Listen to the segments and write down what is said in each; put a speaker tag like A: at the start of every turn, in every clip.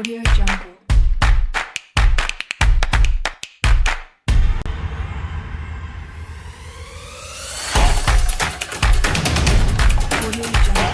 A: Audio Jungle. Audio Jungle.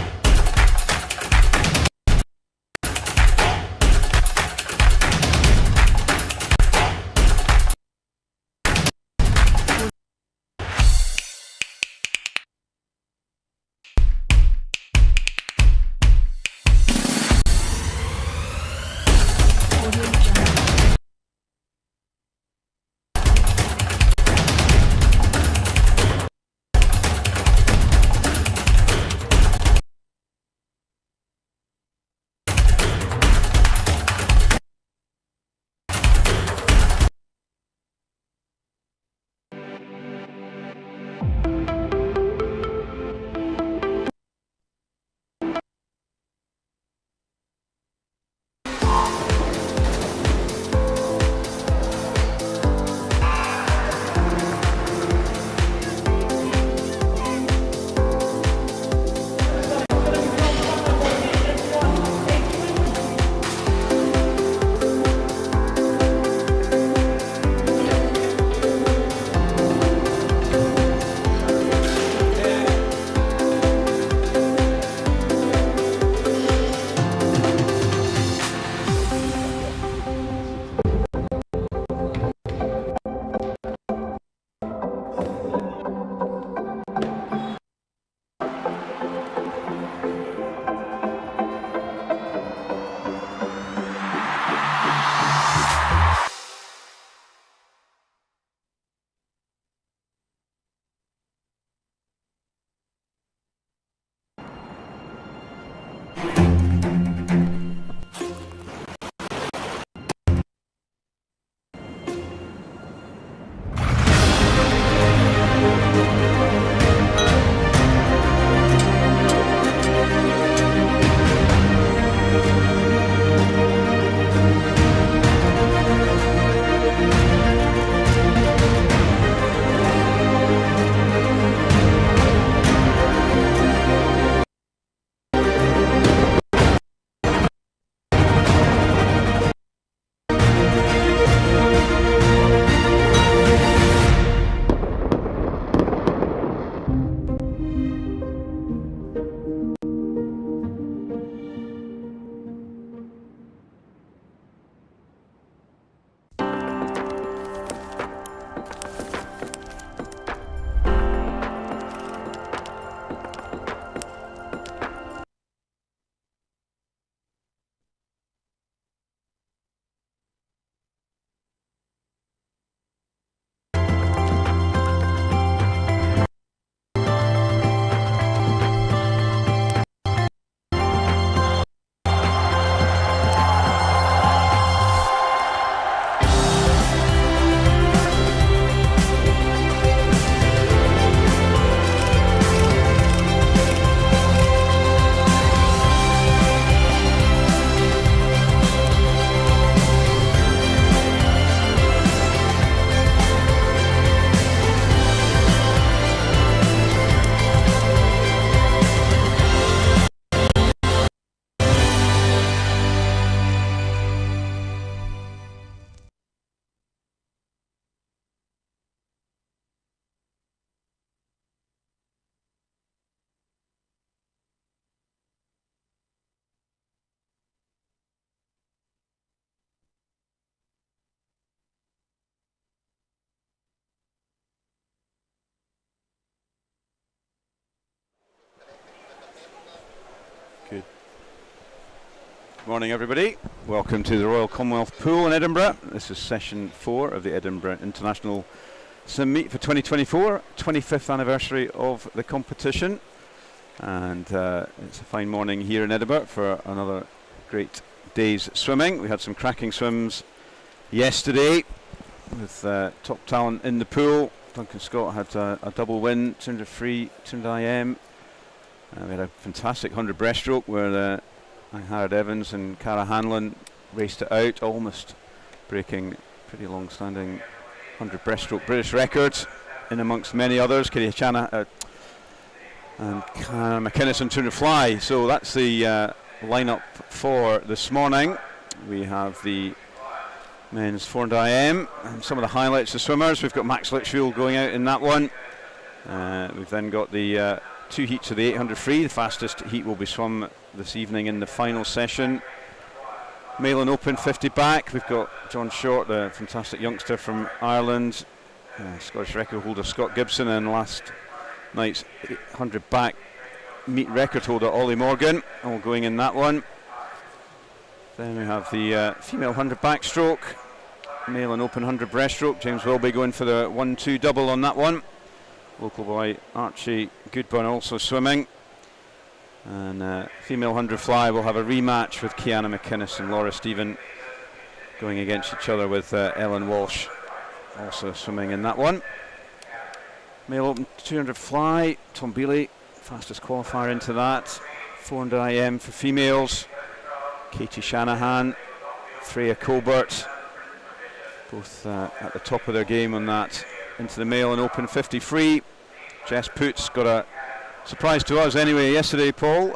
B: Good morning, everybody. Welcome to the Royal Commonwealth Pool in Edinburgh. This is session 4 of the Edinburgh International Sim Meet for 2024, 25th anniversary of the competition. And it's a fine morning here in Edinburgh for another great day's swimming. We had some cracking swims yesterday with top talent in the pool. Duncan Scott had a double win, 200 free, 200 IM. We had a fantastic 100 breaststroke where Harrod Evans and Cara Hanlon raced it out, almost breaking pretty long-standing 100 breaststroke British records, in amongst many others. Kitty Hachana and McInnes on 200 fly. So that's the lineup for this morning. we have the men's 400 IM and some of the highlights of swimmers. We've got Max Litchfield going out in that one. We've then got the 2 heats of the 800 free. The fastest heat will be swum this evening in the final session. Male and Open 50 back. We've got John Short, the fantastic youngster from Ireland, Scottish record holder Scott Gibson, and last night's 800 back meet record holder Ollie Morgan, all going in that one. Then we have the female 100 backstroke, male and Open 100 breaststroke. James Wilby going for the 1-2 double on that one. Local boy Archie Goodburn also swimming. And female 100 fly will have a rematch with Kiana McInnes and Laura Stephen going against each other, with Ellen Walsh also swimming in that one. Male Open 200 fly, Tom Bealey, fastest qualifier into that. 400 IM for females, Katie Shanahan, Freya Colbert, both at the top of their game on that. Into the male and Open 50 free. Jess Poots got a surprise to us anyway yesterday, Paul.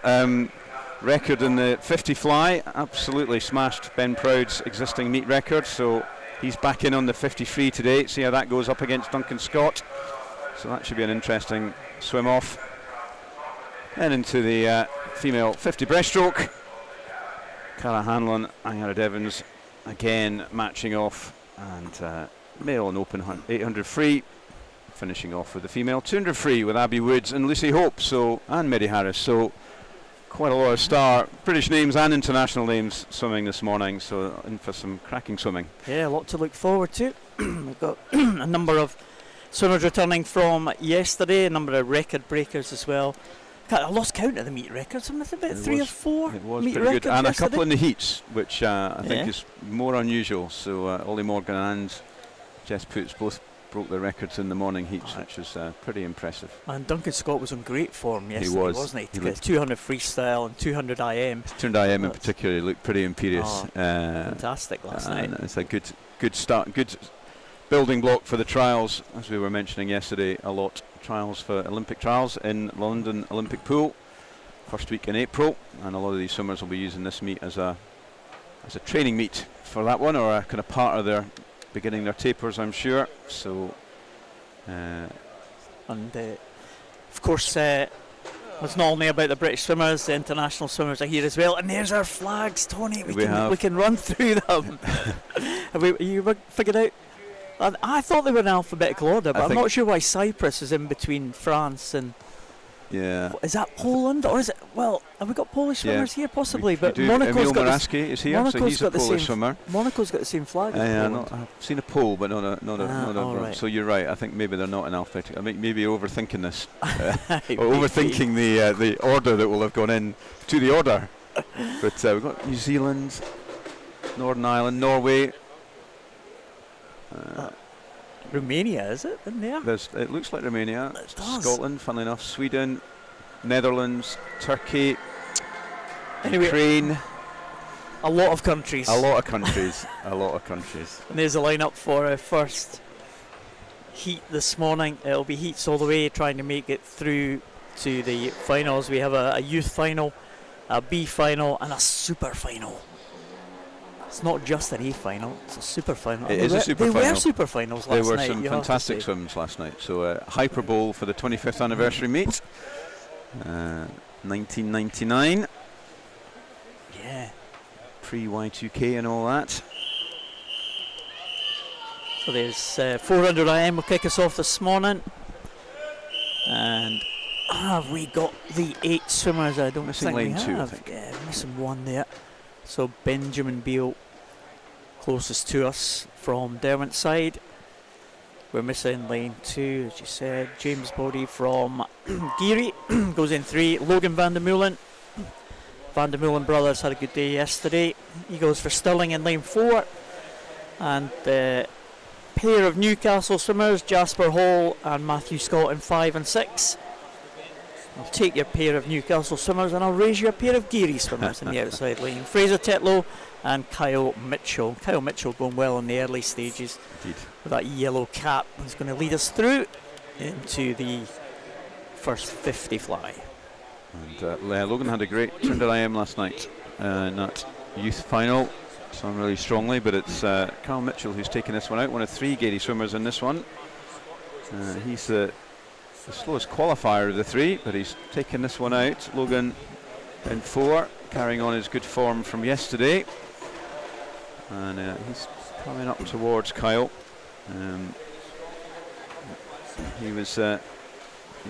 B: Record in the 50 fly, absolutely smashed Ben Proud's existing meet record, so he's back in on the 50 free today. See how that goes up against Duncan Scott. So that should be an interesting swim off. And into the female 50 breaststroke. Cara Hanlon, Angharad Evans again matching off, and male and Open 800 free, finishing off with the female 200 free with Abby Woods and Lucy Hope, and Mary Harris. So quite a lot of star British names and international names swimming this morning, so in for some cracking swimming.
C: Yeah, a lot to look forward to. We've got a number of swimmers returning from yesterday, a number of record breakers as well. I lost count of the meet records. I think about 3 or 4
B: it was
C: meet
B: pretty
C: records
B: good, and
C: yesterday.
B: a couple in the heats, which I think is more unusual. So Ollie Morgan and Jess Poots both broke their records in the morning heats, which was pretty impressive.
C: And Duncan Scott was on great form yesterday, wasn't he?
B: He
C: 200 freestyle and 200 IM.
B: 200 IM in particular looked pretty imperious.
C: Fantastic last night.
B: It's a good start, good building block for the trials, as we were mentioning yesterday. A lot trials for Olympic trials in London Olympic Pool, first week in April, and a lot of these swimmers will be using this meet as a training meet for that one, or a kind of part of their beginning their tapers, I'm sure. So
C: and of course it's not only about the British swimmers, the international swimmers are here as well. And there's our flags, Tony. We can run through them. Have you figured out? I thought they were in alphabetical order, but I'm not sure why Cyprus is in between France and...
B: Yeah.
C: Is that Poland, or is it... Well, have we got Polish swimmers here? Possibly, but
B: Monaco's got Moraski is here,
C: Monaco's
B: so he's a Polish swimmer.
C: Monaco's got the same flag as Poland.
B: I've seen a pole, but not a
C: right.
B: So you're right, I think maybe they're not in alphabetical. I mean, maybe overthinking this. Or overthinking the order that will have gone in to the order. But we've got New Zealand, Northern Ireland, Norway.
C: Romania, is it in there?
B: It looks like Romania.
C: It does.
B: Scotland, funnily enough, Sweden, Netherlands, Turkey,
C: anyway,
B: Ukraine.
C: A lot of countries.
B: A lot of countries. A lot of countries.
C: And there's a lineup for our first heat this morning. It'll be heats all the way, trying to make it through to the finals. We have a youth final, a B final, and a super final. It's not just an A final, it's a super final.
B: It is a super final.
C: They were super finals last night.
B: There were some fantastic swims last night. So Hyper Bowl for the 25th anniversary meet. 1999.
C: Yeah.
B: Pre-Y2K and all that.
C: So there's 400 IM will kick us off this morning. And have we got the 8 swimmers? I don't
B: missing
C: think
B: lane
C: we
B: 2,
C: have.
B: I think.
C: Yeah, missing one there. So Benjamin Beale closest to us from Derwent side. We're missing lane 2, as you said. James Bodie from Geary goes in 3. Logan Van der Meulen. Van der Meulen brothers had a good day yesterday. He goes for Stirling in lane 4. And the pair of Newcastle swimmers, Jasper Hall and Matthew Scott in 5 and 6. I'll take your pair of Newcastle swimmers and I'll raise your pair of Geary swimmers in the outside lane. Fraser Tetlow and Kyle Mitchell. Kyle Mitchell going well in the early stages.
B: Indeed.
C: With that yellow cap. He's going to lead us through into the first 50 fly.
B: And Logan had a great 200 IM last night in that youth final. swum really strongly, but it's Carl Mitchell who's taken this one out, one of 3 Gaiety swimmers in this one. He's the slowest qualifier of the 3, but he's taken this one out. Logan in 4, carrying on his good form from yesterday. And he's coming up towards Kyle. He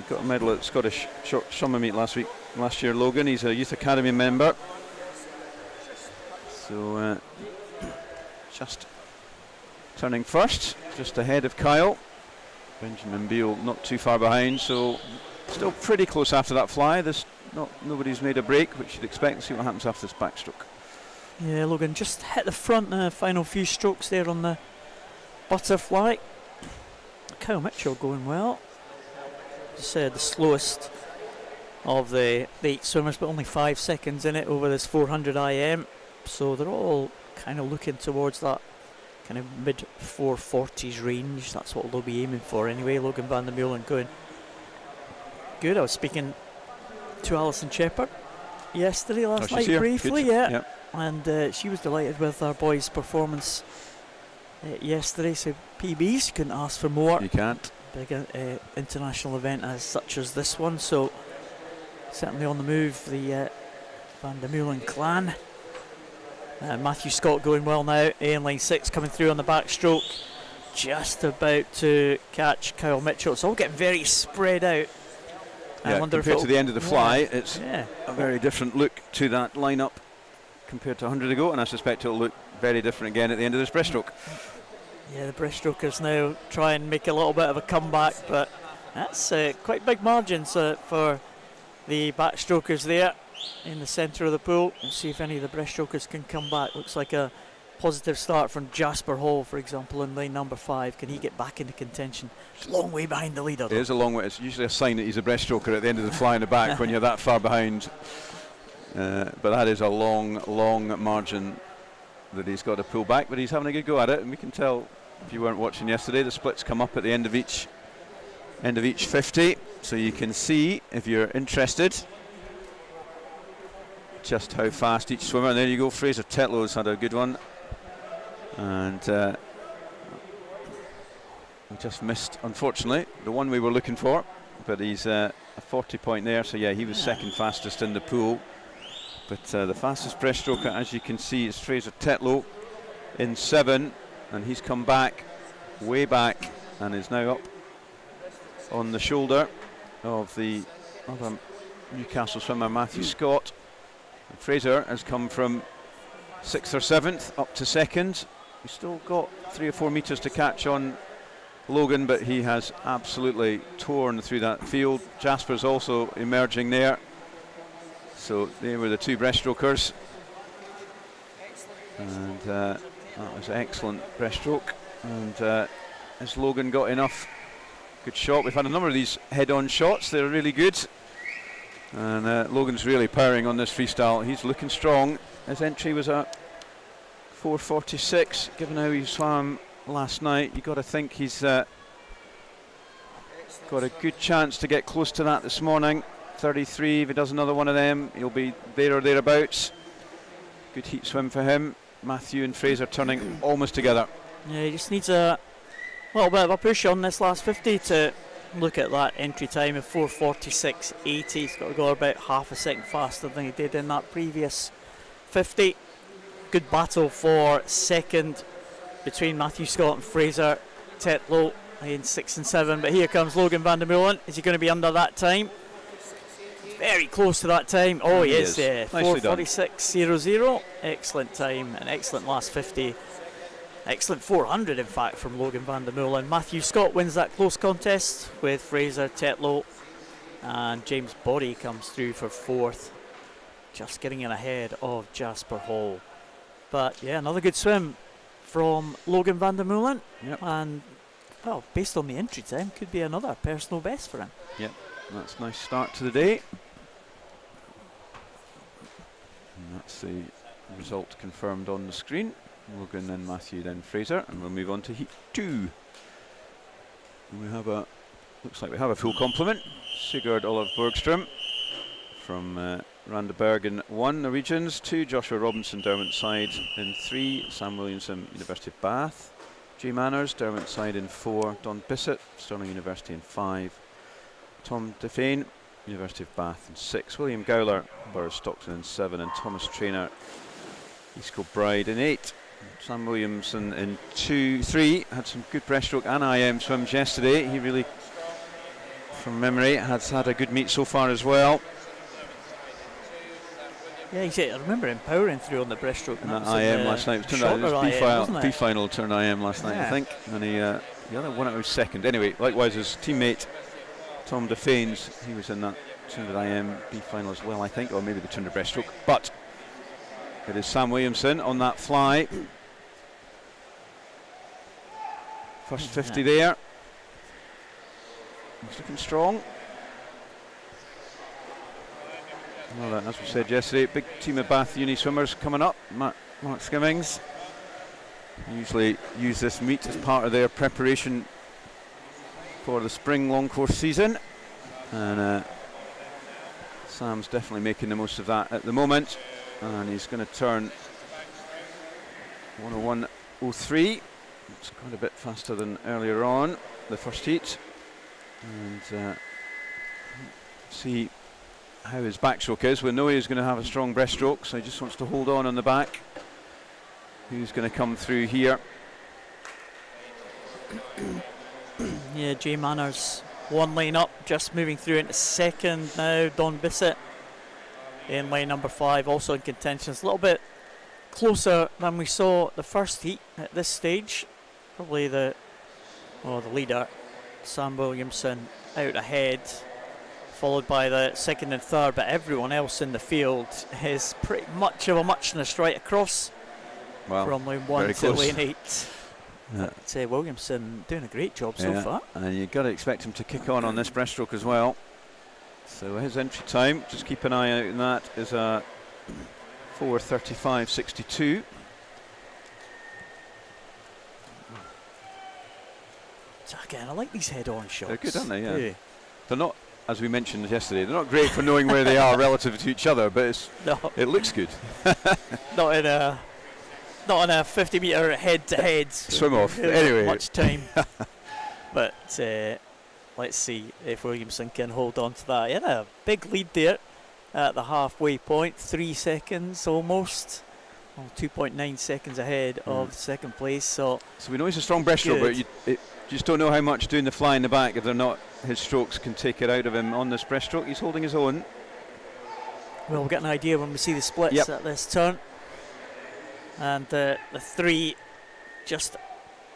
B: got a medal at Scottish Short Summer Meet last year, Logan. He's a Youth Academy member. So just turning first, just ahead of Kyle. Benjamin Beale not too far behind, so still pretty close after that fly. Nobody's made a break, which you'd expect to see what happens after this backstroke.
C: Yeah, Logan just hit the front final few strokes there on the butterfly. Kyle Mitchell going well. Just the slowest of the 8 swimmers, but only 5 seconds in it over this 400 IM. So they're all kind of looking towards that kind of mid 440s range. That's what they'll be aiming for anyway. Logan van der Meulen going good. I was speaking to Alison Shepherd yesterday, last night, briefly, yeah. And she was delighted with our boys' performance yesterday. So PBs, couldn't ask for more.
B: You can't.
C: Big international event as such as this one. So certainly on the move, the Van der Meulen clan. Matthew Scott going well now, in line 6 coming through on the backstroke, just about to catch Kyle Mitchell. It's all getting very spread out.
B: Yeah,
C: I wonder
B: compared
C: if
B: to the end of the fly, it's
C: a
B: very different look to that lineup compared to 100 ago, and I suspect it'll look very different again at the end of this breaststroke.
C: Yeah, the breaststrokers now try and make a little bit of a comeback, but that's quite big margins for the backstrokers there in the centre of the pool. We'll see if any of the breaststrokers can come back. Looks like a positive start from Jasper Hall, for example, in lane number 5. Can he get back into contention? It's a long way behind the leader, though.
B: It is a long way. It's usually a sign that he's a breaststroker at the end of the fly in the back when you're that far behind. But that is a long margin that he's got to pull back. But he's having a good go at it, and we can tell, if you weren't watching yesterday, the splits come up at the end of each 50, so you can see, if you're interested, just how fast each swimmer. And there you go, Fraser Tetlow's had a good one, and we just missed, unfortunately, the one we were looking for, but he's a 40 point there, so yeah, he was second fastest in the pool. But the fastest breaststroker, as you can see, is Fraser Tetlow in 7, and he's come back, way back, and is now up on the shoulder of the other Newcastle swimmer, Matthew Scott. And Fraser has come from 6th or 7th up to 2nd. He's still got 3 or 4 metres to catch on Logan, but he has absolutely torn through that field. Jasper's also emerging there. So they were the 2 breaststrokers. And that was an excellent breaststroke. And has Logan got enough? Good shot. We've had a number of these head-on shots. They're really good. And Logan's really powering on this freestyle. He's looking strong. His entry was a 4:46. Given how he swam last night, you've got to think he's got a good chance to get close to that this morning. 33. If he does another one of them, he'll be there or thereabouts. Good heat swim for him. Matthew and Fraser turning almost together. Yeah,
C: he just needs a little bit of a push on this last 50 to look at that entry time of 4:46.80. He's got to go about half a second faster than he did in that previous 50. Good battle for second between Matthew Scott and Fraser Tetlow in 6 and 7. But here comes Logan van der Meulen. Is he going to be under that time? Very close to that time. Oh, he is. 4:46.00. Excellent time, an excellent last 50. Excellent 400, in fact, from Logan van der Meulen. Matthew Scott wins that close contest with Fraser Tetlow, and James Body comes through for 4th, just getting in ahead of Jasper Hall. But yeah, another good swim from Logan van der Meulen.
B: Yep.
C: And well, based on the entry time, could be another personal best for him.
B: Yep, that's a nice start to the day. And that's the result confirmed on the screen. Logan, then Matthew, then Fraser, and we'll move on to heat 2. We have looks like we have a full complement. Sigurd Olav Bergström from Edinburgh in 1, Norwegians. 2, Joshua Robinson, Derwent side in 3, Sam Williamson, University of Bath. Jay Manners, Derwent side in 4, Don Bissett, Stirling University in 5. Tom Defane, University of Bath in 6. William Gowler, Borough Stockton in 7. And Thomas Trainer, East Kilbride in 8. Sam Williamson in 3. Had some good breaststroke and IM swims yesterday. He really, from memory, has had a good meet so far as well.
C: Yeah, I remember him powering through on the breaststroke.
B: And that IM last night. It was B-final turn IM last night,
C: yeah.
B: I think. And he, the other one, it was second. Anyway, likewise his teammate, Tom Defanes, he was in that 200 IM B-final as well, I think. Or maybe the 200 breaststroke. But it is Sam Williamson on that fly. First 50 there. He's looking strong. Well, as we said yesterday, big team of Bath Uni swimmers coming up. Mark Skimmings usually use this meet as part of their preparation for the spring long course season, and Sam's definitely making the most of that at the moment, and he's going to turn 101.03. It's quite a bit faster than earlier on the first heat, and see how his backstroke is. We know he's going to have a strong breaststroke, so he just wants to hold on the back. Who's going to come through here?
C: Yeah, Jay Manners, one lane up, just moving through into second now. Don Bissett in lane number 5, also in contention. It's a little bit closer than we saw the first heat at this stage. Probably the leader, Sam Williamson, out ahead, followed by the second and third, but everyone else in the field is pretty much of a muchness right across from lane 1 to lane 8. But Williamson doing a great job so far.
B: And you've got to expect him to kick on this breaststroke as well. So his entry time, just keep an eye out on that, is a 4:35.62.
C: So again, I like these head-on shots.
B: They're good, aren't they? Yeah. They're not, as we mentioned yesterday, they're not great for knowing where they are relative to each other, but it looks good.
C: Not in a 50-metre head-to-head
B: swim off. Anyway,
C: much time. But let's see if Williamson can hold on to that. He had a big lead there at the halfway point, 3 seconds almost. 2.9 seconds ahead of second place. So
B: we know he's a strong breaststroke, but you just don't know how much doing the fly in the back, if they're not, his strokes can take it out of him on this breaststroke. He's holding his own.
C: Well, we'll get an idea when we see the splits at this turn. And the 3 just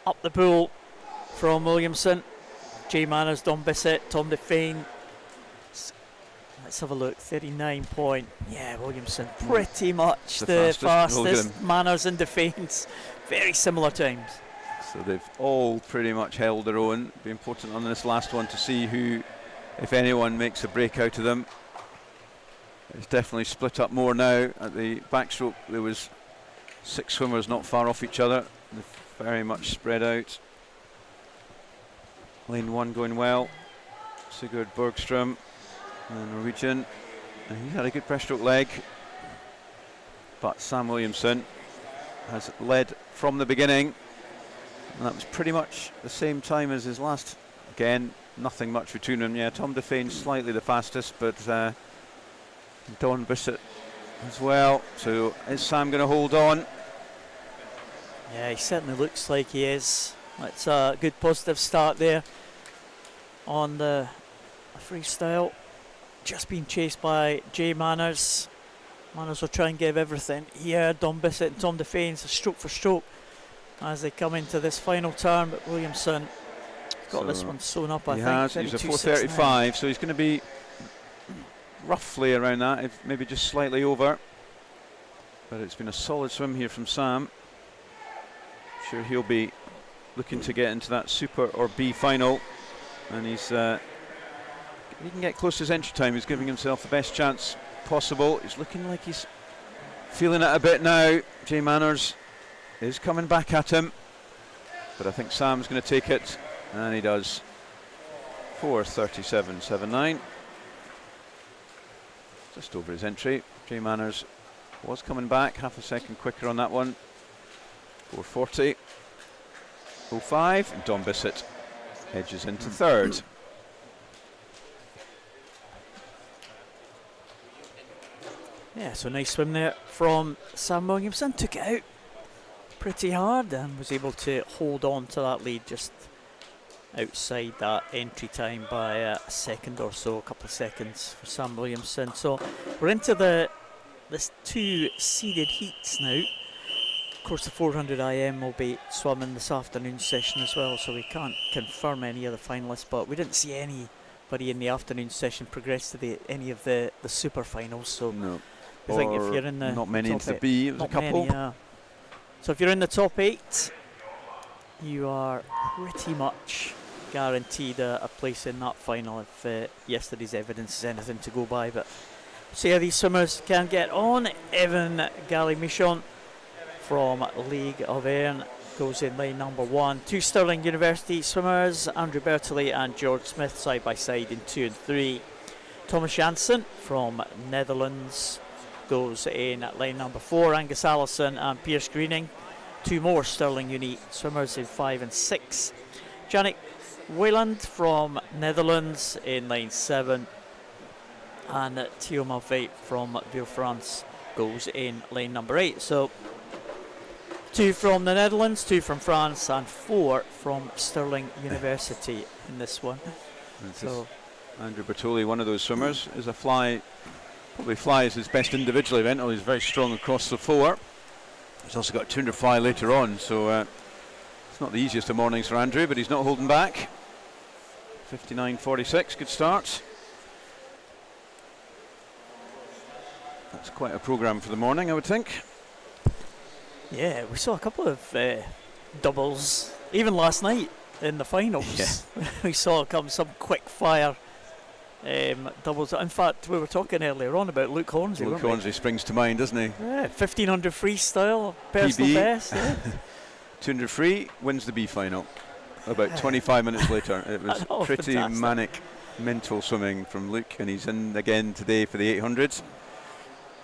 C: up the pool from Williamson. Jay Manners, Don Bissett, Tom Defane. Let's have a look. 39 point. Yeah, Williamson pretty much the fastest. Manners and Defane's very similar times.
B: So they've all pretty much held their own. It'll be important on this last one to see who, if anyone, makes a break out of them. It's definitely split up more now. At the backstroke, there was 6 swimmers not far off each other. They're very much spread out. Lane 1 going well. Sigurd Bergström, the Norwegian, and he had a good breaststroke leg. But Sam Williamson has led from the beginning. And that was pretty much the same time as his last. Again, nothing much between them. Yeah, Tom Defane slightly the fastest, but Don Bissett as well. So is Sam going to hold on?
C: Yeah, he certainly looks like he is. That's a good positive start there on the freestyle. Just being chased by Jay Manners. Manners will try and give everything here. Don Bissett and Tom Defane, so stroke for stroke as they come into this final turn, but Williamson got this one sewn up, I think.
B: He's a 4:35, so he's going to be roughly around that, if maybe just slightly over. But it's been a solid swim here from Sam. Sure, he'll be looking to get into that Super or B final, and he's he can get close to his entry time. He's giving himself the best chance possible. He's looking like he's feeling it a bit now. Jay Manners is coming back at him, but I think Sam's going to take it, and he does. 4:37.79. just over his entry. Jay Manners was coming back, half a second quicker on that one. 4:40.05, and Don Bissett edges into third.
C: Yeah, so nice swim there from Sam Williamson. Took it out pretty hard and was able to hold on to that lead just outside that entry time by a second or so, a couple of seconds for Sam Williamson. So we're into this 2 seeded heats now. Of course, the 400 IM will be swum in this afternoon session as well, so we can't confirm any of the finalists, but we didn't see anybody in the afternoon session progress to any of the super finals. So
B: No.
C: I think if you're in the
B: not many
C: top
B: into the
C: eight,
B: B, it was a
C: not
B: couple.
C: many, yeah. So if you're in the top 8, you are pretty much guaranteed a place in that final if yesterday's evidence is anything to go by. But see how these swimmers can get on. Evan Galley-Michon from League of Erin goes in lane number 1. 2 Stirling University swimmers, Andrew Bertolli and George Smith, side by side in 2 and 3. Thomas Janssen from Netherlands goes in at lane number 4. Angus Allison and Pierce Greening, 2 more Stirling Uni swimmers in 5 and 6. Janik Wayland from Netherlands in lane 7, and Theo Malveit from Villefranche goes in lane number 8. So 2 from the Netherlands, 2 from France, and 4 from Stirling University in this one. So
B: Andrew Bertolli, one of those swimmers, is a fly. Probably flies his best individual event, although he's very strong across the 4. He's also got a 200 fly later on, so it's not the easiest of mornings for Andrew, but he's not holding back. 59.46, good start. That's quite a programme for the morning, I would think.
C: yeah, we saw a couple of doubles, even last night in the finals. We saw some quick fire doubles. In fact, we were talking earlier on about Luke Hornsey.
B: Luke Hornsey springs to mind, doesn't he?
C: Yeah, 1500 freestyle, personal
B: PB.
C: best. Yeah.
B: 200 free, wins the B final. About 25 minutes later. It was pretty
C: fantastic.
B: manic, mental swimming from Luke, and he's in again today for the 800s.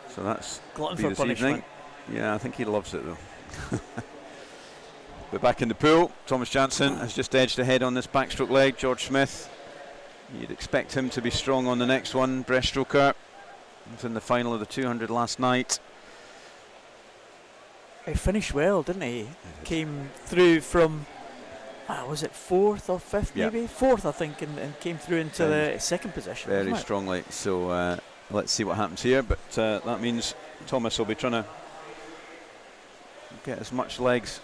B: So that's
C: Glutton
B: be
C: for
B: this
C: punishment.
B: evening. Yeah, I think he loves it though. We're back in the pool. Thomas Janssen has just edged ahead on this backstroke leg. George Smith, you'd expect him to be strong on the next one. Breaststroker, he was in the final of the 200 last night.
C: He finished well, didn't he? Came through from, was it 4th or 5th maybe? 4th, I think, and came through into the second position.
B: Very strongly. So let's see what happens here. But that means Thomas will be trying to get as much length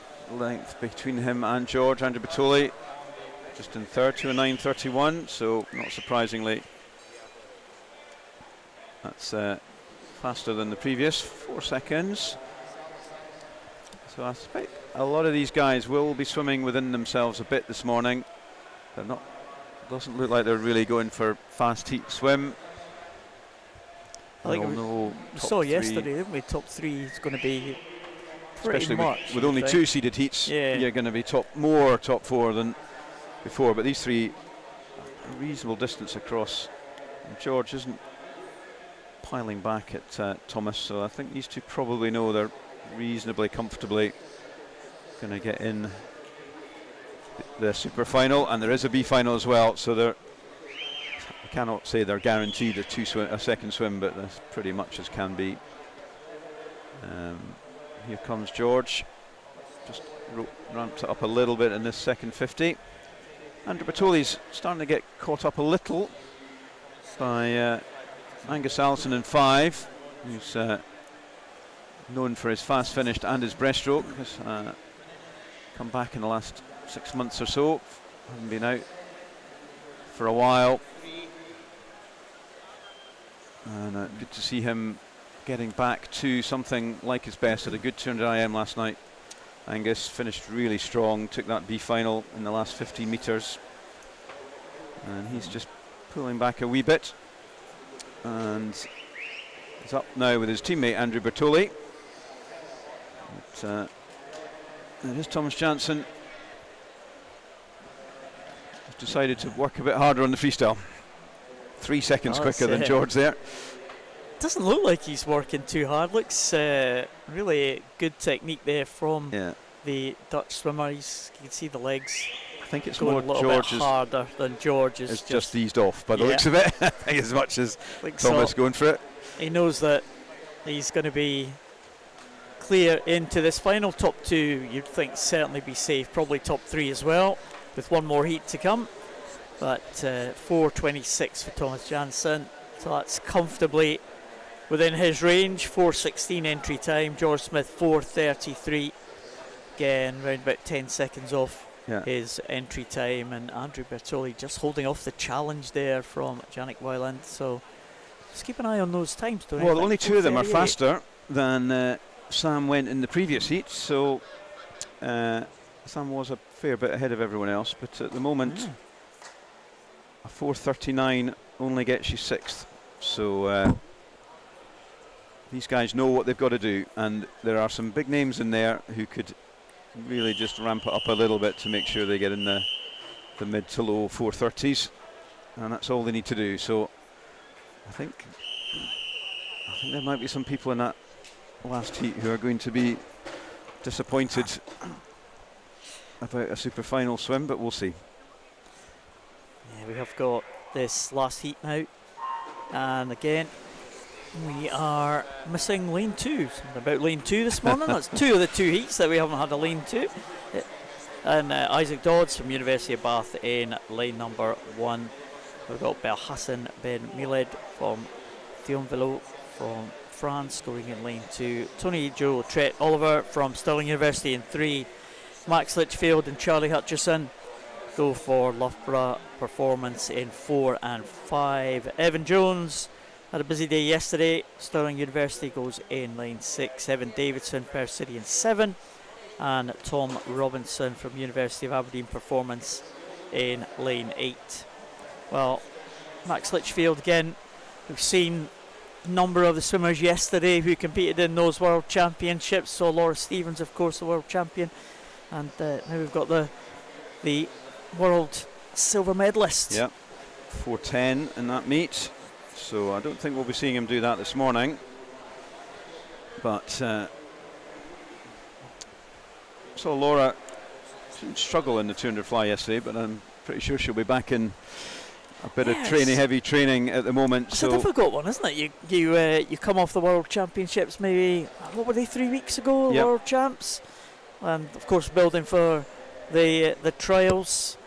B: between him and George. Andrew Bertolli just in third to a 9:31. So not surprisingly, that's faster than the previous 4 seconds. So I suspect a lot of these guys will be swimming within themselves a bit this morning. They're not. Doesn't look like they're really going for fast heat swim.
C: I think we saw yesterday, didn't we? Top 3 is going to be pretty
B: especially
C: much
B: with only 2 seeded heats. You're going to be top 4 than before. But these 3, a reasonable distance across. And George isn't piling back at Thomas, so I think these 2 probably know they're reasonably comfortably going to get in the super final, and there is a B final as well, so I cannot say they're guaranteed a second swim, but that's pretty much as can be. Here comes George, just ramped it up a little bit in this second 50. Andrew Bertolli's starting to get caught up a little by Angus Allison in 5, who's known for his fast finished and his breaststroke. Has come back in the last 6 months or so. Hasn't been out for a while. And good to see him getting back to something like his best. Had a good 200 IM last night. Angus finished really strong, took that B final in the last 15 metres. And he's just pulling back a wee bit. And he's up now with his teammate Andrew Bertolli. But it is Thomas Janssen. He's decided to work a bit harder on the freestyle. 3 seconds quicker than George there.
C: doesn't look like he's working too hard. Looks really good technique there from the Dutch swimmer. You can see the legs.
B: I think it's
C: going
B: more
C: a little
B: George
C: bit harder than George is.
B: It's just eased off by the looks of it. I think as much as Thomas going for it.
C: He knows that he's going to be clear into this final. Top 2, you'd think, certainly be safe. Probably top 3 as well, with one more heat to come. But 4:26 for Thomas Jansson. So that's comfortably within his range. 4:16 entry time. George Smith 4:33. Again, around about 10 seconds off his entry time. And Andrew Bertoli just holding off the challenge there from Yannick Weiland. So just keep an eye on those times.
B: Well, only 2 of them are faster than Sam went in the previous heat. So Sam was a fair bit ahead of everyone else. But at the moment, a 4:39 only gets you 6th. So these guys know what they've got to do. And there are some big names in there who could really just ramp it up a little bit to make sure they get in the mid to low 4:30s, and that's all they need to do. So I think there might be some people in that last heat who are going to be disappointed about a super final swim, but we'll see.
C: Yeah, we have got this last heat now, and again we are missing lane 2. Something about lane 2 this morning. That's 2 of the 2 heats that we haven't had a lane 2. And Isaac Dodds from University of Bath in lane number 1. We've got Belhassan Ben Miled from Thionville from France going in lane 2. Tony Joe Tret Oliver from Stirling University in 3. Max Litchfield and Charlie Hutchison go for Loughborough Performance in 4 and 5. Evan Jones had a busy day yesterday. Stirling University goes in lane 6. Evan Davidson, Perth City in 7. And Tom Robinson from University of Aberdeen Performance in lane 8. Well, Max Litchfield again, we've seen a number of the swimmers yesterday who competed in those World Championships. So Laura Stevens, of course, the World Champion. And now we've got the World Silver Medalist.
B: Yeah, 4:10 in that meet. So I don't think we'll be seeing him do that this morning. But saw Laura struggle in the 200 fly yesterday, but I'm pretty sure she'll be back in a bit of heavy training at the moment.
C: It's a difficult one, isn't it? You come off the World Championships maybe, what were they, 3 weeks ago, World Champs? And of course building for the trials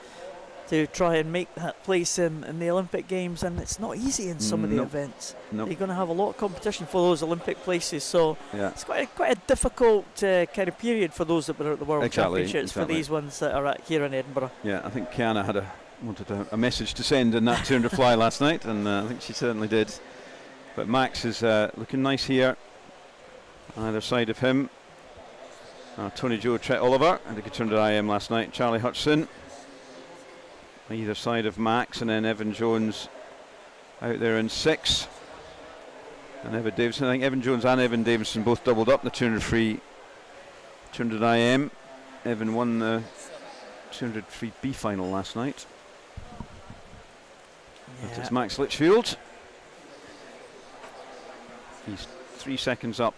C: to try and make that place in the Olympic Games, and it's not easy in some of the events. You're going to have a lot of competition for those Olympic places, so it's quite a difficult kind of period for those that were at the World Championships for these ones that are here in Edinburgh. Yeah,
B: I think Kiana wanted a message to send in that 200 fly last night, and I think she certainly did. But Max is looking nice here, either side of him. Tony Joe Tret Oliver had a good 200 IM last night. Charlie Hutchison either side of Max, and then Evan Jones out there in 6. And Evan Davidson, I think Evan Jones and Evan Davidson both doubled up the 200 free 200 IM. Evan won the 200 free B final last night. But it's Max Litchfield. He's 3 seconds up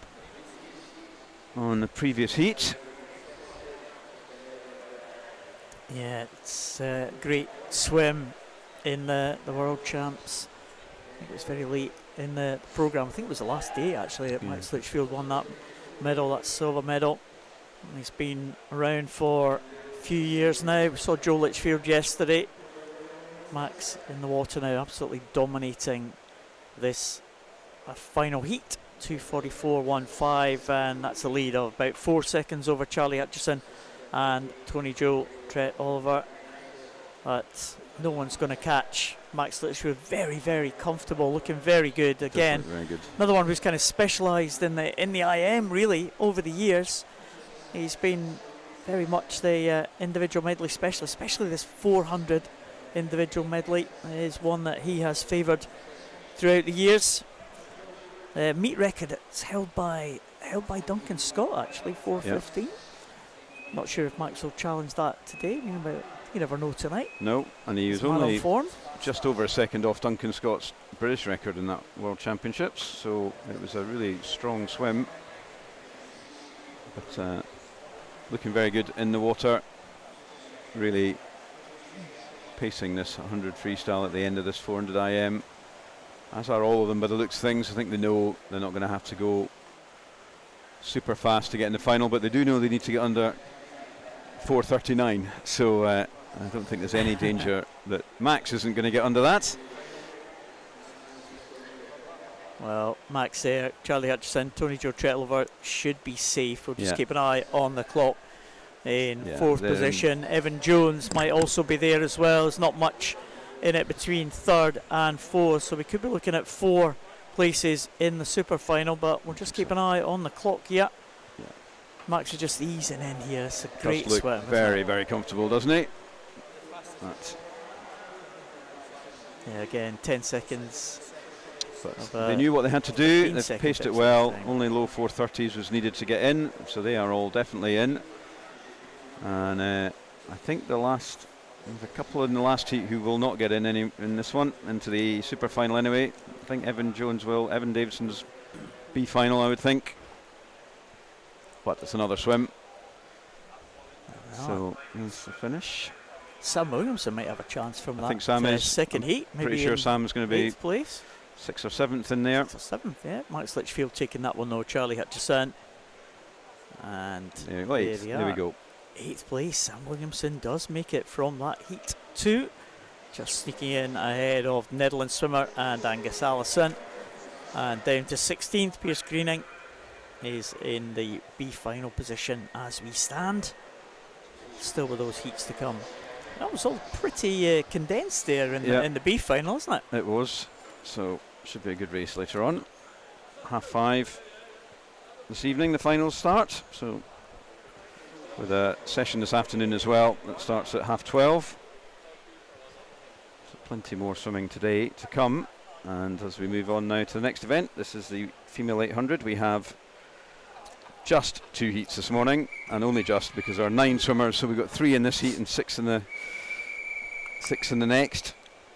B: on the previous heat.
C: Yeah, it's a great swim in the World Champs. I think it was very late in the programme. I think it was the last day actually that Max Litchfield won that medal, that silver medal. And he's been around for a few years now. We saw Joe Litchfield yesterday. Max in the water now, absolutely dominating this final heat. 2:44.15, and that's a lead of about 4 seconds over Charlie Hutchison and Tony Joe Tret Oliver. But no one's going to catch Max Litchfield. Very, very comfortable, looking very good. Again,
B: very good.
C: Another one who's kind of specialised in the IM really over the years. He's been very much the individual medley specialist, especially this 400 individual medley is one that he has favoured throughout the years. Meet record, it's held by Duncan Scott actually, 4:15. Not sure if Max will challenge that today. About You never know tonight.
B: No, and he was
C: He's man on
B: only
C: form.
B: just over a second off Duncan Scott's British record in that World Championships, so it was a really strong swim. But looking very good in the water, really pacing this 100 freestyle at the end of this 400 IM, as are all of them by the looks of things. I think they know they're not going to have to go super fast to get in the final, but they do know they need to get under 4:39, so I don't think there's any danger that Max isn't going to get under that.
C: Well, Max there, Charlie Hutchison, Tony Joe Trettlever should be safe. We'll just keep an eye on the clock. In fourth position, Evan Jones might also be there as well. There's not much in it between third and fourth, so we could be looking at 4 places in the super final, but we'll just keep an eye on the clock here. Max is just easing in here. It's a great swim.
B: Very, very comfortable, doesn't he?
C: Yeah, again, 10 seconds.
B: They knew what they had to do. They've paced it well. Only low 4:30s was needed to get in, so they are all definitely in. And I think there's a couple in the last heat who will not get in this one, into the super final anyway. I think Evan Jones will. Evan Davidson's B final, I would think. But it's another swim. So here's the finish.
C: Sam Williamson might have a chance from that.
B: I think Sam is.
C: Second heat. Maybe
B: pretty sure Sam's going to be
C: 8th place.
B: 6th or 7th in there.
C: 6th or 7th, yeah. Max Litchfield taking that one though. Charlie Hutchison. And
B: there we go.
C: 8th place. Sam Williamson does make it from that heat 2. Just sneaking in ahead of Netherlands swimmer and Angus Allison. And down to 16th, Pierce Greening is in the B final position as we stand. Still with those heats to come. That was all pretty condensed there in the B final, isn't it?
B: It was. So should be a good race later on. 5:30 this evening the finals start. So with a session this afternoon as well that starts at 12:30. So plenty more swimming today to come. And as we move on now to the next event, this is the female 800. We have just 2 heats this morning, and only just because there are 9 swimmers, so we've got 3 in this heat and 6 in the next.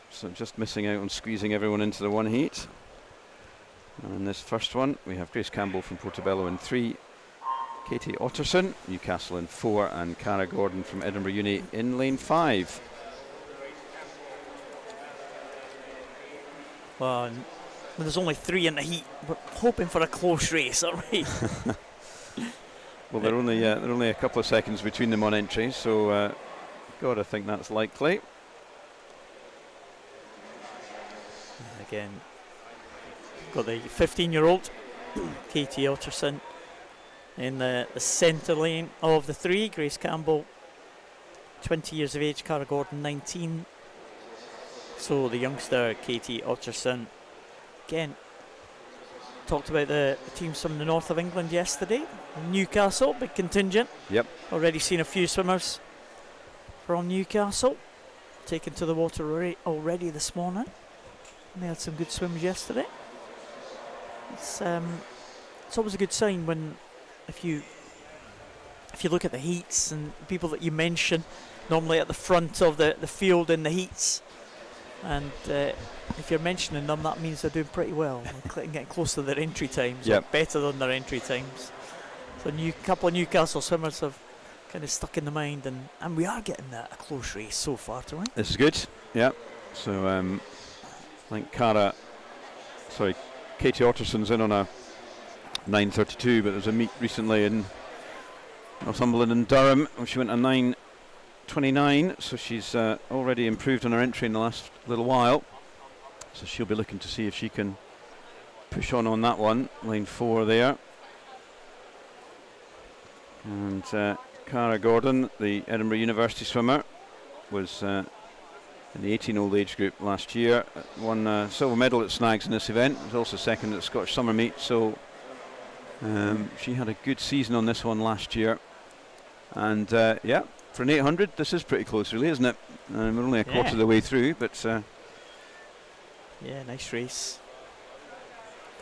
B: So just missing out on squeezing everyone into the one heat. And in this first one, we have Grace Campbell from Portobello in 3, Katie Otterson, Newcastle in 4, and Cara Gordon from Edinburgh Uni in lane 5.
C: Well, there's only 3 in the heat. We're hoping for a close race, aren't we?
B: Well, they're only a couple of seconds between them on entry, so God, I think that's likely.
C: Again, got the 15-year-old Katie Otterson in the centre lane of the 3. Grace Campbell, 20 years of age. Cara Gordon, 19. So the youngster Katie Otterson, again, talked about the teams from the north of England yesterday. Newcastle, big contingent.
B: Yep.
C: Already seen a few swimmers from Newcastle taken to the water already this morning. And they had some good swims yesterday. It's always a good sign when if you look at the heats and people that you mention normally at the front of the field in the heats, and if you're mentioning them, that means they're doing pretty well and getting close to their entry times, or better than their entry times. So a couple of Newcastle swimmers have kind of stuck in the mind, and we are getting a close race so far, don't we?
B: This is good, yeah. So I think Katie Otterson's in on a 9:32, but there's a meet recently in Northumberland and Durham, and she went a 9:29, so she's already improved on her entry in the last little while. So she'll be looking to see if she can push on that one, lane 4 there. And Cara Gordon, the Edinburgh University swimmer, was in the 18-old age group last year, won a silver medal at Snags in this event, was also second at the Scottish Summer Meet, so she had a good season on this one last year. And yeah, for an 800, this is pretty close really, isn't it? We're only a quarter of the way through, but
C: yeah, nice race.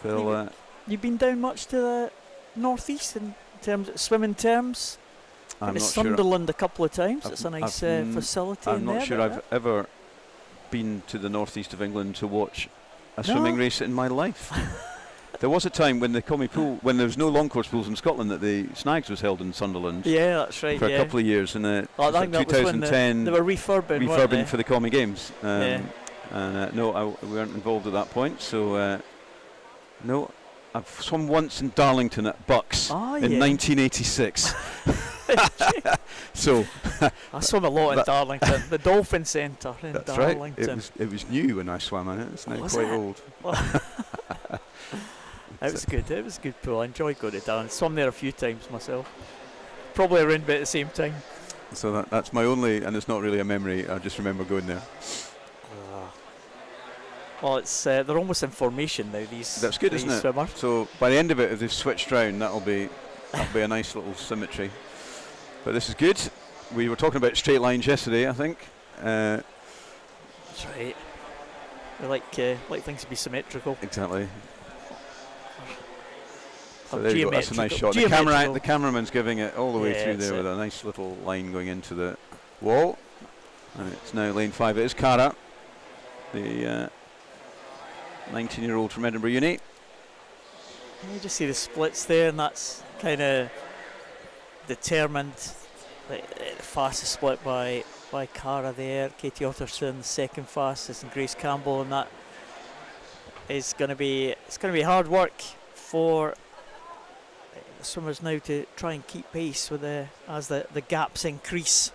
B: Phil,
C: you've been down much to the northeast in terms of swimming terms?
B: I'm
C: Been to
B: not sure.
C: Sunderland a couple of times.
B: I've-
C: It's a nice
B: I've
C: facility
B: I'm
C: in
B: not
C: there.
B: sure I've ever been to the northeast of England to watch a swimming
C: No?
B: race in my life. There was a time when the Comey pool, when there was no long course pools in Scotland, that the Snags was held in Sunderland
C: Yeah, that's right.
B: for
C: yeah.
B: a couple of years in the
C: I think that was when
B: 2010
C: they were refurbing, weren't they?
B: for the Comey Games.
C: Yeah.
B: And no, we weren't involved at that point. So no, I've swum once in Darlington at Bucks
C: Oh,
B: in
C: yeah.
B: 1986. So
C: I swam a lot in
B: That-
C: Darlington, the Dolphin Centre in
B: that's right.
C: Darlington.
B: It was new when I swam in it. It's now
C: Was
B: quite
C: it?
B: old.
C: It was good. It was a good pool. I enjoyed going to Darlington. Swum there a few times myself. Probably around about the same time.
B: So that's my only, and it's not really a memory. I just remember going there.
C: Well, it's they're almost in formation now. These
B: That's good,
C: these
B: isn't it?
C: Swimmers.
B: So by the end of it, if they've switched round, that'll be a nice little symmetry. But this is good. We were talking about straight lines yesterday, I think.
C: That's right. We like things to be symmetrical.
B: Exactly. So
C: Or
B: there you go. That's a nice shot.
C: geometrical.
B: The cameraman's giving it all the way
C: Yeah,
B: through
C: that's
B: there with
C: it.
B: a nice little line going into the wall. And it's now lane 5. It is Cara, the 19-year-old from Edinburgh Uni.
C: You just see the splits there, and that's kind of determined. The fastest split by Cara there. Katie Otterson, second fastest, and Grace Campbell, and that is going to be hard work for the swimmers now to try and keep pace with as the gaps increase,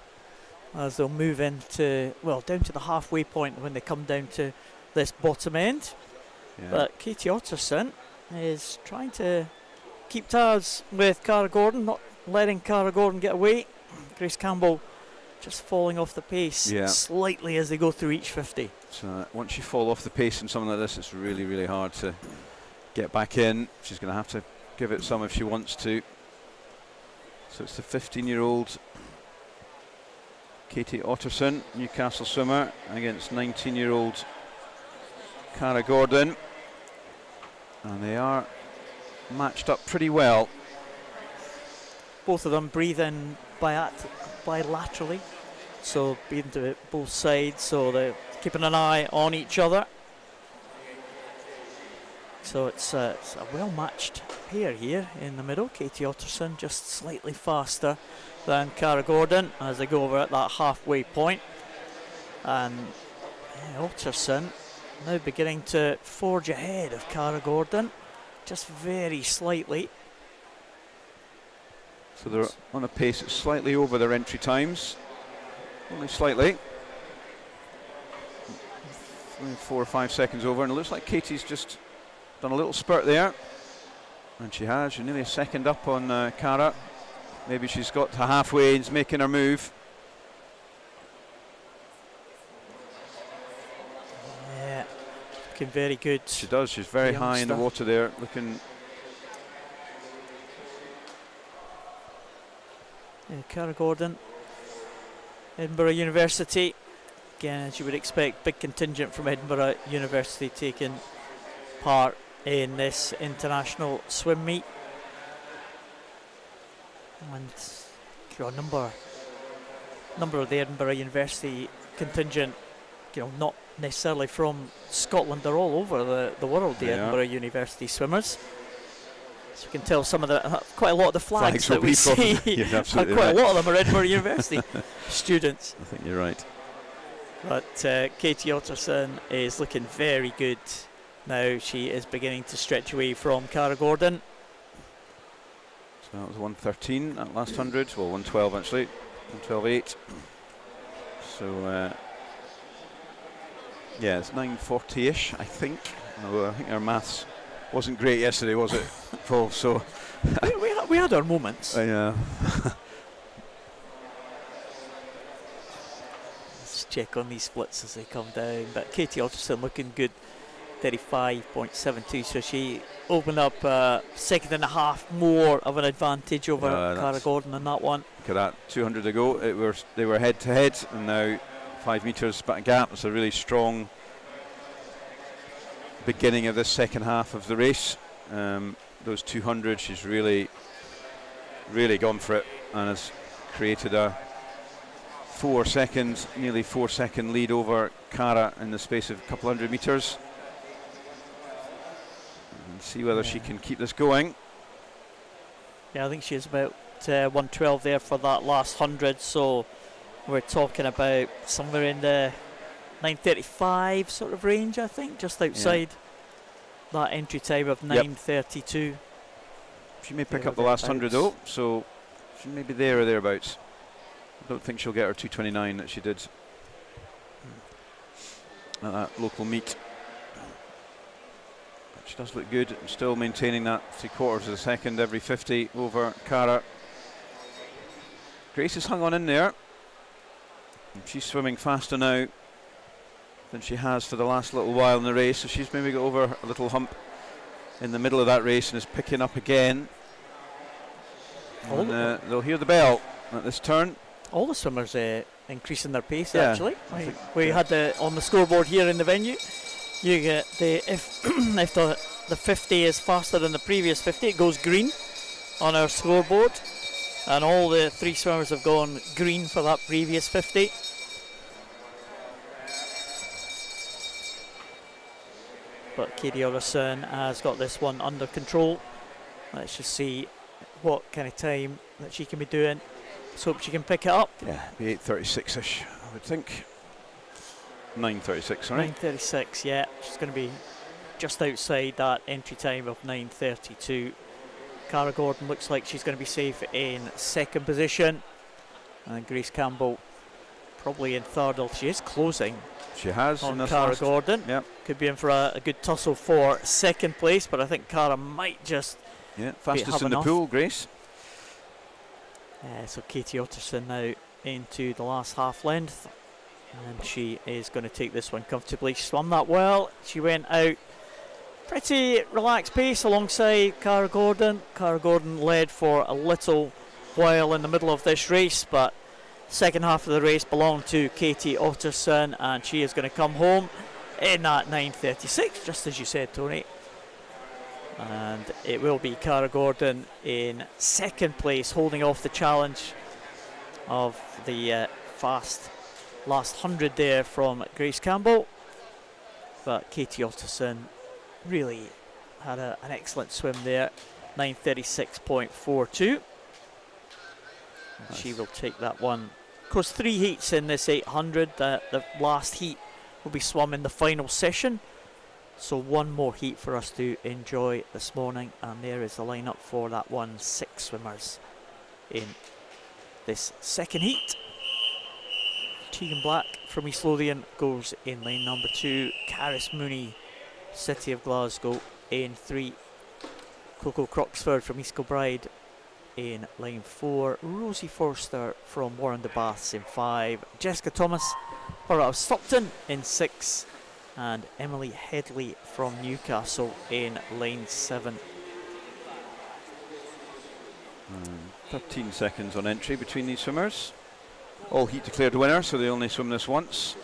C: as they'll move into down to the halfway point when they come down to this bottom end.
B: Yeah.
C: But Katie Otterson is trying to keep tabs with Cara Gordon, not letting Cara Gordon get away. Grace Campbell just falling off the pace slightly as they go through each 50.
B: So once you fall off the pace in something like this, it's really, really hard to get back in. She's going to have to give it some if she wants to. So it's the 15-year-old Katie Otterson, Newcastle swimmer, against 19-year-old Cara Gordon. And they are matched up pretty well.
C: Both of them breathe in bilaterally, so breathing to both sides, so they're keeping an eye on each other. So it's a well-matched pair here in the middle. Katie Otterson just slightly faster than Cara Gordon as they go over at that halfway point. And Otterson now beginning to forge ahead of Cara Gordon, just very slightly.
B: So they're on a pace that's slightly over their entry times. Only slightly. 4 or 5 seconds over, and it looks like Katie's just done a little spurt there. And she has. She's nearly a second up on Cara. Maybe she's got to halfway and is making her move.
C: Yeah, looking very good.
B: She does. She's very high in the
C: Youngster.
B: water there, looking.
C: Yeah, Cara Gordon, Edinburgh University. Again, as you would expect, big contingent from Edinburgh University taking part in this international swim meet. And a number of the Edinburgh University contingent, not necessarily from Scotland, they're all over the world, the
B: They are.
C: Edinburgh University swimmers. So we can tell some of quite a lot of the flags that
B: will
C: we
B: be from-
C: see,
B: You're absolutely
C: quite
B: right.
C: a lot of them are Edinburgh University students.
B: I think you're right.
C: But Katie Otterson is looking very good now. She is beginning to stretch away from Cara Gordon.
B: So that was 1:13 at last 100. Well, 1:12 actually. 1:12.8. So yeah, it's 9:40ish, I think. Although I think our maths wasn't great yesterday, was it, Paul? So
C: we had our moments.
B: yeah.
C: Let's check on these splits as they come down. But Katie Otterson looking good, 35.72. So she opened up a second and a half more of an advantage over Cara Gordon on that one.
B: Look at that, 200 to go. They were head to head, and now 5 metres back gap. It's a really strong beginning of this second half of the race. Those 200, she's really gone for it and has created a nearly 4 second lead over Cara in the space of a couple hundred metres. And see whether she can keep this going.
C: Yeah, I think she's about 112 there for that last 100, so we're talking about somewhere in the 9:35 sort of range, I think, just outside that entry time of 9:32.
B: She may pick up the last 100 though, so she may be there or thereabouts. I don't think she'll get her 2:29 that she did at that local meet. But she does look good, still maintaining that 3/4 of a second every 50 over Cara. Grace has hung on in there. And she's swimming faster now than she has for the last little while in the race, so she's maybe got over a little hump in the middle of that race and is picking up again. And they'll hear the bell at this turn.
C: All the swimmers increasing their pace,
B: Yeah,
C: actually. We had on the scoreboard here in the venue, you get if the 50 is faster than the previous 50, it goes green on our scoreboard, and all the 3 swimmers have gone green for that previous 50. But Katie Otterson has got this one under control. Let's just see what kind of time that she can be doing. Let's hope she can pick it up.
B: Yeah, be 8:36ish, I would think. 9:36, sorry.
C: 9:36, yeah. She's going to be just outside that entry time of 9:32. Cara Gordon looks like she's going to be safe in second position. And Grace Campbell probably in third, although she is closing.
B: She has
C: on
B: in this
C: Cara
B: last.
C: Gordon.
B: Yep.
C: Could be in for a good tussle for second place, but I think Cara might just
B: fastest
C: have
B: in
C: enough.
B: the pool, Grace.
C: So Katie Otterson now into the last half length, and she is going to take this one comfortably. She swam that well. She went out pretty relaxed pace alongside Cara Gordon. Cara Gordon led for a little while in the middle of this race, but second half of the race belonged to Katie Otterson, and she is going to come home in that 9:36, just as you said, Tony. And it will be Cara Gordon in second place, holding off the challenge of the fast last 100 there from Grace Campbell. But Katie Otterson really had an excellent swim there, 9:36.42. Nice. She will take that one. Of course, 3 heats in this 800. The last heat will be swum in the final session. So 1 more heat for us to enjoy this morning, and there is the lineup for that one. 6 swimmers in this second heat. Tegan Black from East Lothian goes in lane number 2. Caris Mooney, City of Glasgow, in 3. Coco Croxford from East Kilbride in lane 4. Rosie Forster from Warren de Baths in 5. Jessica Thomas, Borough of Stockton, in 6. And Emily Headley from Newcastle in lane 7.
B: 13 seconds on entry between these swimmers. All heat declared winner, so they only swim this once.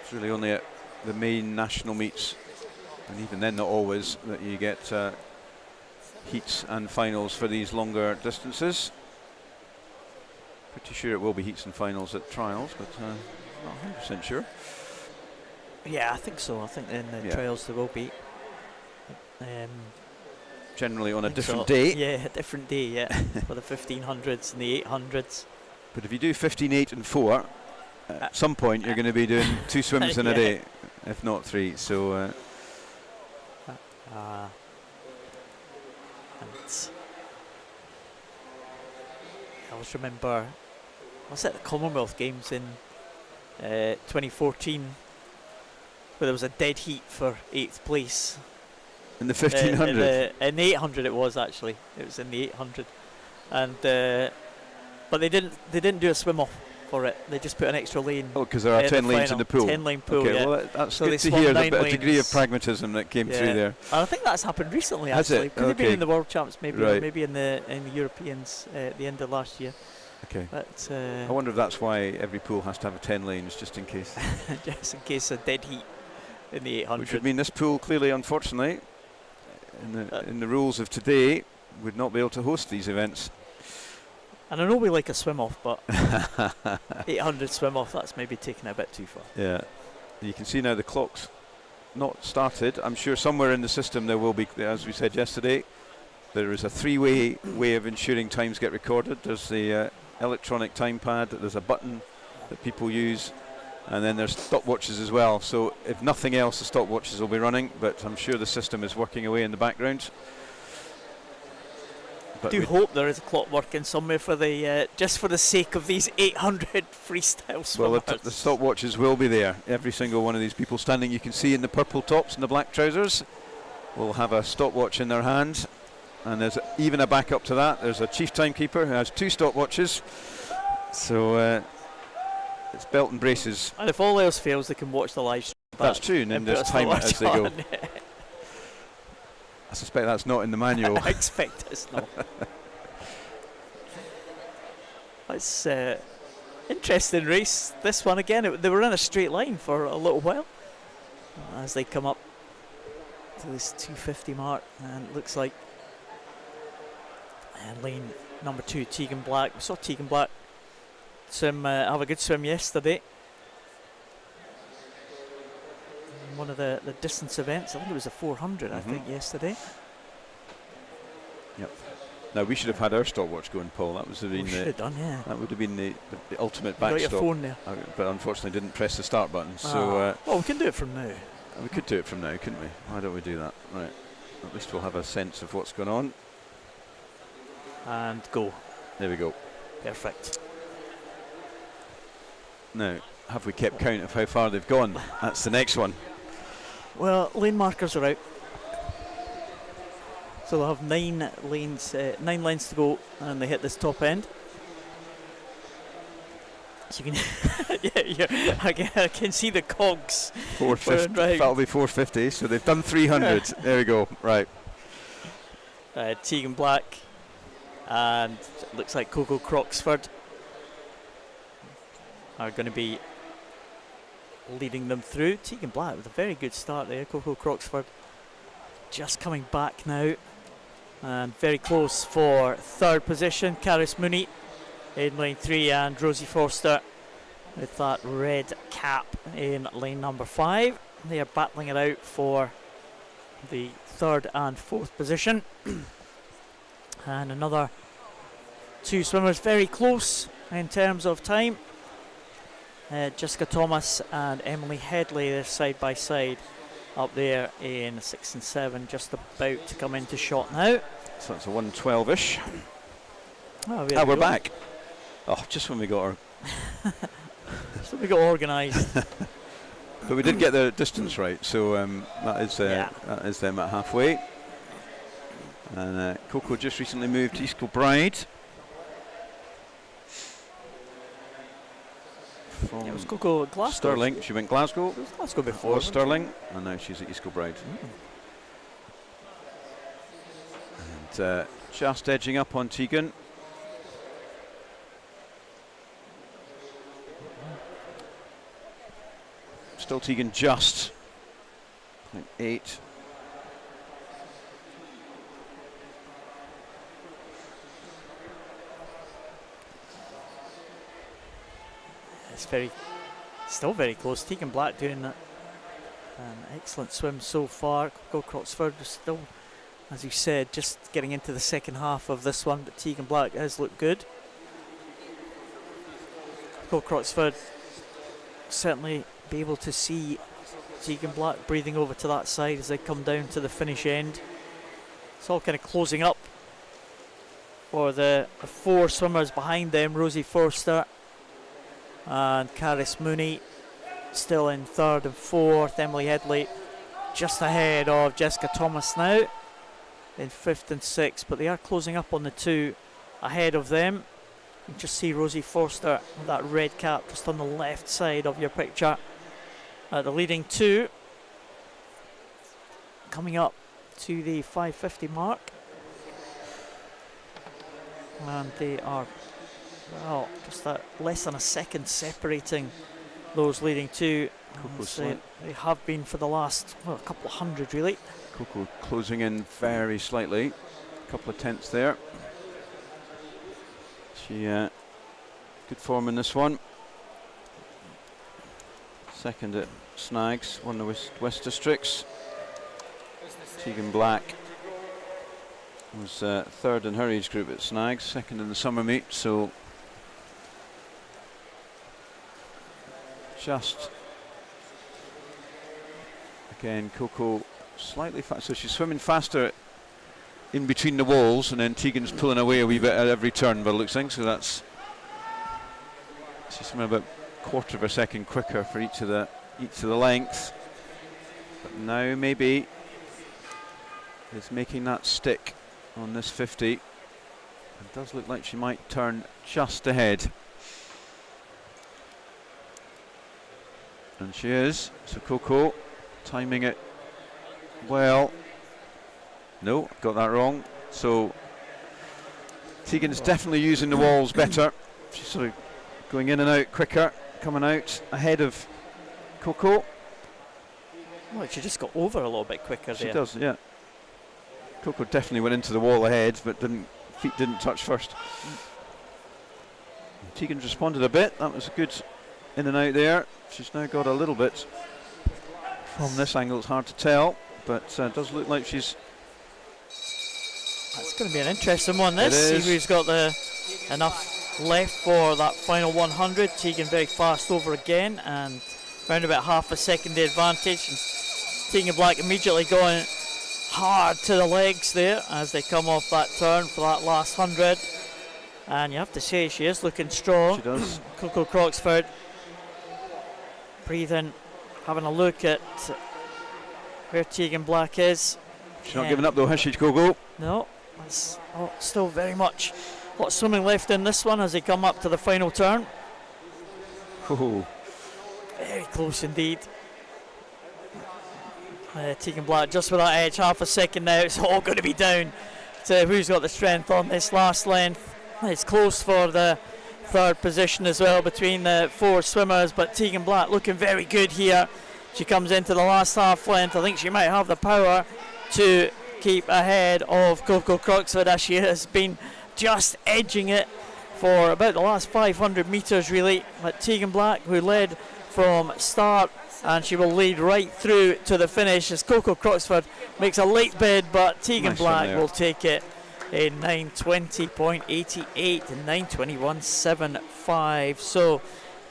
B: It's really only at the main national meets, and even then not always, that you get heats and finals for these longer distances. Pretty sure it will be heats and finals at trials, but not 100% sure.
C: Yeah, I think so. I think in the trials there will be.
B: Generally on a different day.
C: Yeah, a different day, yeah. For the 1500s and the 800s.
B: But if you do 15, 8 and 4, at some point you're going to be doing 2 swims in a day, if not 3. So
C: and I always remember, I was at the Commonwealth Games in 2014, where there was a dead heat for 8th place.
B: In the 1500?
C: In the 800 it was, actually. It was in the 800. And but they didn't do a swim off for it. They just put an extra lane.
B: Oh, because there are 10 lanes in the pool.
C: 10 lane pool,
B: okay,
C: yeah.
B: well that's
C: so
B: good to hear, a degree of pragmatism that came through there.
C: And I think that's happened recently,
B: Has
C: actually.
B: it?
C: Could have been in the World Champs, maybe,
B: right.
C: Or maybe in the Europeans at the end of last year.
B: Okay.
C: But
B: I wonder if that's why every pool has to have a 10 lanes, just in case.
C: just in case of dead heat in the 800.
B: Which would mean this pool, clearly, unfortunately, in the rules of today, would not be able to host these events.
C: And I know we like a swim off, but 800 swim off, that's maybe taking it a bit too far.
B: Yeah. You can see now the clock's not started. I'm sure somewhere in the system there will be, as we said yesterday, there is a three-way way of ensuring times get recorded. There's the electronic time pad, there's a button that people use, and then there's stopwatches as well. So if nothing else, the stopwatches will be running, but I'm sure the system is working away in the background.
C: I do hope there is a clock working somewhere for the just for the sake of these 800 freestyle swimmers.
B: Well, the stopwatches will be there. Every single one of these people standing, you can see in the purple tops and the black trousers, will have a stopwatch in their hand. And there's even a backup to that. There's a chief timekeeper who has 2 stopwatches. So it's belt and braces.
C: And if all else fails, they can watch the live stream.
B: That's true, and then there's time as they go. I suspect that's not in the manual.
C: I expect it's not. It's interesting race. This one again, they were in a straight line for a little while as they come up to this 250 mark, and it looks like lane number 2, Tegan Black. We saw Tegan Black swim, have a good swim yesterday. One of the distance events, I think it was a 400, I think, yesterday.
B: Yep. Now we should have had our stopwatch going, Paul. That was
C: We should have done, yeah.
B: That would have been the ultimate
C: You got your
B: backstop.
C: phone there.
B: But unfortunately didn't press the start button. So
C: Well, we can do it from now.
B: we could do it from now, couldn't we? Why don't we do that? Right. At least we'll have a sense of what's going on.
C: And go.
B: There we go.
C: Perfect.
B: Now, have we kept count of how far they've gone? That's the next one.
C: Well, lane markers are out. So they'll have 9 lanes, 9 lanes to go, and they hit this top end. So you can, I can see the cogs.
B: 450. That'll be 450. So they've done 300. There we go. Right.
C: Tegan Black, and it looks like Coco Croxford are going to be leading them through. Tegan Black with a very good start there. Coco Croxford just coming back now, and very close for 3rd position. Caris Mooney in lane 3, and Rosie Forster with that red cap in lane number 5. They are battling it out for the 3rd and 4th position. And another 2 swimmers very close in terms of time. Jessica Thomas and Emily Headley, they're side by side up there in 6 and 7, just about to come into shot now.
B: So that's a 112-ish.
C: We're
B: back. Oh, just when we got our...
C: So we got organised.
B: But we did get the distance right, so that is them at halfway. And Coco just recently moved to East Kilbride.
C: It was Coco Glasgow.
B: Stirling. She went Glasgow.
C: It was Glasgow before.
B: Was Stirling, and now she's at East Kilbride. And just edging up on Tegan. Still Tegan just 8.
C: It's still very close. Tegan Black doing an excellent swim so far. Coco Croxford is still, as you said, just getting into the second half of this one, but Tegan Black has looked good. Coco Croxford certainly be able to see Tegan Black breathing over to that side as they come down to the finish end. It's all kind of closing up for the 4 swimmers behind them. Rosie Forster and Caris Mooney still in 3rd and 4th. Emily Headley just ahead of Jessica Thomas now in 5th and 6th, but they are closing up on the 2 ahead of them. You can just see Rosie Forster with that red cap just on the left side of your picture at the leading 2, coming up to the 550 mark, and they are, well, just less than a second separating those leading 2. They have been for the last, well, a couple of hundred really.
B: Coco closing in very slightly, a couple of tenths there. She good form in this one. Second at Snags, won the West Districts. Tegan Black was third in her age group at Snags, second in the summer meet, so just again Coco slightly fast, so she's swimming faster in between the walls, and then Tegan's pulling away a wee bit at every turn by the looks of things, so that's she's swimming about quarter of a second quicker for each of the lengths. But now maybe is making that stick on this 50. It does look like she might turn just ahead. And she is. So Coco timing it well. No, got that wrong. So Tegan's definitely using the walls better. She's sort of going in and out quicker, coming out ahead of Coco.
C: Well, she just got over a little bit quicker there.
B: She does, yeah. Coco definitely went into the wall ahead, but feet didn't touch first. Tegan's responded a bit. That was a good in and out there. She's now got a little bit from this angle. It's hard to tell, but it does look like she's.
C: That's going to be an interesting one. This.
B: It is.
C: See who's got enough left for that final 100. Tegan very fast over again, and round about half a second the advantage. And Tegan Black immediately going hard to the legs there as they come off that turn for that last 100. And you have to say she is looking strong.
B: She does.
C: Coco Croxford breathing, having a look at where Tegan Black is.
B: She's not giving up though, has she, Coco?
C: No, that's still very much a lot of swimming left in this one as they come up to the final turn.
B: Oh.
C: Very close indeed. Tegan Black just with that edge, half a second now. It's all going to be down to who's got the strength on this last length. It's close for the third position as well between the four swimmers, but Tegan Black looking very good here. She comes into the last half length. I think she might have the power to keep ahead of Coco Croxford, as she has been just edging it for about the last 500 metres really. But Tegan Black, who led from start, and she will lead right through to the finish as Coco Croxford makes a late bid, but Tegan Black will take it in 9:20.88 and 9:21.75. So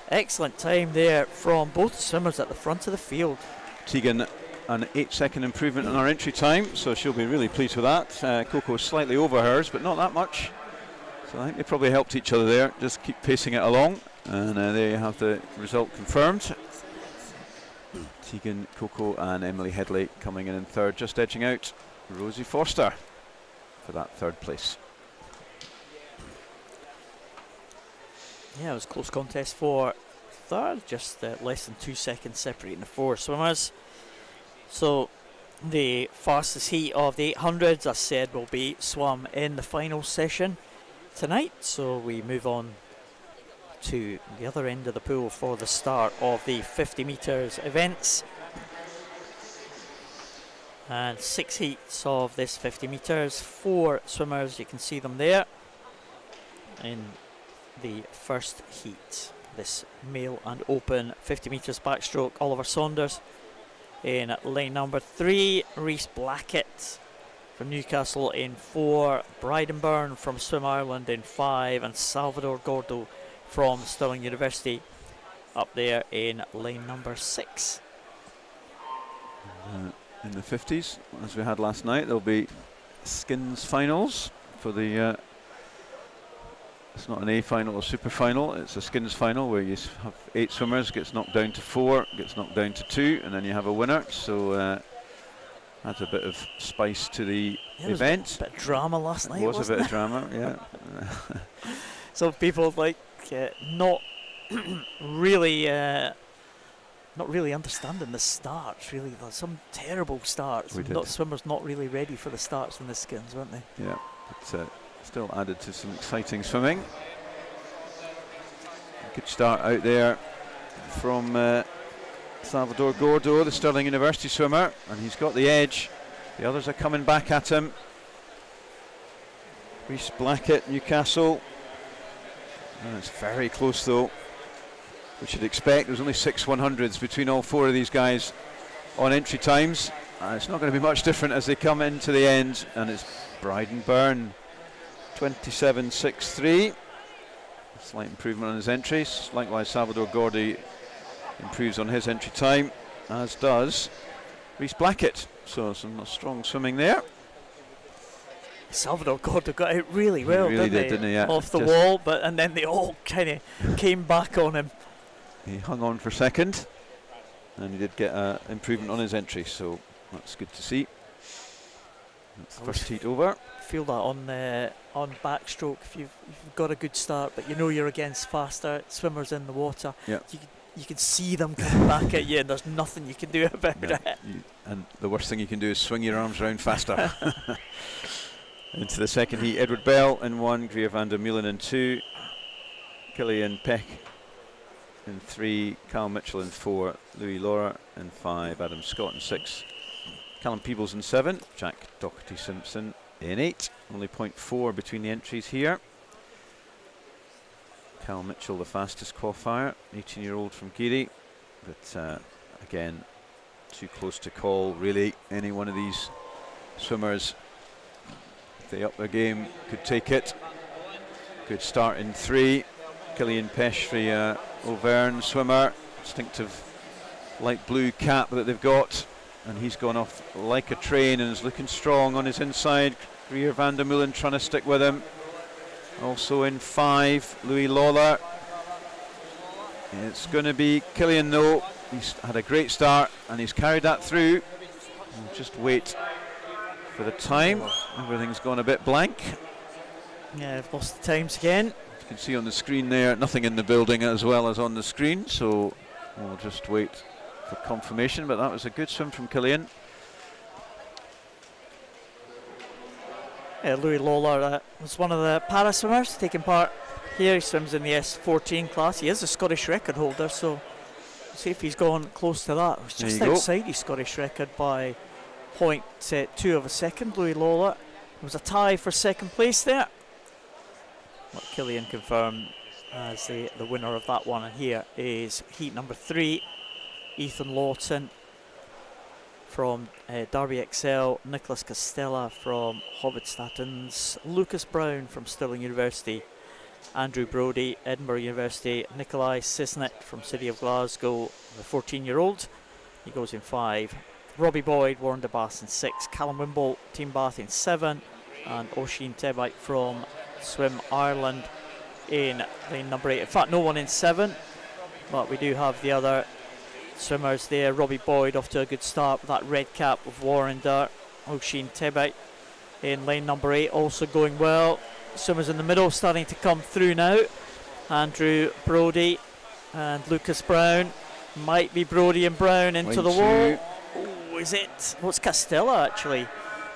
C: excellent time there from both swimmers at the front of the field.
B: Tegan, an 8-second improvement in our entry time, so she'll be really pleased with that. Coco slightly over hers, but not that much. So I think they probably helped each other there. Just keep pacing it along, and there you have the result confirmed. Tegan, Coco and Emily Headley coming in third, just edging out Rosie Forster for that third place.
C: Yeah, it was a close contest for third, just less than 2 seconds separating the four swimmers. So the fastest heat of the 800s, as said, will be swum in the final session tonight. So we move on to the other end of the pool for the start of the 50 metres events. And 6 heats of this 50 metres, 4 swimmers, you can see them there in the first heat. This male and open 50 metres backstroke, Oliver Saunders in lane number 3, Rhys Blackett from Newcastle in 4, Brydenburn from Swim Ireland in 5, and Salvador Gordo from Stirling University up there in lane number 6.
B: In the 50s, as we had last night, there'll be skins finals for the it's not an A final or super final, it's a skins final where you have 8 swimmers, gets knocked down to 4, gets knocked down to 2, and then you have a winner. So adds a bit of spice to the event.
C: A bit of drama last night.
B: It was a bit
C: it?
B: of drama, yeah.
C: Some people not really understanding the starts. Really, there's some terrible starts. Swimmers not really ready for the starts in the skins, weren't they?
B: Yeah, but still added to some exciting swimming. Good start out there from Salvador Gordo, the Stirling University swimmer, and he's got the edge. The others are coming back at him. Rhys Blackett, Newcastle, It's very close though. We should expect there's only 6 100s between all 4 of these guys on entry times. It's not going to be much different as they come into the end, and it's Bryden Byrne 27.63. Slight improvement on his entries. Likewise, Salvador Gordy improves on his entry time, as does Rhys Blackett. So some strong swimming there.
C: Salvador Gordy got out really well,
B: he really
C: didn't he?
B: Yeah.
C: Off the wall, and then they all kind of came back on him.
B: He hung on for second, and he did get an improvement on his entry, so that's good to see. That's the first heat over.
C: Feel that on backstroke, if you've got a good start, but you know you're against faster swimmers in the water.
B: Yeah.
C: You can see them coming back at you, and there's nothing you can do about it.
B: And the worst thing you can do is swing your arms around faster. Into the second heat, Edward Bell in 1, Greer van der Meulen in 2, Killian Peck in 3, Carl Mitchell in 4, Louis Laurer in 5, Adam Scott in 6, Callum Peebles in 7, Jack Doherty Simpson in 8. Only 0.4 between the entries here. Carl Mitchell, the fastest qualifier, 18-year-old from Geary, but again, too close to call really. Any one of these swimmers, if they up their game, could take it. Good start in 3. Killian Pesh, the Auvergne swimmer, distinctive light blue cap that they've got, and he's gone off like a train and is looking strong on his inside. Greer van der Meulen trying to stick with him. Also in 5, Louis Lawler. It's going to be Killian though. He's had a great start and he's carried that through. We'll just wait for the time. Everything's gone a bit blank.
C: Yeah, I've lost the times again.
B: You can see on the screen there, nothing in the building as well as on the screen, so we'll just wait for confirmation, but that was a good swim from Killian.
C: Louis Lawler was one of the para swimmers taking part here. He swims in the S14 class. He is a Scottish record holder, so see if he's gone close to that. He's just outside his Scottish record by 0.2 of a second, Louis Lawler. It was a tie for second place there. What Killian confirmed as the winner of that one, and here is heat number 3. Ethan Lawton from Derby XL, Nicholas Castella from Hovedstatens, Lucas Brown from Stirling University, Andrew Brodie, Edinburgh University, Nikolai Sisnet from City of Glasgow, the 14-year-old. He goes in 5. Robbie Boyd, Warren de Bass in 6, Callum Wimble, Team Bath in 7, and Oisin Tebite from Swim Ireland in lane number 8. In fact, no one in 7, but we do have the other swimmers there. Robbie Boyd off to a good start with that red cap of Warren there. Oisin Tebite in lane number 8 also going well. Swimmers in the middle starting to come through now. Andrew Brodie and Lucas Brown. Might be Brodie and Brown into the wall. Oh, is it? What's Castella actually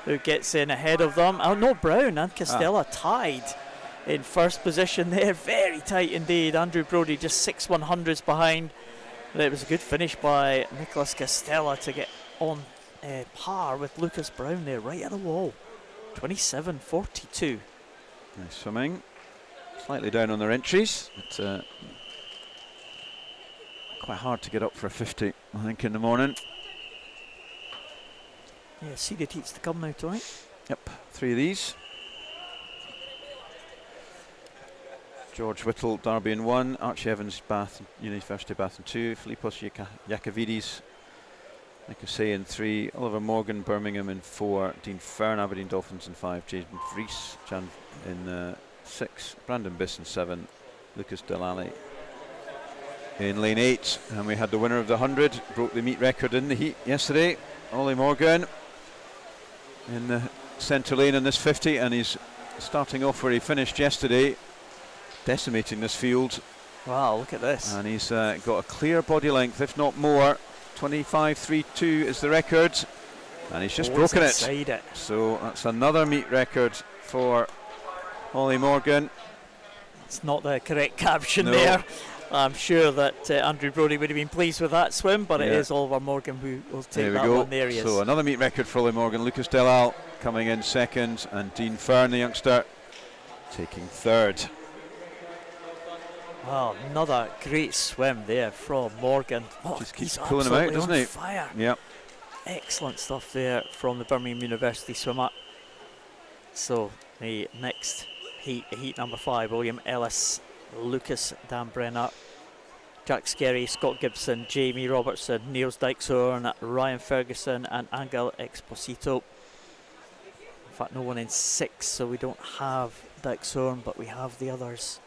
C: who gets in ahead of them? Oh no, Brown and Castella tied in first position there. Very tight indeed. Andrew Brodie just 6 100s behind. It was a good finish by Nicholas Castella to get on par with Lucas Brown there, right at the wall. 27.42.
B: Nice swimming. Slightly down on their entries, but quite hard to get up for a 50, I think, in the morning.
C: Yeah, seeded heats to come now, Tony.
B: Yep, 3 of these. George Whittle, Derby in 1, Archie Evans, Bath, University of Bath in 2, Filipos Yakovidis, Nicosia in 3, Oliver Morgan, Birmingham in 4, Dean Fern, Aberdeen Dolphins in 5, Jaden Vries, Jan in 6, Brandon Biss in 7, Lucas Delali in lane 8, and we had the winner of the 100, broke the meet record in the heat yesterday, Ollie Morgan in the centre lane in this 50, and he's starting off where he finished yesterday, decimating this field.
C: Wow, look at this.
B: And he's got a clear body length, if not more. 25.32 is the record, and he's just broken it. So that's another meet record for Ollie Morgan.
C: It's not the correct caption there. I'm sure that Andrew Brodie would have been pleased with that swim, but it is Oliver Morgan who will take that one. There he is.
B: So another meet record for Ollie Morgan. Lucas Delal coming in second, and Dean Fern, the youngster, taking third.
C: Well, another great swim there from Morgan. Oh,
B: Just keeps
C: he's
B: pulling him out,
C: absolutely
B: doesn't
C: on
B: he?
C: fire.
B: Yep.
C: Excellent stuff there from the Birmingham University swimmer. So the next heat number 5, William Ellis, Lucas Danbrenner, Jack Skerry, Scott Gibson, Jamie Robertson, Niels Dykeshorn, Ryan Ferguson and Angel Exposito. In fact, no one in 6, so we don't have Dykeshorn, but we have the others.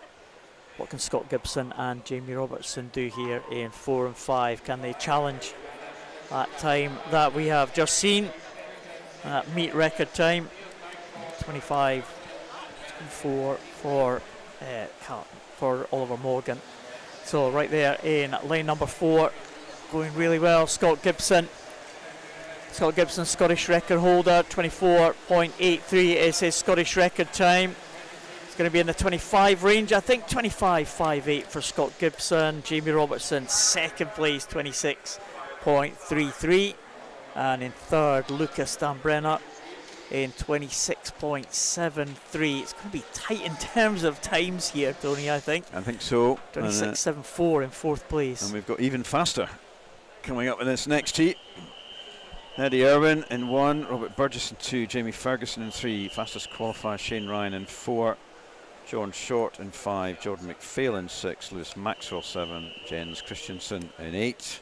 C: What can Scott Gibson and Jamie Robertson do here in 4 and 5? Can they challenge that time that we have just seen? That meet record time, 25.4 for Oliver Morgan. So right there in lane number 4, going really well. Scott Gibson, Scottish record holder, 24.83 is his Scottish record time. Going to be in the 25 range, I think. 25.58 for Scott Gibson. Jamie Robertson second place, 26.33, and in third Lucas Danbrenner in 26.73. It's going to be tight in terms of times here, Tony. I think
B: So
C: 26.74 in fourth place,
B: and we've got even faster coming up in this next heat. Eddie Irwin in 1, Robert Burgess in 2, Jamie Ferguson in 3, fastest qualifier Shane Ryan in 4, John Short in 5, Jordan McPhail in 6, Lewis Maxwell 7, Jens Christensen in 8.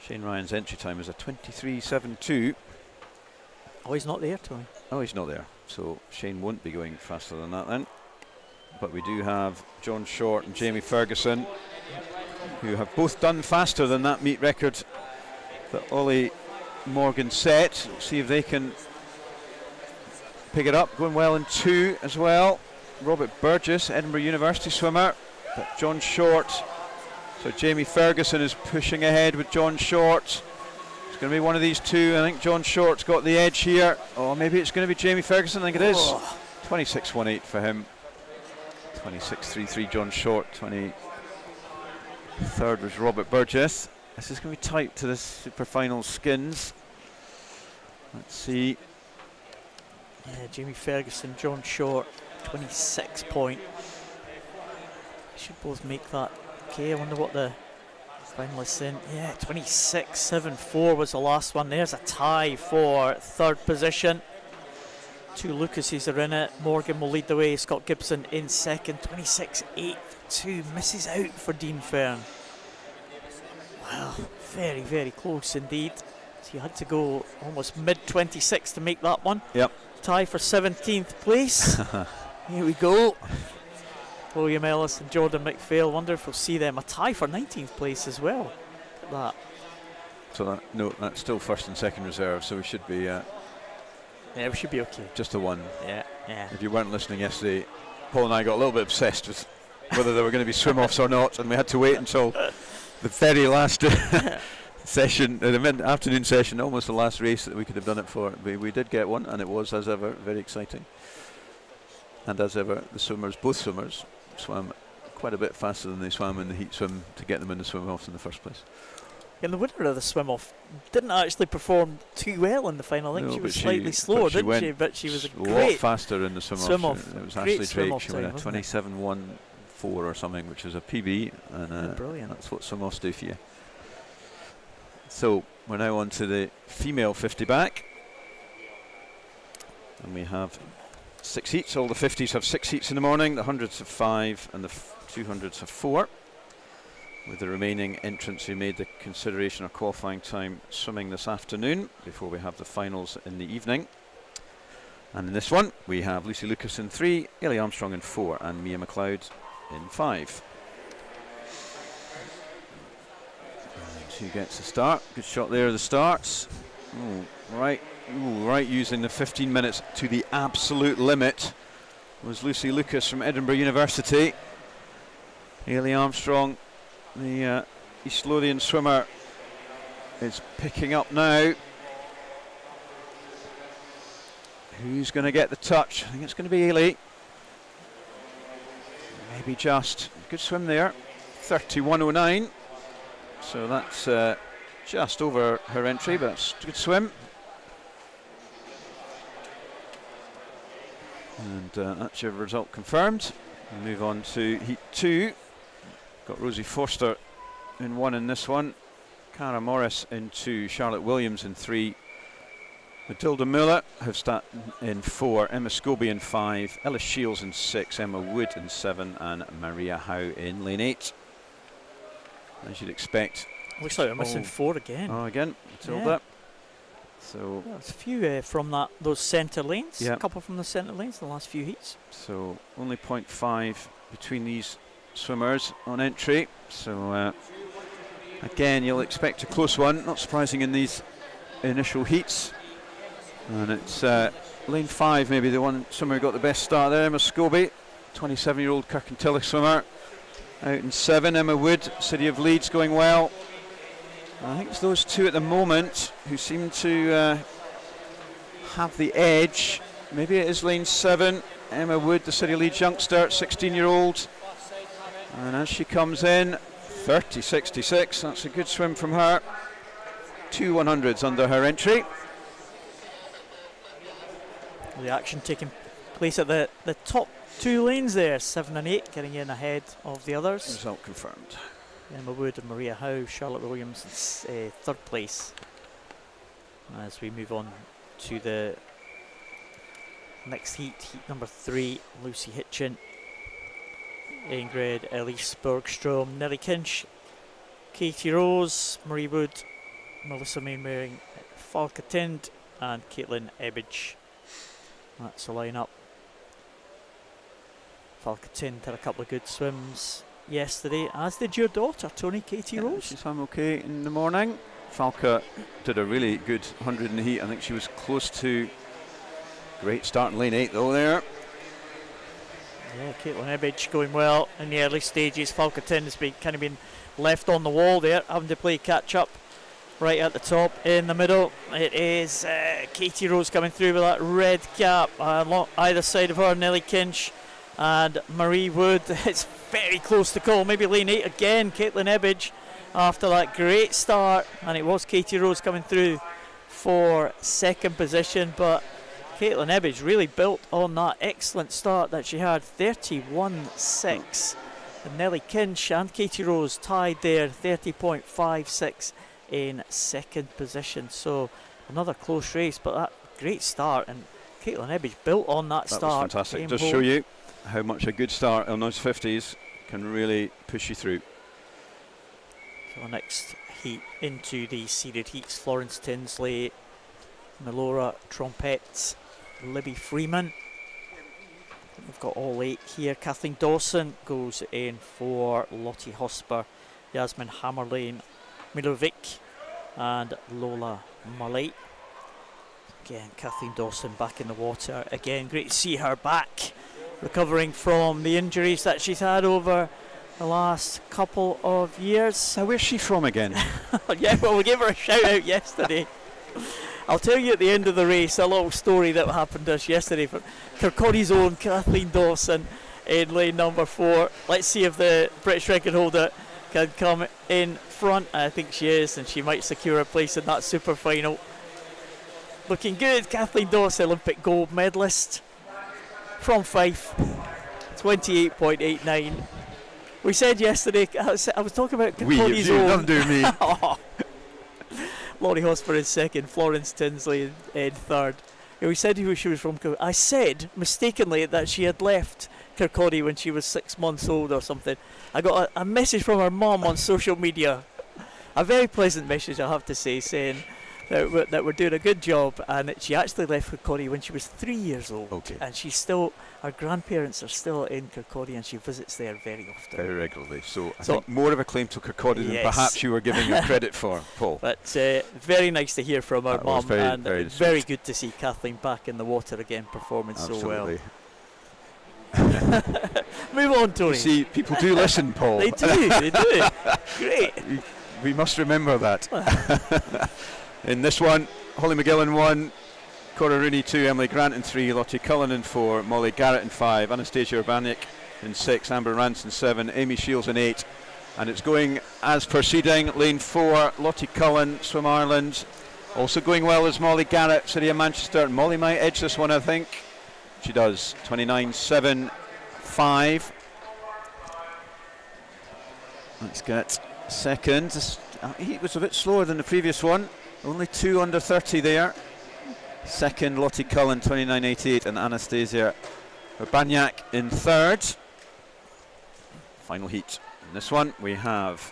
B: Shane Ryan's entry time is a 23.72.
C: Oh, he's not there, Tony.
B: Oh, he's not there. So Shane won't be going faster than that then. But we do have John Short and Jamie Ferguson, who have both done faster than that meet record that Ollie Morgan set. See if they can pick it up. Going well in 2 as well. Robert Burgess, Edinburgh University swimmer, but John Short. So Jamie Ferguson is pushing ahead with John Short. It's going to be one of these two. I think John Short's got the edge here. Oh, maybe it's going to be Jamie Ferguson. I think it is. 26.18 for him. 26.33 John Short. 23rd was Robert Burgess. This is going to be tight to the super final skins. Let's see.
C: Yeah, Jamie Ferguson, John Short, 26 point. Should both make that. Okay, I wonder what the finalists in. Yeah, 26.74 was the last one. There's a tie for third position. 2 Lucases are in it. Morgan will lead the way. Scott Gibson in second. 26.82 misses out for Dean Fern. Wow, very, very close indeed. So you had to go almost mid-26 to make that one.
B: Yep.
C: Tie for 17th place. Here we go. William Ellis and Jordan McPhail. Wonder if we'll see them a tie for 19th place as well. Look at that.
B: So that's still first and second reserve, so we should be
C: Yeah, we should be okay.
B: just a 1.
C: Yeah, yeah.
B: If you weren't listening yesterday, Paul and I got a little bit obsessed with whether there were going to be swim-offs or not, and we had to wait until the very last session, the afternoon session, almost the last race that we could have done it for. We did get one, and it was, as ever, very exciting. And as ever, the swimmers, both swimmers, swam quite a bit faster than they swam in the heat swim to get them in the swim-offs in the first place.
C: And the winner of the swim-off didn't actually perform too well in the final. I think she was slightly slower, didn't she? But she was a
B: lot faster in the swim-off. It was Ashley Drake. She went a 27.14 or something, which was a PB, and
C: brilliant.
B: That's what swim-offs do for you. So we're now on to the female 50 back, and we have 6 heats. All the 50s have 6 heats in the morning, the 100s have 5 and the 200s have 4, with the remaining entrants who made the consideration of qualifying time swimming this afternoon before we have the finals in the evening. And in this one we have Lucy Lucas in 3, Ellie Armstrong in 4 and Mia McLeod in 5. Who gets the start? Good shot there at the starts. Right, using the 15 minutes to the absolute limit was Lucy Lucas from Edinburgh University. Ellie Armstrong, the East Lothian swimmer, is picking up now. Who's going to get the touch? I think it's going to be Ellie. Maybe just. Good swim there. 31.09. So that's just over her entry, but it's a good swim. And that's your result confirmed. We move on to Heat 2. got Rosie Forster in 1 in this one. Cara Morris in 2. Charlotte Williams in 3. Matilda Muller have started in 4. Emma Scobie in 5. Ella Shields in 6. Emma Wood in 7. And Maria Howe in lane 8. As you'd expect.
C: Looks like we're missing 4 again.
B: Oh, again, Matilda.
C: Yeah.
B: So
C: There's a few from those centre lanes.
B: Yeah.
C: A couple from the centre lanes in the last few heats.
B: So only 0.5 between these swimmers on entry. So again, you'll expect a close one. Not surprising in these initial heats. And it's lane 5, maybe the one swimmer who got the best start there. Emma Scobie, 27-year-old Kirkintilloch swimmer, out in 7. Emma Wood, City of Leeds, going well. I think it's those two at the moment who seem to have the edge. Maybe it is lane 7. Emma Wood, the City of Leeds youngster, 16-year-old. And as she comes in, 30.66. That's a good swim from her. 2 100s under her entry.
C: The action taking place at the top 2 lanes there, 7 and 8, getting in ahead of the others.
B: Result confirmed.
C: Emma Wood and Maria Howe, Charlotte Williams in 3rd place. As we move on to the next heat, heat number 3, Lucy Hitchin, Ingrid Elise Bergstrom, Nelly Kinch, Katie Rose, Marie Wood, Melissa Mainwaring, Falka Tind and Caitlin Ebbage. That's the lineup. Falka Tind had a couple of good swims yesterday, as did your daughter, Tony, Katie Rose.
B: She's swam okay in the morning. Falka did a really good 100 in the heat. I think she was close to great start in lane 8 though there.
C: Yeah, Caitlin Ebbage going well in the early stages. Falka Tind has been kind of been left on the wall there, having to play catch up right at the top. In the middle, it is Katie Rose coming through with that red cap. Along either side of her, Nelly Kinch and Marie Wood. It's very close to call. Maybe lane 8 again, Caitlin Ebbage after that great start. And it was Katie Rose coming through for 2nd position. But Caitlin Ebbage really built on that excellent start that she had, 31.6. And Nelly Kinch and Katie Rose tied there, 30.56 in 2nd position. So another close race, but that great start, and Caitlin Ebbage built on that start.
B: That was fantastic. Just show you how much a good start on those 50s can really push you through.
C: So next heat into the seeded heats, Florence Tinsley, Melora Trompette, Libby Freeman. We've got all 8 here. Kathleen Dawson goes in for Lottie Hosper, Yasmin Hammerlane, Milovic and Lola Mullay. Again, Kathleen Dawson back in the water. Again, great to see her back, recovering from the injuries that she's had over the last couple of years.
B: So where's she from again?
C: Yeah, well, we gave her a shout out yesterday. I'll tell you at the end of the race a little story that happened to us yesterday for Kirkcaldy's own Kathleen Dawson in lane number 4. Let's see if the British record holder can come in front. I think she is, and she might secure a place in that super final. Looking good. Kathleen Dawson, Olympic gold medalist from Fife, 28.89. We said yesterday, I was talking about Kirkcaldy's own.
B: Don't do me.
C: Lottie Hosper in 2nd, Florence Tinsley in 3rd. We said who she was from. I said mistakenly that she had left Kirkcaldy when she was 6 months old or something. I got a message from her mum on social media, a very pleasant message I have to say, saying that we're doing a good job, and she actually left Kirkcaldy when she was 3 years old.
B: Okay.
C: And she's still, her grandparents are still in Kirkcaldy, and she visits there very often.
B: Very regularly. So I think more of a claim to Kirkcaldy than perhaps you were giving her credit for, Paul.
C: But very nice to hear from her mum, and very good to see Kathleen back in the water again, performing so well. Move on, Tony.
B: You see, people do listen, Paul.
C: They do. Great.
B: We must remember that. In this one, Holly McGill in 1, Cora Rooney 2, Emily Grant in 3, Lottie Cullen in 4, Molly Garrett in 5, Anastasia Urbaniak in 6, Amber Rance in 7, Amy Shields in 8. And it's going as proceeding. Lane 4, Lottie Cullen, Swim Ireland. Also going well is Molly Garrett, City of Manchester. Molly might edge this one, I think. She does, 29.75. Let's get second. He was a bit slower than the previous one. Only 2 under 30 there. Second, Lottie Cullen, 29.88, and Anastasia Urbaniak in third. Final heat. In this one, we have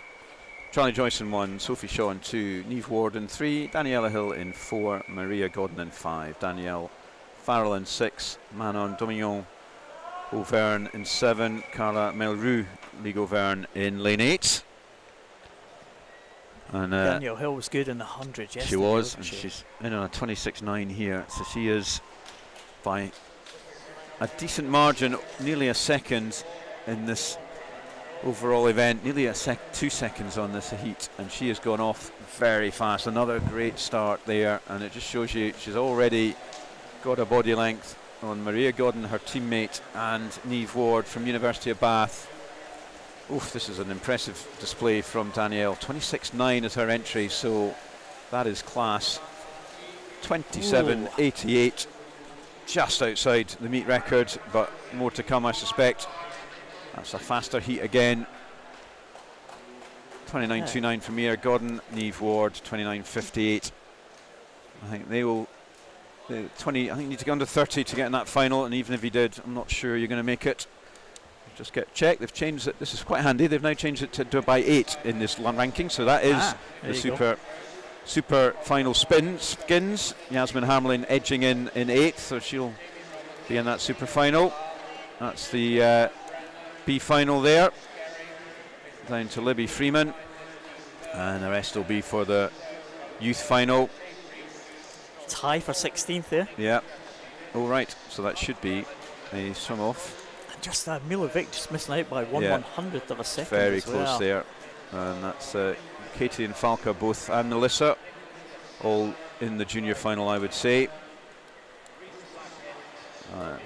B: Charlie Joyce in 1, Sophie Shaw in 2, Niamh Ward in 3, Daniela Hill in 4, Maria Godden in 5, Danielle Farrell in 6, Manon Domignon Auvergne in 7, Carla Melroux League Auvergne in lane 8. And
C: Danielle Hill was good in the 100 yesterday.
B: She was, and she's in on a 26.9 here, so she is by a decent margin, nearly a second in this overall event, nearly 2 seconds on this heat, and she has gone off very fast. Another great start there, and it just shows you she's already got a body length on Maria Godden, her teammate, and Niamh Ward from University of Bath. Oof, this is an impressive display from Danielle. 26.9 is her entry, so that is class. 27.88, just outside the meet record, but more to come, I suspect. That's a faster heat again. 29.29 for Maria Godden, Niamh Ward 29.58. I think they will. I think you need to get under 30 to get in that final, and even if you did, I'm not sure you're going to make it. Just get checked. They've changed it. This is quite handy. They've now changed it to do it by 8 in this ranking, so that is the super final skins. Yasmin Hamlin edging in 8th, so she'll be in that super final. That's the B final there, down to Libby Freeman, and the rest will be for the youth final.
C: Tie for 16th there.
B: Yeah. All right. So that should be a swim off.
C: And just Milovic just missing out by 1/100th of a second.
B: Very close there, and that's Katie and Falca both, and Melissa all in the junior final, I would say.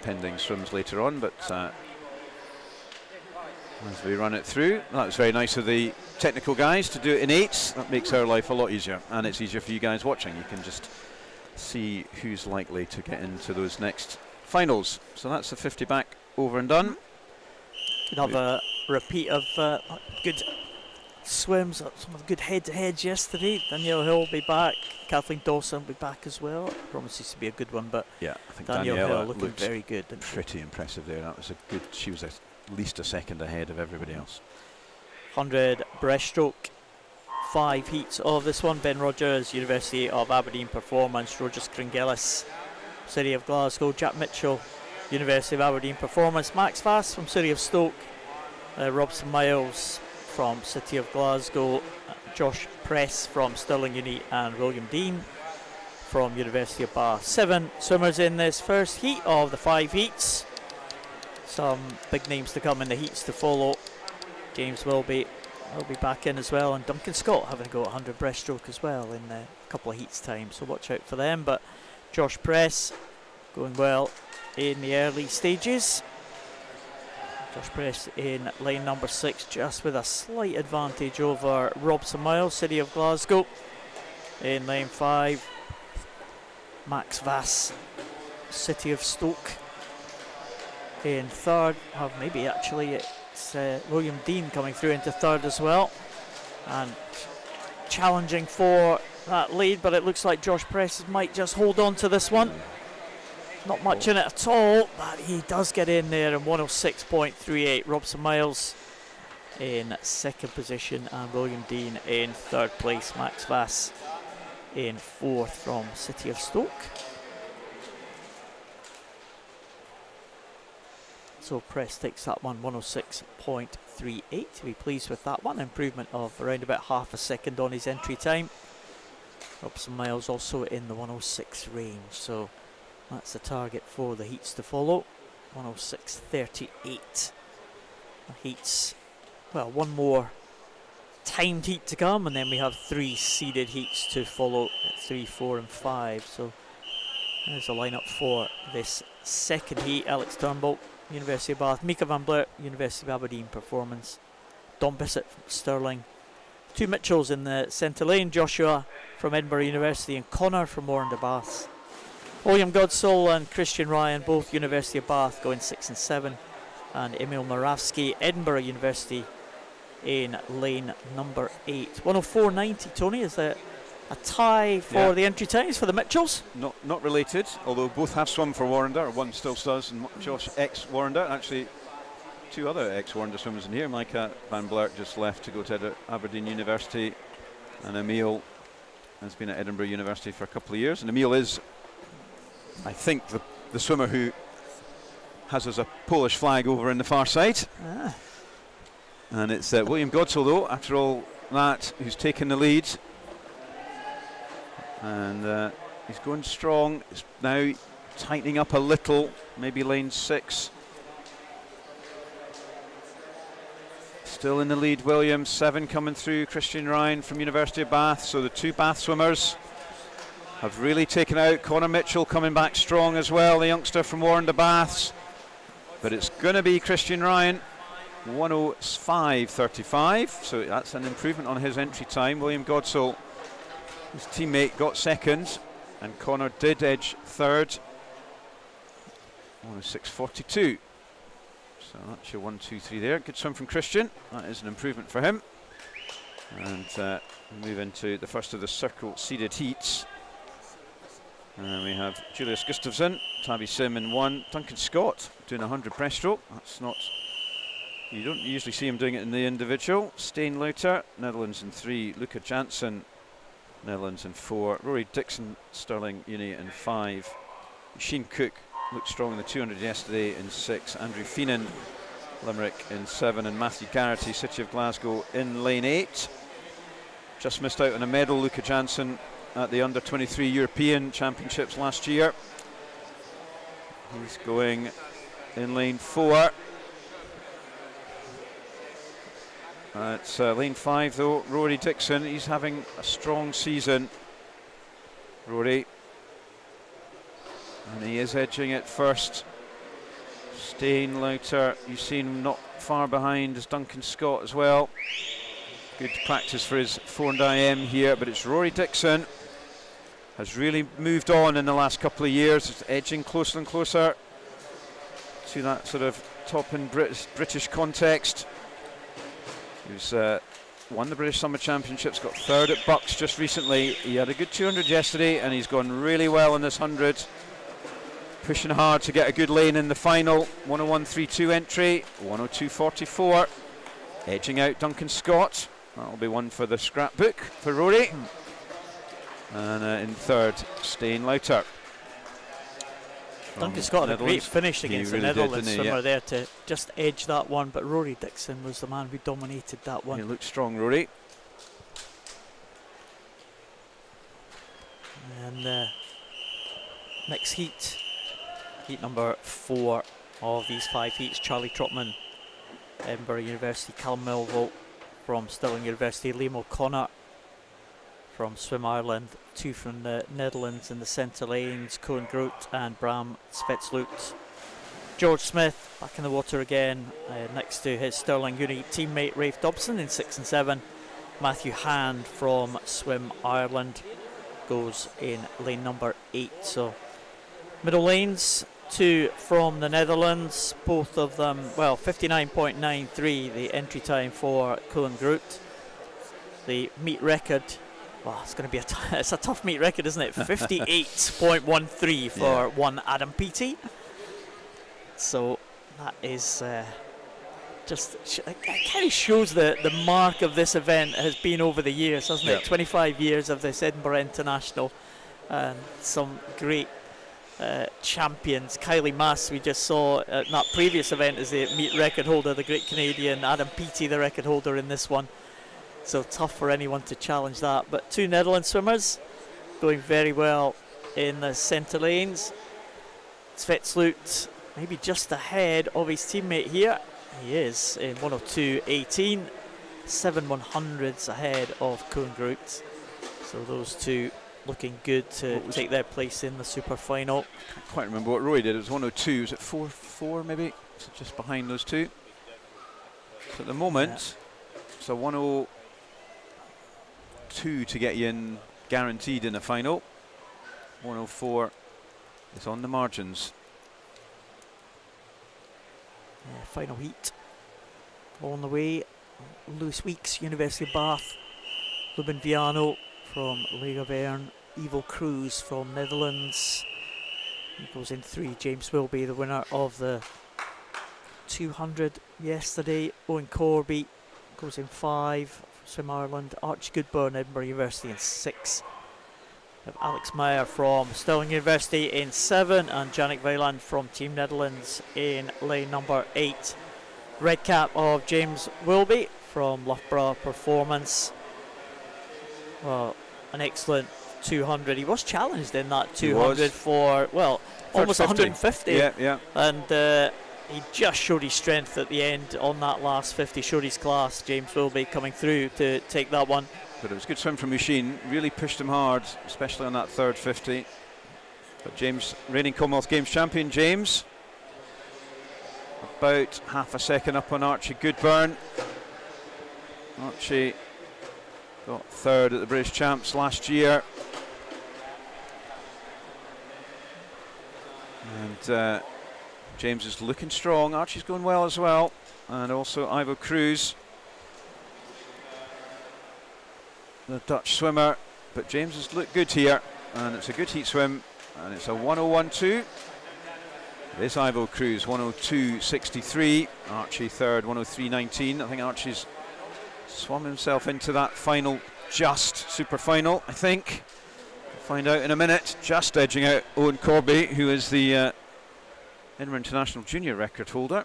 B: Pending swims later on, but as we run it through, that was very nice of the technical guys to do it in 8s. That makes our life a lot easier, and it's easier for you guys watching. You can just see who's likely to get into those next finals. So that's the 50 back over and done.
C: Could have a repeat of good swims, some of the good head-to-heads yesterday. Danielle Hill will be back, Kathleen Dawson will be back as well. Promises to be a good one, but
B: yeah, I think
C: Danielle Hill looking very good.
B: Pretty impressive there. That was a good. She was at least a second ahead of everybody else.
C: 100 breaststroke. 5 heats of this one. Ben Rogers, University of Aberdeen Performance. Rogers Kringelis, City of Glasgow. Jack Mitchell, University of Aberdeen Performance. Max Vass from City of Stoke. Robson Miles from City of Glasgow. Josh Press from Stirling Uni, and William Dean from University of Bath. 7 swimmers in this first heat of the 5 heats. Some big names to come in the heats to follow. James will be back in as well, and Duncan Scott having to go 100 breaststroke as well in a couple of heats time, so watch out for them. But Josh Press going well in the early stages. Josh Press in lane number 6, just with a slight advantage over Robson Miles, City of Glasgow. In lane 5, Max Vass, City of Stoke. In third, maybe actually it's William Dean coming through into third as well, and challenging for that lead, but it looks like Josh Press might just hold on to this one. Not much in it at all, but he does get in there in 106.38. Robson Miles in second position, and William Dean in third place. Max Vass in fourth from City of Stoke. So Press takes that one, 106.38. To be pleased with that one. Improvement of around about half a second on his entry time. Robson Miles also in the 106 range. So that's the target for the heats to follow. 106.38. Heats, well, one more timed heat to come, and then we have 3 seeded heats to follow, 3, 4 and 5. So there's a lineup for this second heat. Alex Turnbull, University of Bath. Mika van Blert, University of Aberdeen Performance. Don Bissett from Stirling. 2 Mitchells in the centre lane. Joshua from Edinburgh University, and Connor from Warren de Bath. William Godsall and Christian Ryan, both University of Bath, going 6 and 7. And Emil Moravsky, Edinburgh University, in lane number 8. 104.90, Tony, is that a tie for the entry times for the Mitchells?
B: Not related, although both have swum for Warrender, or one still does, and Josh ex-Warrender. Actually, 2 other ex-Warrender swimmers in here. Micah Van Blert just left to go to Aberdeen University, and Emile has been at Edinburgh University for a couple of years. And Emile is, I think, the swimmer who has us a Polish flag over in the far side. And it's William Godsall, though, after all that, who's taken the lead. And he's going strong. It's now tightening up a little, maybe lane 6. Still in the lead, Williams. 7 coming through, Christian Ryan from University of Bath. So the 2 Bath swimmers have really taken out. Connor Mitchell coming back strong as well, the youngster from Warrender Baths. But it's going to be Christian Ryan, 105.35. So that's an improvement on his entry time. William Godsall, his teammate, got second, and Connor did edge third. 106.42. So that's your 1, 2, 3 there. Good swim from Christian. That is an improvement for him. And move into the first of the circle seeded heats. And we have Julius Gustafsson, Tabby Sim in 1, Duncan Scott doing 100 breaststroke. That's not, you don't usually see him doing it in the individual. Steen Louter, Netherlands in 3, Luca Janssen, Netherlands in 4, Rory Dixon, Stirling Uni in 5, Sheen Cook looked strong in the 200 yesterday in 6, Andrew Feenan, Limerick in 7, and Matthew Garrity, City of Glasgow in lane 8. Just missed out on a medal, Luca Janssen, at the under-23 European Championships last year. He's going in lane 4. It's lane 5 though, Rory Dixon. He's having a strong season, Rory. And he is edging it first. Steen Louter, you've seen him not far behind, is Duncan Scott as well. Good practice for his 4 IM here, but it's Rory Dixon. Has really moved on in the last couple of years. It's edging closer and closer to that sort of top in British context. He's won the British Summer Championships, got 3rd at Bucks just recently. He had a good 200 yesterday, and he's gone really well in this 100. Pushing hard to get a good lane in the final. 101.32 entry, 102.44. Edging out Duncan Scott. That'll be one for the scrapbook for Rory. And in 3rd, Steen Louter.
C: Duncan Scott had a great finish against the Netherlands swimmer there to just edge that one, but Rory Dixon was the man who dominated that one.
B: He looked strong, Rory.
C: And next heat, heat number 4 of these 5 heats, Charlie Trotman, Edinburgh University, Callum Melville from Stirling University, Liam O'Connor from Swim Ireland, 2 from the Netherlands in the centre lanes, Cohen Groot and Bram Svetsloot. George Smith back in the water again, next to his Stirling Uni teammate Rafe Dobson in 6 and 7. Matthew Hand from Swim Ireland goes in lane number 8. So middle lanes, 2 from the Netherlands, both of them, well, 59.93 the entry time for Cohen Groot. The meet record, well, it's going to be it's a tough meet record, isn't it? 58.13 for one Adam Peaty. So that is just it kind of shows the mark of this event has been over the years, hasn't it? 25 years of this Edinburgh International, and some great champions. Kylie Mass, we just saw at that previous event, is the meet record holder, the great Canadian. Adam Peaty, the record holder in this one. So tough for anyone to challenge that. But 2 Netherlands swimmers going very well in the centre lanes. Svetsloot maybe just ahead of his teammate here. He is in 102.18, 7 100s ahead of Cohen Groot. So those 2 looking good to take their place in the super final.
B: Can't quite remember what Roy did. It was 102. Was it 4.4 maybe? So just behind those 2. So at the moment, so 102 to get you in, guaranteed in the final. 104 is on the margins.
C: Final heat on the way. Lewis Weeks, University of Bath, Ruben Viano from Lega Verne, Ivo Cruz from Netherlands. He goes in 3. James Wilby, the winner of the 200 yesterday. Owen Corby goes in 5 from Swim Ireland. Archie Goodburn, Edinburgh University, in 6. We have Alex Meyer from Stirling University in 7, and Jannik Weiland from Team Netherlands in lane number 8. Red cap of James Wilby from Loughborough Performance. Well, an excellent 200. He was challenged in that 200 for, well, almost 150.
B: Yeah.
C: And he just showed his strength at the end on that last 50, showed his class. James Wilby coming through to take that one.
B: But it was a good swim from Mushin, really pushed him hard, especially on that third 50. But James, reigning Commonwealth Games champion, James, about half a second up on Archie Goodburn. Archie got 3rd at the British Champs last year. And James is looking strong. Archie's going well as well. And also Ivo Cruz, the Dutch swimmer. But James has looked good here. And it's a good heat swim. And it's a 101.2. It is Ivo Cruz, 102.63. Archie 3rd, 103.19. I think Archie's swum himself into that final, just super final, I think. We'll find out in a minute. Just edging out Owen Corby, who is the Edinburgh International Junior record holder.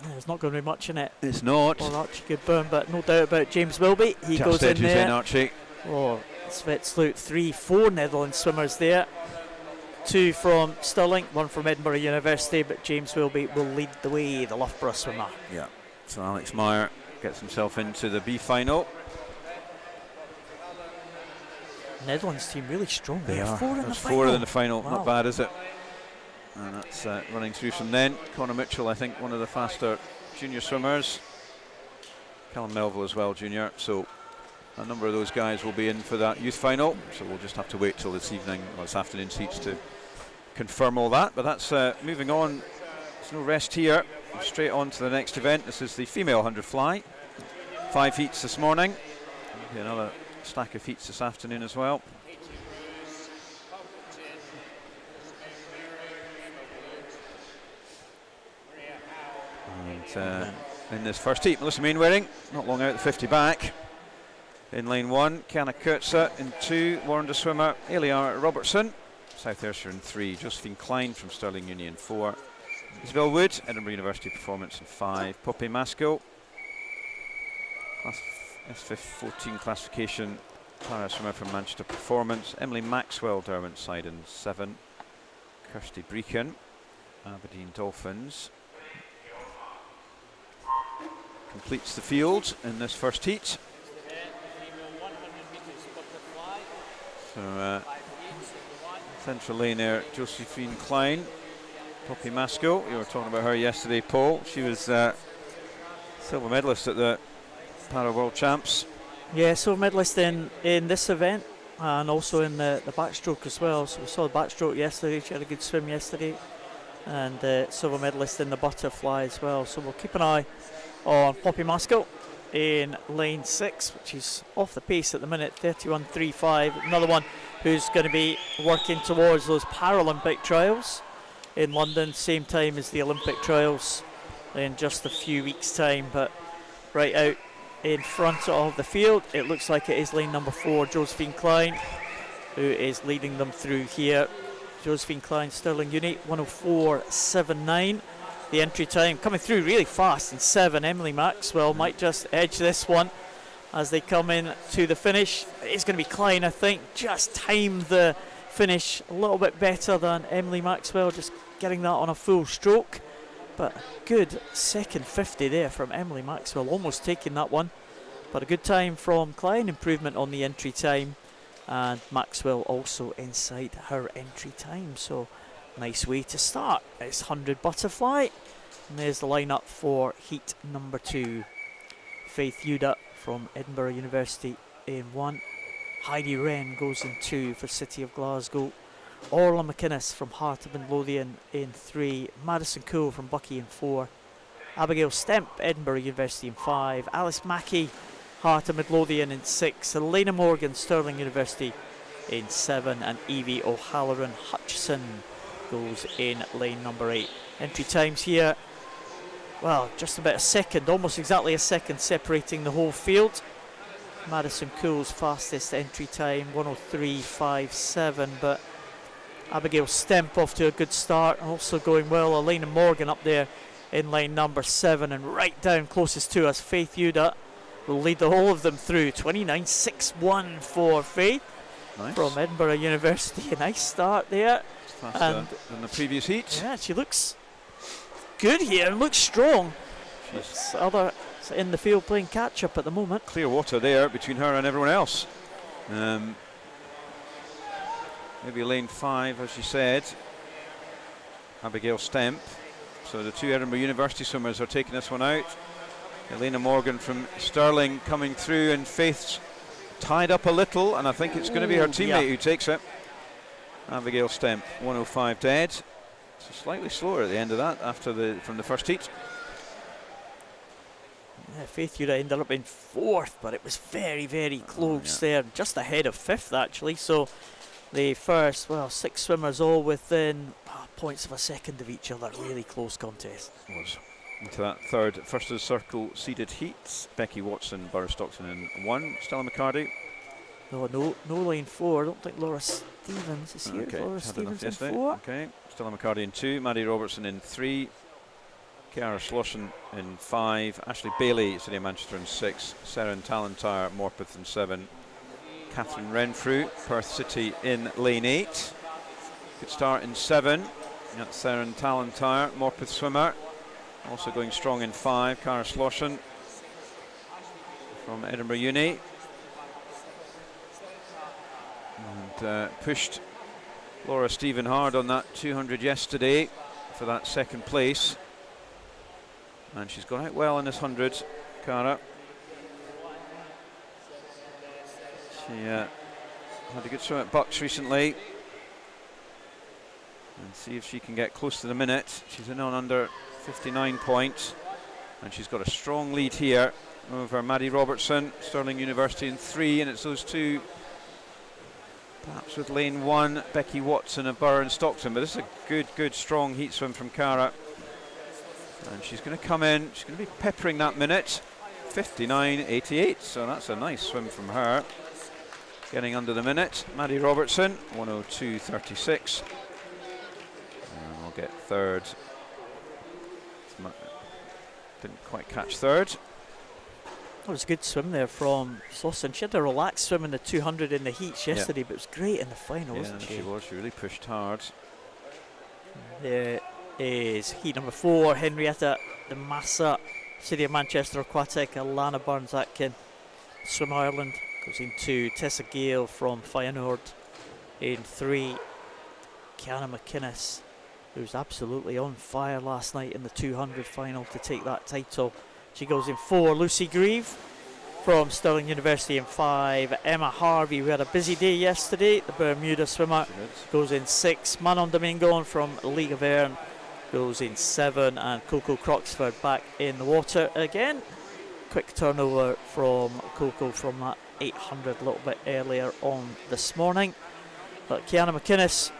C: There's not going to be much in it.
B: It's not.
C: Or Archie Goodburn, but no doubt about James Wilby. He
B: Just
C: goes in
B: edges
C: there.
B: in Archie.
C: Oh, Svetsloot, 3, 4 Netherlands swimmers there. 2 from Stirling, 1 from Edinburgh University, but James Wilby will lead the way, the Loughborough swimmer.
B: Yeah. So Alex Meyer gets himself into the B final.
C: Netherlands team really strong.
B: They are.
C: 4 in the
B: That's
C: final.
B: 4 in the final.
C: Wow.
B: Not bad, is it? And that's running through from then. Connor Mitchell, I think, one of the faster junior swimmers. Callum Melville as well, junior. So a number of those guys will be in for that youth final. So we'll just have to wait till this evening, or this afternoon's heats, to confirm all that. But that's moving on. There's no rest here. Straight on to the next event. This is the female 100 fly. 5 heats this morning. Another stack of heats this afternoon as well. And in this first heat, Melissa Mainwaring, not long out, the 50 back. In lane 1, Kiana Kurtza. In 2, Warren de swimmer, Eliara Robertson. South Ayrshire in 3, Josephine Klein from Stirling Uni in 4. Isabel Wood, Edinburgh University Performance in 5. Poppy Masco, Class S14 classification, para swimmer from Manchester Performance. Emily Maxwell, Derwent side in 7. Kirsty Breakin, Aberdeen Dolphins, completes the field in this first heat. So central lane there, Josephine Klein. Poppy Masco, you were talking about her yesterday, Paul. She was silver medalist at the Para World Champs.
C: Yeah, silver medalist in this event, and also in the backstroke as well. So we saw the backstroke yesterday. She had a good swim yesterday, and silver medalist in the butterfly as well. So we'll keep an eye on Poppy Masco in lane 6, which is off the pace at the minute, 31.35. Another one who's going to be working towards those Paralympic trials in London, same time as the Olympic trials in just a few weeks' time. But right out in front of the field, it looks like it is lane number 4, Josephine Klein, who is leading them through here. Josephine Klein, Stirling Uni, 104.79. The entry time coming through really fast in 7. Emily Maxwell might just edge this one as they come in to the finish. It's going to be Klein, I think, just timed the finish a little bit better than Emily Maxwell, just getting that on a full stroke. But a good second 50 there from Emily Maxwell, almost taking that one. But a good time from Klein, improvement on the entry time. And Maxwell also inside her entry time. So nice way to start. It's 100 butterfly. And there's the lineup for heat number 2. Faith Yuda from Edinburgh University in 1. Heidi Wren goes in 2 for City of Glasgow. Orla McInnes from Heart of Midlothian in 3. Madison Coe from Bucky in 4. Abigail Stemp, Edinburgh University in 5. Alice Mackey, Heart of Midlothian in 6. Elena Morgan, Stirling University in 7. And Evie O'Halloran Hutchison goes in lane number 8. Entry times here, well, just about a second, almost exactly a second separating the whole field. Madison Coole's fastest entry time, 1:03.57, but Abigail Stemp off to a good start, also going well. Elena Morgan up there in lane number 7, and right down closest to us, Faith Yuda will lead the whole of them through. 29.61 for Faith.
B: Nice.
C: From Edinburgh University. A nice start there.
B: It's faster than the previous heat.
C: Yeah, she looks good here and looks strong.
B: She's
C: Other in the field playing catch up at the moment.
B: clear water there between her and everyone else. Maybe lane 5, as you said. Abigail Stemp. So the two Edinburgh University swimmers are taking this one out. Elena Morgan from Stirling coming through, and Faith's tied up a little, and I think it's going to be her teammate who takes it. Abigail Stemp, 1:05 dead. So slightly slower at the end of that from the first heat.
C: Yeah, Faith Yuda ended up in 4th, but it was very, very close there, just ahead of 5th actually. So the first, 6 swimmers all within points of a second of each other. Really close contest.
B: Was into that first of the circle seeded heats. Becky Watson, Burr Stockton in 1. Stella McCarty.
C: No lane 4. I don't think Laura Stevens is here.
B: Okay,
C: Laura Stevens in 4.
B: Okay, Stella McCarty in 2. Maddie Robertson in 3. Ciara Slosson in 5. Ashley Bailey, City of Manchester in 6. Sarah Talentire, Morpeth in 7. Catherine Renfrew, Perth City in lane 8. Good start in 7. That's Sarah Talentire, Morpeth swimmer. Also going strong in 5. Ciara Slosson from Edinburgh Uni. And pushed Laura Stephen hard on that 200 yesterday for that second place. And she's gone out well in this 100, Cara. She had a good swim at Bucks recently. And see if she can get close to the minute. She's in on under 59 points. And she's got a strong lead here over Maddie Robertson, Stirling University in 3. And it's those two, perhaps with lane 1, Becky Watson of Burr and Stockton. But this is a good, strong heat swim from Cara. And she's going to come in, she's going to be peppering that minute, 59.88, so that's a nice swim from her. Getting under the minute, Maddie Robertson, 1:02.36. And we'll get 3rd. Didn't quite catch 3rd.
C: That was a good swim there from Slosson. She had a relaxed swim in the 200 in the heats yesterday, but it was great in the final, wasn't she?
B: She was, she really pushed hard.
C: There is heat number 4, Henrietta de Massa, City of Manchester Aquatic, Alana Burns-Atkin, Swim Ireland, goes into Tessa Gale from Feyenoord in 3, Kiana McInnes, who's absolutely on fire last night in the 200 final to take that title. She goes in 4, Lucy Grieve from Stirling University in 5, Emma Harvey, who had a busy day yesterday, the Bermuda swimmer, goes in 6, Manon Domingon from League of Erne goes in 7, and Coco Croxford back in the water again. Quick turnover from Coco from that 800 a little bit earlier on this morning. But Kiana McInnes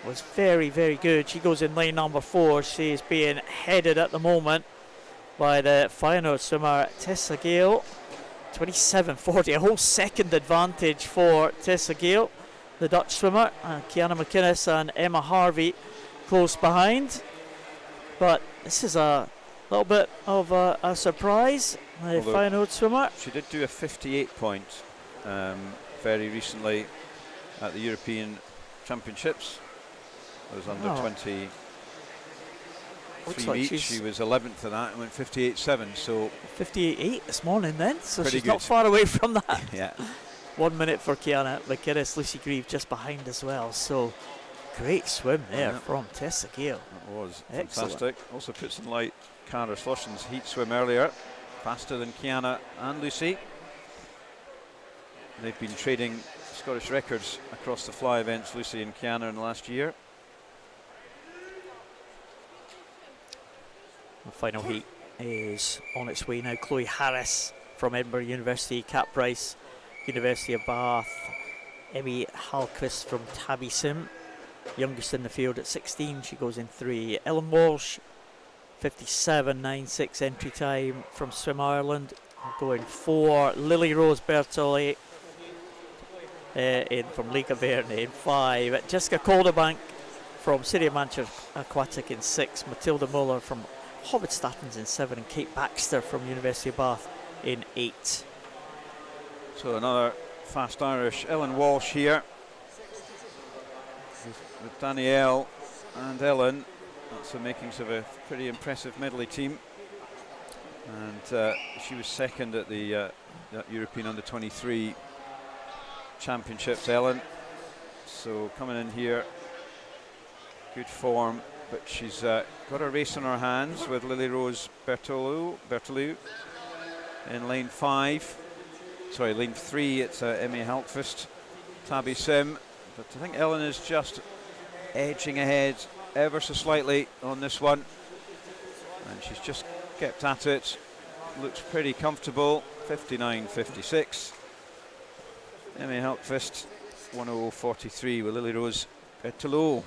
C: was very, very good. She goes in lane number 4. She is being headed at the moment by the Feyenoord swimmer Tessa Gale. 27.40, a whole second advantage for Tessa Gale, the Dutch swimmer, and Kiana McInnes and Emma Harvey close behind. But this is a little bit of a surprise, the Feyenoord swimmer.
B: She did do a 58 point very recently at the European Championships. It was under 20
C: like
B: meets. She was 11th in that and went 58.7. So
C: 58.8 this morning then, so she's
B: good.
C: not far away from that.
B: Yeah.
C: 1 minute for Kiana McInnes, Lucy Grieve just behind as well. So great swim there from Tessa Gale.
B: It was
C: excellent.
B: Fantastic. Also puts in light Cara Slosson's heat swim earlier. Faster than Kiana and Lucy. They've been trading Scottish records across the fly events, Lucy and Kiana, in the last year.
C: The final heat is on its way now. Chloe Harris from Edinburgh University, Kat Price, University of Bath, Emmy Halquist from Tabby Sim, youngest in the field at 16, she goes in 3. Ellen Walsh, 57.96 entry time from Swim Ireland, going 4. Lily Rose Bertoli in from Lake Averne in 5. Jessica Calderbank from City of Manchester Aquatic in 6. Matilda Muller from Hobbit Statins in 7, and Kate Baxter from University of Bath in 8.
B: So another fast Irish, Ellen Walsh here with Danielle and Ellen. That's the makings of a pretty impressive medley team. And she was second at the European Under-23 Championships, Ellen. So coming in here, good form, but she's got a race in her hands with Lily Rose Bertolou in lane 5. Sorry, lane 3, it's Emmy Halkvist, Tabby Sim. But I think Ellen is just edging ahead ever so slightly on this one. And she's just kept at it. Looks pretty comfortable. 59.56. Emmy Halkvist, 100.43 with Lily Rose Bertolou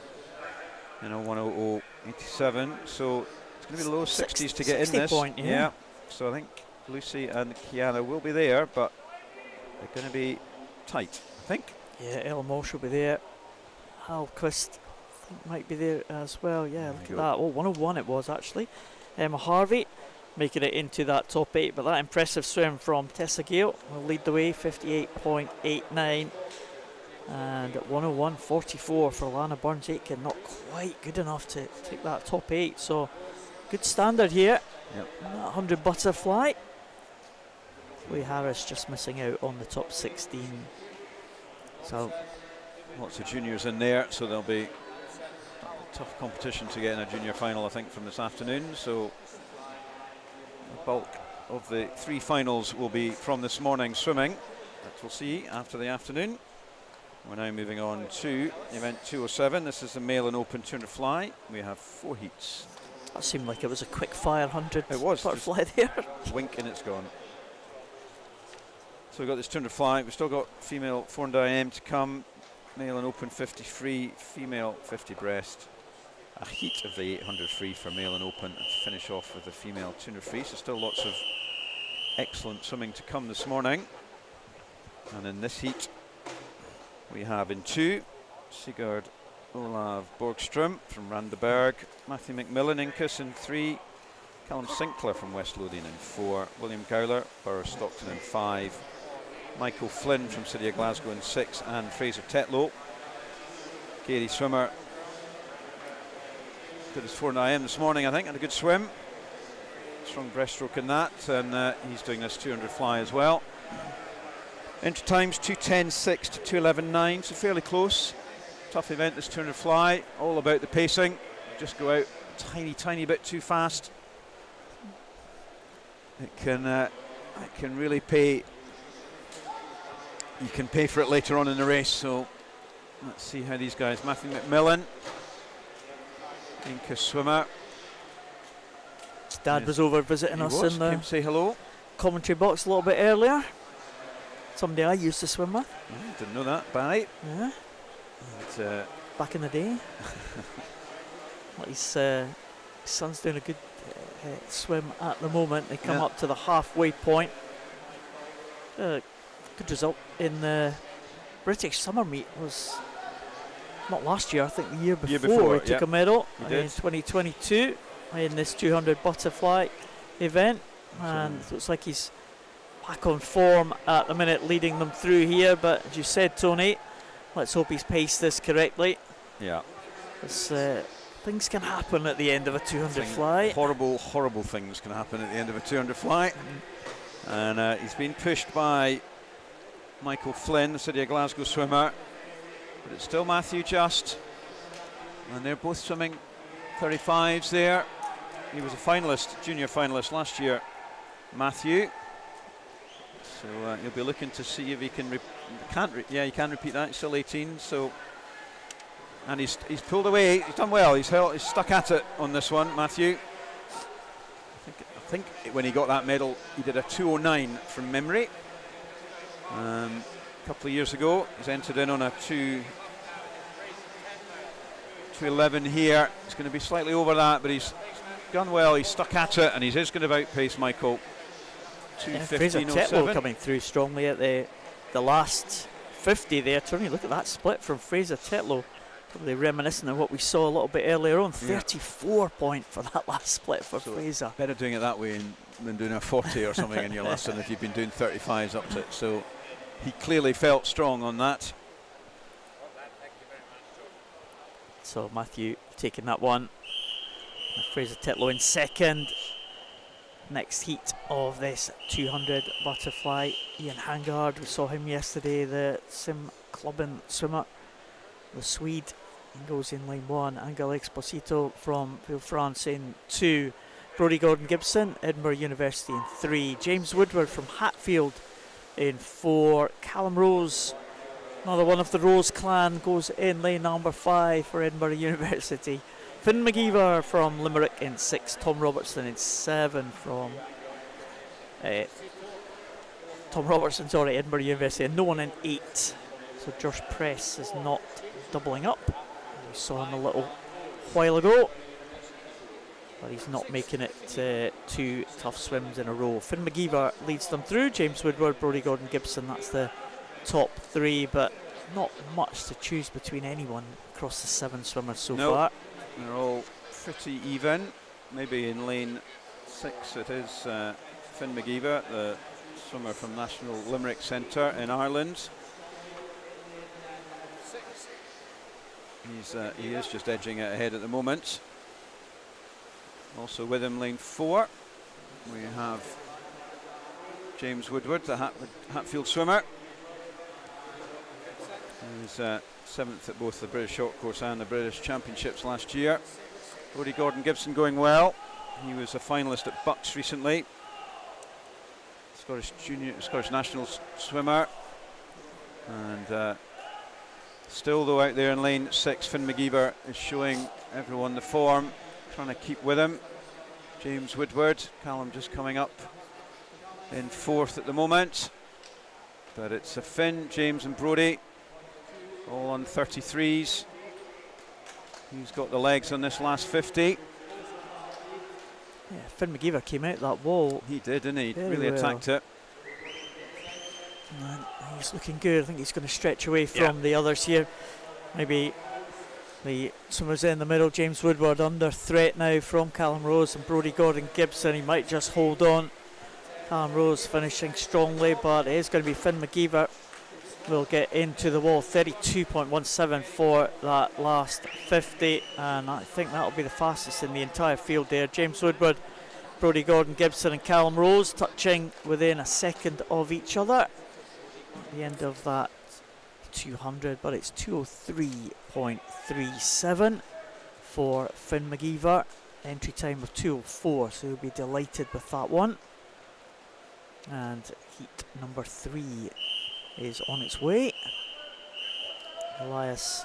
B: in a 100.87. So it's going to be the low 60s to get in this.
C: Point, yeah.
B: So I think Lucy and Kiana will be there, but they're going to be tight, I think.
C: Yeah, Ellen Walsh will be there. Halquist, I think, might be there as well. Yeah, look at that. Oh, 101 it was actually. Emma Harvey making it into that top 8, but that impressive swim from Tessa Gale will lead the way, 58.89. And 101.44 for Lana Burns-Aitken, not quite good enough to take that top 8. So good standard here.
B: Yep.
C: 100 butterfly. Chloe Harris just missing out on the top 16. So
B: lots of juniors in there, so there'll be tough competition to get in a junior final, I think, from this afternoon. So the bulk of the 3 finals will be from this morning's swimming. That we'll see after the afternoon. We're now moving on to event 207. This is the male and open 200 fly. We have 4 heats.
C: that seemed like it was a quick fire 100
B: It was.
C: butterfly there.
B: Wink and it's gone. So we've got this 200 fly. We've still got female 400 IM to come. Male and open 50 free, female 50 breast. A heat of the 800 free for male and open, and finish off with the female 200 free. So still lots of excellent swimming to come this morning. And in this heat, we have in 2, Sigurd Olav Borgström from Randaberg, Matthew McMillan Incas in 3, Callum Sinclair from West Lothian in 4, William Gowler, Borough Stockton in 5, Michael Flynn from City of Glasgow in 6, and Fraser Tetlow. Gary swimmer, did his 4 IM this morning, I think, and a good swim. Strong breaststroke in that, and he's doing this 200 fly as well. Entry times 2:10.6 to 2:11.9, so fairly close. Tough event, this 200 fly, all about the pacing. Just go out a tiny bit too fast. It can really pay. You can pay for it later on in the race. So let's see how these guys. Matthew McMillan, Inca swimmer.
C: His dad was over visiting us in the
B: say hello.
C: commentary box a little bit earlier. Somebody I used to swim with.
B: Didn't know that, Barry.
C: Yeah.
B: But,
C: back in the day. His son's doing a good swim at the moment. They come up to the halfway point. Good result in the British summer meet. Was not last year, I think the year before. He took a medal in 2022 in this 200 butterfly event, and it looks like he's back on form at the minute, leading them through here. But as you said, Tony, let's hope he's paced this correctly.
B: Yeah.
C: Things can happen at the end of a 200 fly.
B: Horrible things can happen at the end of a 200 fly. And he's been pushed by Michael Flynn, the City of Glasgow swimmer. But it's still Matthew just. And they're both swimming 35s there. He was a finalist, junior finalist last year, Matthew. So he'll be looking to see if he can. He can repeat that. He's still 18. So, and he's pulled away. He's done well. He's stuck at it on this one, Matthew. I think when he got that medal, he did a 2:09 from memory. A couple of years ago, he's entered in on a 2:11 here. He's going to be slightly over that, but he's gone well. He's stuck at it, and he is going to outpace Michael.
C: Fraser Tetlow coming through strongly at the last 50 there. Tony, look at that split from Fraser Tetlow. Probably reminiscent of what we saw a little bit earlier on. 34 point for that last split for Fraser.
B: Better doing it that way than doing a 40 or something in your lesson if you've been doing 35s up to it. So he clearly felt strong on that.
C: So Matthew taking that one. Fraser Tetlow in second. Next heat of this 200 butterfly, Ian Hangard. We saw him yesterday, the Sim Clubben swimmer, the Swede. He goes in lane 1. Angel Exposito from France in 2. Brodie Gordon-Gibson, Edinburgh University in 3. James Woodward from Hatfield in 4. Callum Rose, another one of the Rose clan, goes in lane number 5 for Edinburgh University. Finn McGeever from Limerick in 6. Tom Robertson in 7 from Edinburgh University, and no one in 8. So Josh Press is not doubling up. We saw him a little while ago, but he's not making it 2 tough swims in a row. Finn McGeever leads them through. James Woodward, Brodie Gordon-Gibson, that's the top 3, but not much to choose between anyone across the 7 swimmers so far.
B: They're all pretty even. Maybe in lane 6 it is Finn McGeever, the swimmer from National Limerick Centre in Ireland. He is just edging it ahead at the moment. Also with him, lane 4, we have James Woodward, the Hatfield swimmer. He's 7th at both the British Short Course and the British Championships last year. Brodie Gordon-Gibson going well. He was a finalist at Bucks recently. Scottish national swimmer. And still though out there in lane 6, Finn McGeever is showing everyone the form, trying to keep with him. James Woodward, Callum just coming up in 4th at the moment. But it's a Finn, James and Brodie, all on 33s. He's got the legs on this last 50.
C: Yeah, Finn McGeever came out that wall.
B: He did, didn't he?
C: Very
B: really
C: well.
B: attacked it.
C: And he's looking good. I think he's going to stretch away from the others here. Maybe the swimmers in the middle. James Woodward under threat now from Callum Rose and Brodie Gordon-Gibson. He might just hold on. Callum Rose finishing strongly, but it is going to be Finn McGeever. Will get into the wall. 32.17 for that last 50, and I think that'll be the fastest in the entire field there. James Woodward, Brodie Gordon-Gibson and Callum Rose touching within a second of each other at the end of that 200, but it's 2:03.37 for Finn McGeever. Entry time of 2:04, so he'll be delighted with that one. And heat number 3 is on its way. Elias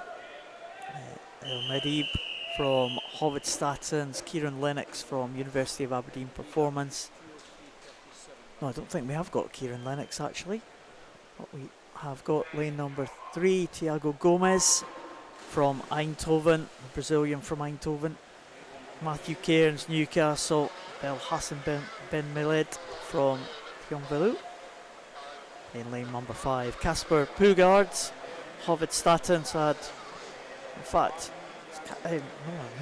C: El-Medib from Hovedstaten's, Kieran Lennox from University of Aberdeen Performance. No, I don't think we have got Kieran Lennox actually. But we have got lane number 3, Tiago Gomez from Eindhoven, the Brazilian from Eindhoven. Matthew Cairns, Newcastle. Bel Hassan Ben Miled from Thionville. In lane number 5, Casper Pugard, Hovedstaten's had, in fact,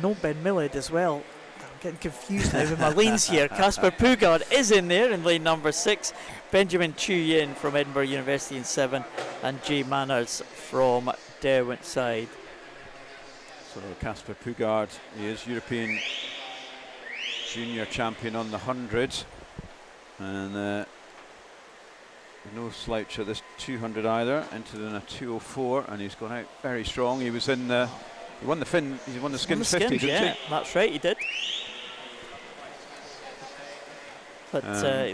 C: no Ben Millard as well. I'm getting confused now with my lanes here. Casper Pugard is in there in lane number 6. Benjamin Chu-Yin from Edinburgh University in 7, and Jay Manners from Derwentside.
B: So Casper Pugard, he is European junior champion on the 100, and no slouch at this 200 either. Entered in a 2:04, and he's gone out very strong. He was in he won the skins 50, didn't
C: yeah,
B: he?
C: That's right, he did. But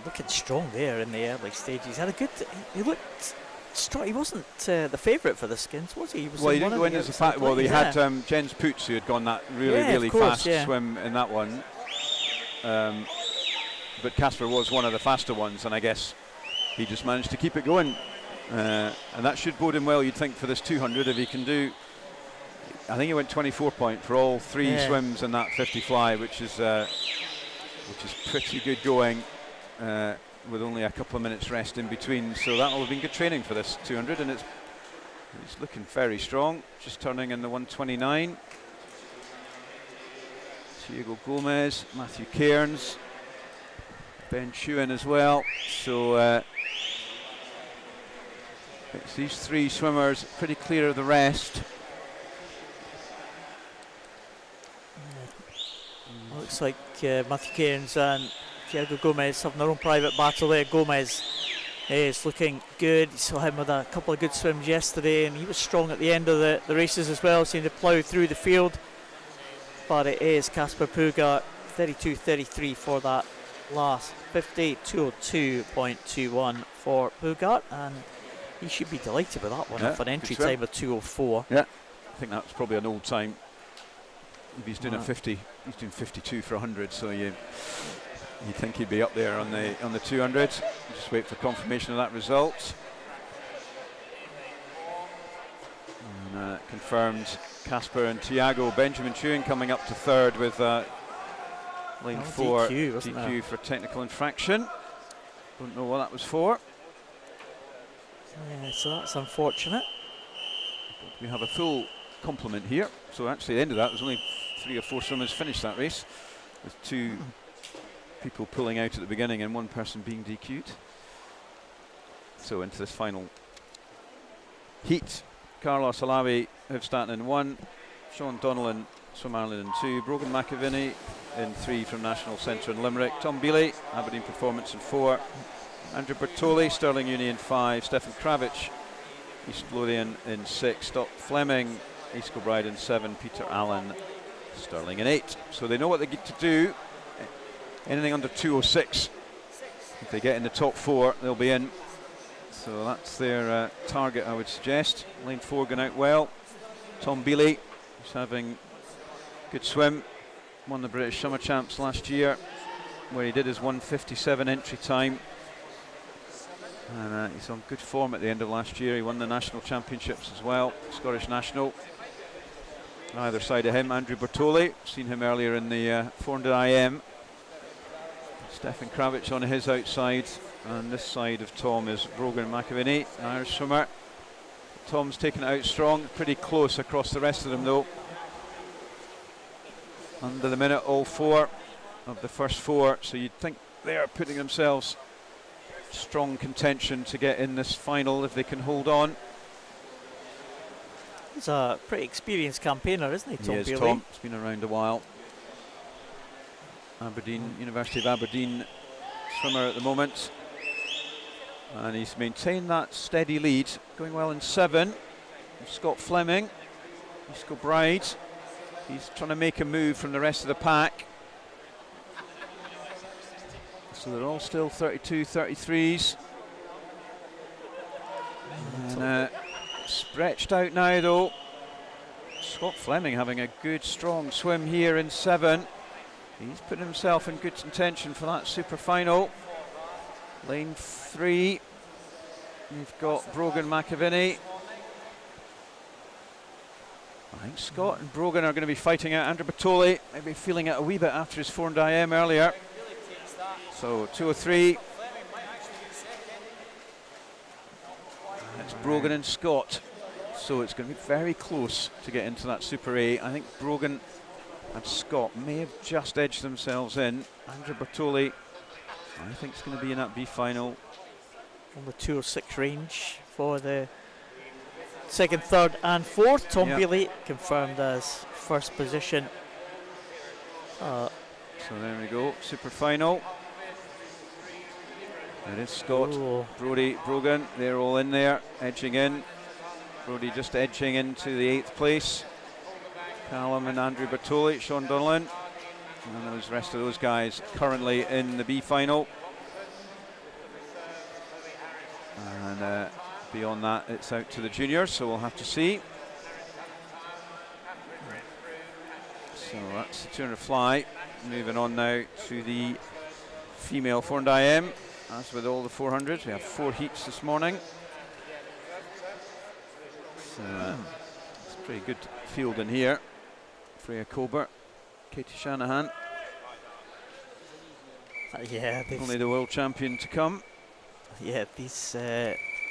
C: looking strong there in the early stages. Had a good. He looked strong. He wasn't the favourite for the skins, was he?
B: Well, he didn't go in as a fat. Well, they had Jens Poots who had gone that really fast swim in that one. but Casper was one of the faster ones, and I guess he just managed to keep it going. And that should bode him well, you'd think, for this 200 if he can do. I think he went 24 point for all three swims in that 50 fly, which is pretty good going, with only a couple of minutes rest in between. So that will have been good training for this 200, and he's looking very strong. Just turning in the 129. Diego Gomez, Matthew Cairns, Ben Shewan as well. So it's these three swimmers pretty clear of the rest.
C: Looks like Matthew Cairns and Diego Gomez having their own private battle there. Gomez is looking good. You saw him with a couple of good swims yesterday, and he was strong at the end of the races as well, seemed to plough through the field. But it is Casper Pugart, 32.33 for that last 50, 202.21 for Pugart, and he should be delighted with that one, off an entry time of 204.
B: Yeah, I think that's probably an old time. If he's doing a 50, he's doing 52 for 100, so you'd think he'd be up there on the 200. Just wait for confirmation of that result. And confirmed Casper and Tiago. Benjamin Shewan coming up to third with lane 4 DQ for technical infraction. Don't know what that was for.
C: Yeah, so that's unfortunate.
B: We have a full complement here. So actually, at the end of that, there's only 3 or 4 swimmers finished that race, with 2 people pulling out at the beginning and 1 person being DQ'd. So into this final heat. Carlos Alawi, Hivstaten in 1, Sean Donnellan, Swim Ireland in 2, Brogan McAviney in 3 from National Centre in Limerick, Tom Bealey, Aberdeen Performance in 4, Andrew Bertoli, Stirling Uni in 5, Stefan Kravich, East Lothian in 6, Doc Fleming, East Kilbride in 7, Peter Allen, Stirling in 8. So they know what they get to do. Anything under 206, if they get in the top 4, they'll be in. So that's their target, I would suggest. Lane 4 going out well. Tom Bealey, who's having a good swim, won the British Summer Champs last year, where he did his 1:57 entry time. And he's on good form at the end of last year. He won the national championships as well, Scottish national. On either side of him, Andrew Bertoli, seen him earlier in the 400 IM. Stefan Kravich on his outside, and this side of Tom is Brogan McAviney, an Irish swimmer. Tom's taken it out strong, pretty close across the rest of them though. Under the minute, all 4 of the first 4, so you'd think they're putting themselves strong contention to get in this final if they can hold on.
C: He's a pretty experienced campaigner, isn't he, Tom
B: He is,
C: Bealey?
B: Tom. He's been around a while. Aberdeen, University of Aberdeen swimmer at the moment. And he's maintained that steady lead, going well in 7. Scott Fleming, East Kilbride. He's trying to make a move from the rest of the pack. So they're all still 32, 33s. And stretched out now though. Scott Fleming having a good strong swim here in 7. He's putting himself in good contention for that super final. Lane 3. You've got Brogan McAviney. I think Scott and Brogan are going to be fighting out. Andrew Bertoli maybe feeling it a wee bit after his 400 IM earlier. So 203. It's Brogan and Scott. So it's going to be very close to get into that Super A. I think Brogan and Scott may have just edged themselves in. Andrew Bertoli, I think it's going to be in that B final.
C: On the 206 range for the 2nd, 3rd and 4th. Tom Bealey confirmed as first position.
B: So there we go, super final. There is Scott, Brodie, Brogan, they're all in there, edging in. Brodie just edging into the 8th place. Callum and Andrew Bertoli, Sean Donnellan, and the rest of those guys currently in the B final. And beyond that, it's out to the juniors, so we'll have to see. So that's the 200 fly. Moving on now to the female 400 IM. As with all the 400s, we have 4 heats this morning. So it's a pretty good field in here. Freya Colbert, Katie Shanahan.
C: Yeah,
B: Only the world champion to come.
C: Yeah, these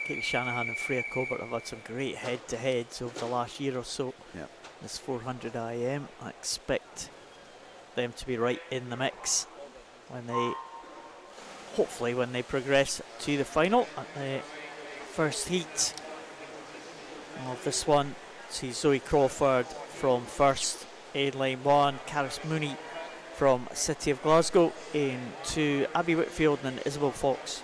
C: Katie Shanahan and Freya Colbert have had some great head-to-heads over the last year or so.
B: Yep.
C: This 400 IM, I expect them to be right in the mix when they, hopefully, when they progress to the final at the first heat of this one. See Zoe Crawford from first in lane 1, Caris Mooney from City of Glasgow in 2, Abby Whitfield and Isabel Fox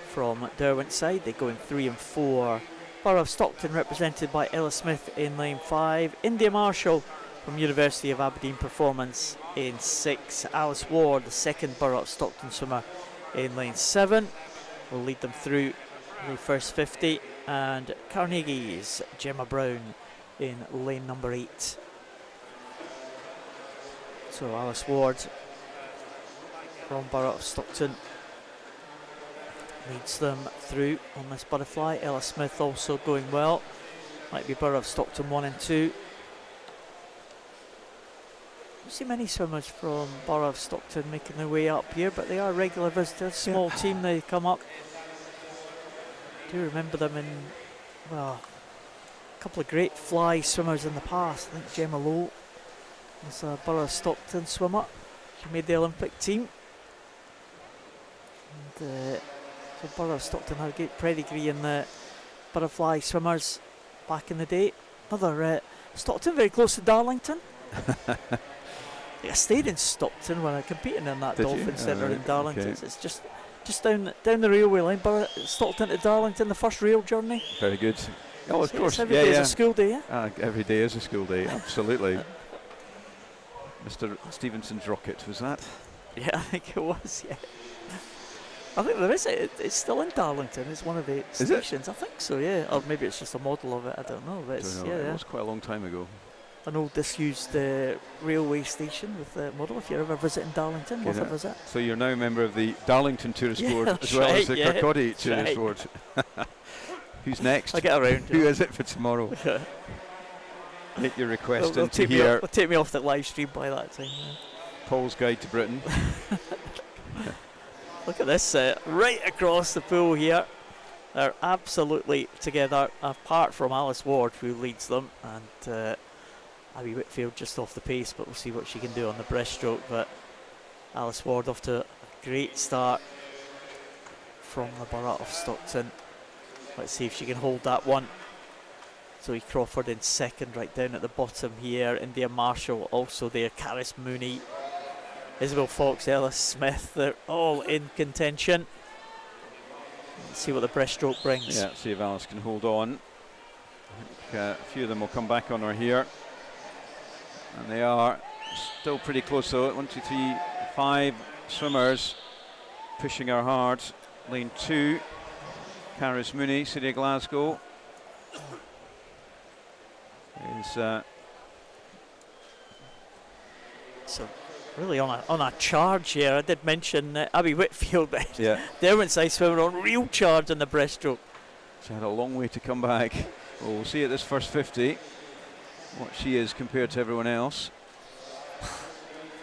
C: from Derwent side. They go in 3 and 4. Borough of Stockton represented by Ella Smith in lane 5, India Marshall from University of Aberdeen Performance in 6, Alice Ward, the second Borough of Stockton swimmer, in lane 7, will lead them through the first 50, and Carnegie's Gemma Brown in lane number 8. So Alice Ward from Borough of Stockton leads them through on this butterfly. Ella Smith also going well. Might be Borough of Stockton 1 and 2. Don't see many swimmers from Borough of Stockton making their way up here, but they are regular visitors. Small team, they come up. Do remember them in, well, a couple of great fly swimmers in the past. I think Gemma Lowe was a Borough of Stockton swimmer. She made the Olympic team. And so Borough of Stockton had a great pedigree in the butterfly swimmers back in the day. Another Stockton, very close to Darlington. I stayed in Stockton when I competed in that Dolphin Centre in Darlington. Okay. It's just down the railway line, Stockton to Darlington, the first rail journey.
B: Very good. Oh, of course.
C: Every day is a school day, yeah?
B: Every day is a school day, absolutely. Mr. Stevenson's rocket, was that?
C: Yeah, I think it was, yeah. I think there is it's still in Darlington. It's one of the stations. I think so, yeah. Or maybe it's just a model of it. I don't know. But it's, yeah,
B: it was quite a long time ago.
C: An old disused railway station with the model. If you're ever visiting Darlington, worth a visit.
B: So you're now a member of the Darlington Tourist Board as well as the Kirkcaldy Tourist Board. Who's next?
C: I'll get around.
B: Who is it for tomorrow? Make your request
C: They'll
B: into here.
C: Take me off the live stream by that time. Yeah.
B: Paul's Guide to Britain.
C: Look at this, right across the pool here. They're absolutely together, apart from Alice Ward, who leads them, and Abby Whitfield just off the pace, but we'll see what she can do on the breaststroke. But Alice Ward off to a great start from the Borough of Stockton. Let's see if she can hold that one. Zoe Crawford in second, right down at the bottom here. India Marshall also there, Caris Mooney, Isabel Fox, Ella Smith, they're all in contention. Let's see what the breaststroke brings.
B: Yeah, see if Alice can hold on. I think a few of them will come back on her here. And they are still pretty close though. 1, 2, 3, 5 swimmers pushing her hard. Lane 2, Caris Mooney, City of Glasgow.
C: So really on a charge here. I did mention Abby Whitfield, but
B: yeah,
C: Derwent side swimmer on real charge on the breaststroke.
B: She had a long way to come back. Well, we'll see at this first 50 what she is compared to everyone else.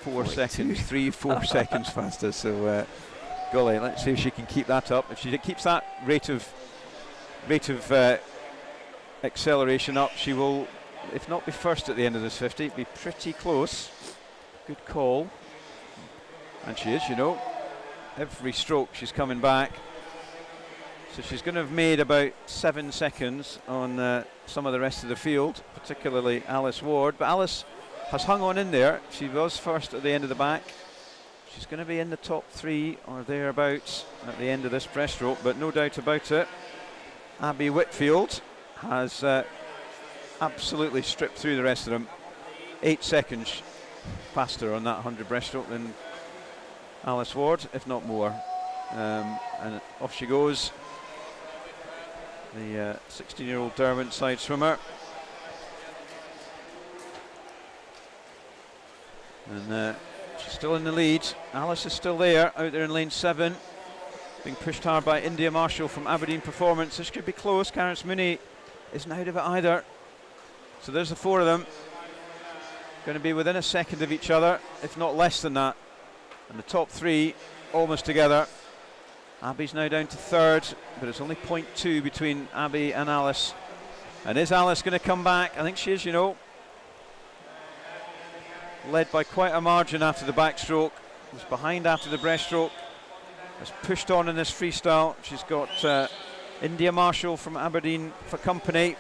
B: 4 seconds, 4 seconds faster. So, golly, let's see if she can keep that up. If she keeps that rate of acceleration up, she will, if not be first at the end of this 50, be pretty close. Good call. And she is, you know. Every stroke she's coming back. So she's going to have made about 7 seconds on some of the rest of the field, particularly Alice Ward. But Alice has hung on in there. She was first at the end of the back. She's going to be in the top 3 or thereabouts at the end of this breaststroke, but no doubt about it. Abby Whitfield has absolutely stripped through the rest of them. 8 seconds faster on that 100 breaststroke than Alice Ward, if not more. And off she goes. The 16-year-old Derwent side swimmer. And She's still in the lead. Alice is still there, out there in lane 7. Being pushed hard by India Marshall from Aberdeen Performance. This could be close. Karen Mooney isn't out of it either. So there's the 4 of them. Going to be within a second of each other, if not less than that. And the top 3 almost together. Abby's now down to 3rd, but it's only 0.2 between Abby and Alice. And is Alice going to come back? I think she is, you know. Led by quite a margin after the backstroke. Was behind after the breaststroke. Has pushed on in this freestyle. She's got India Marshall from Aberdeen for company.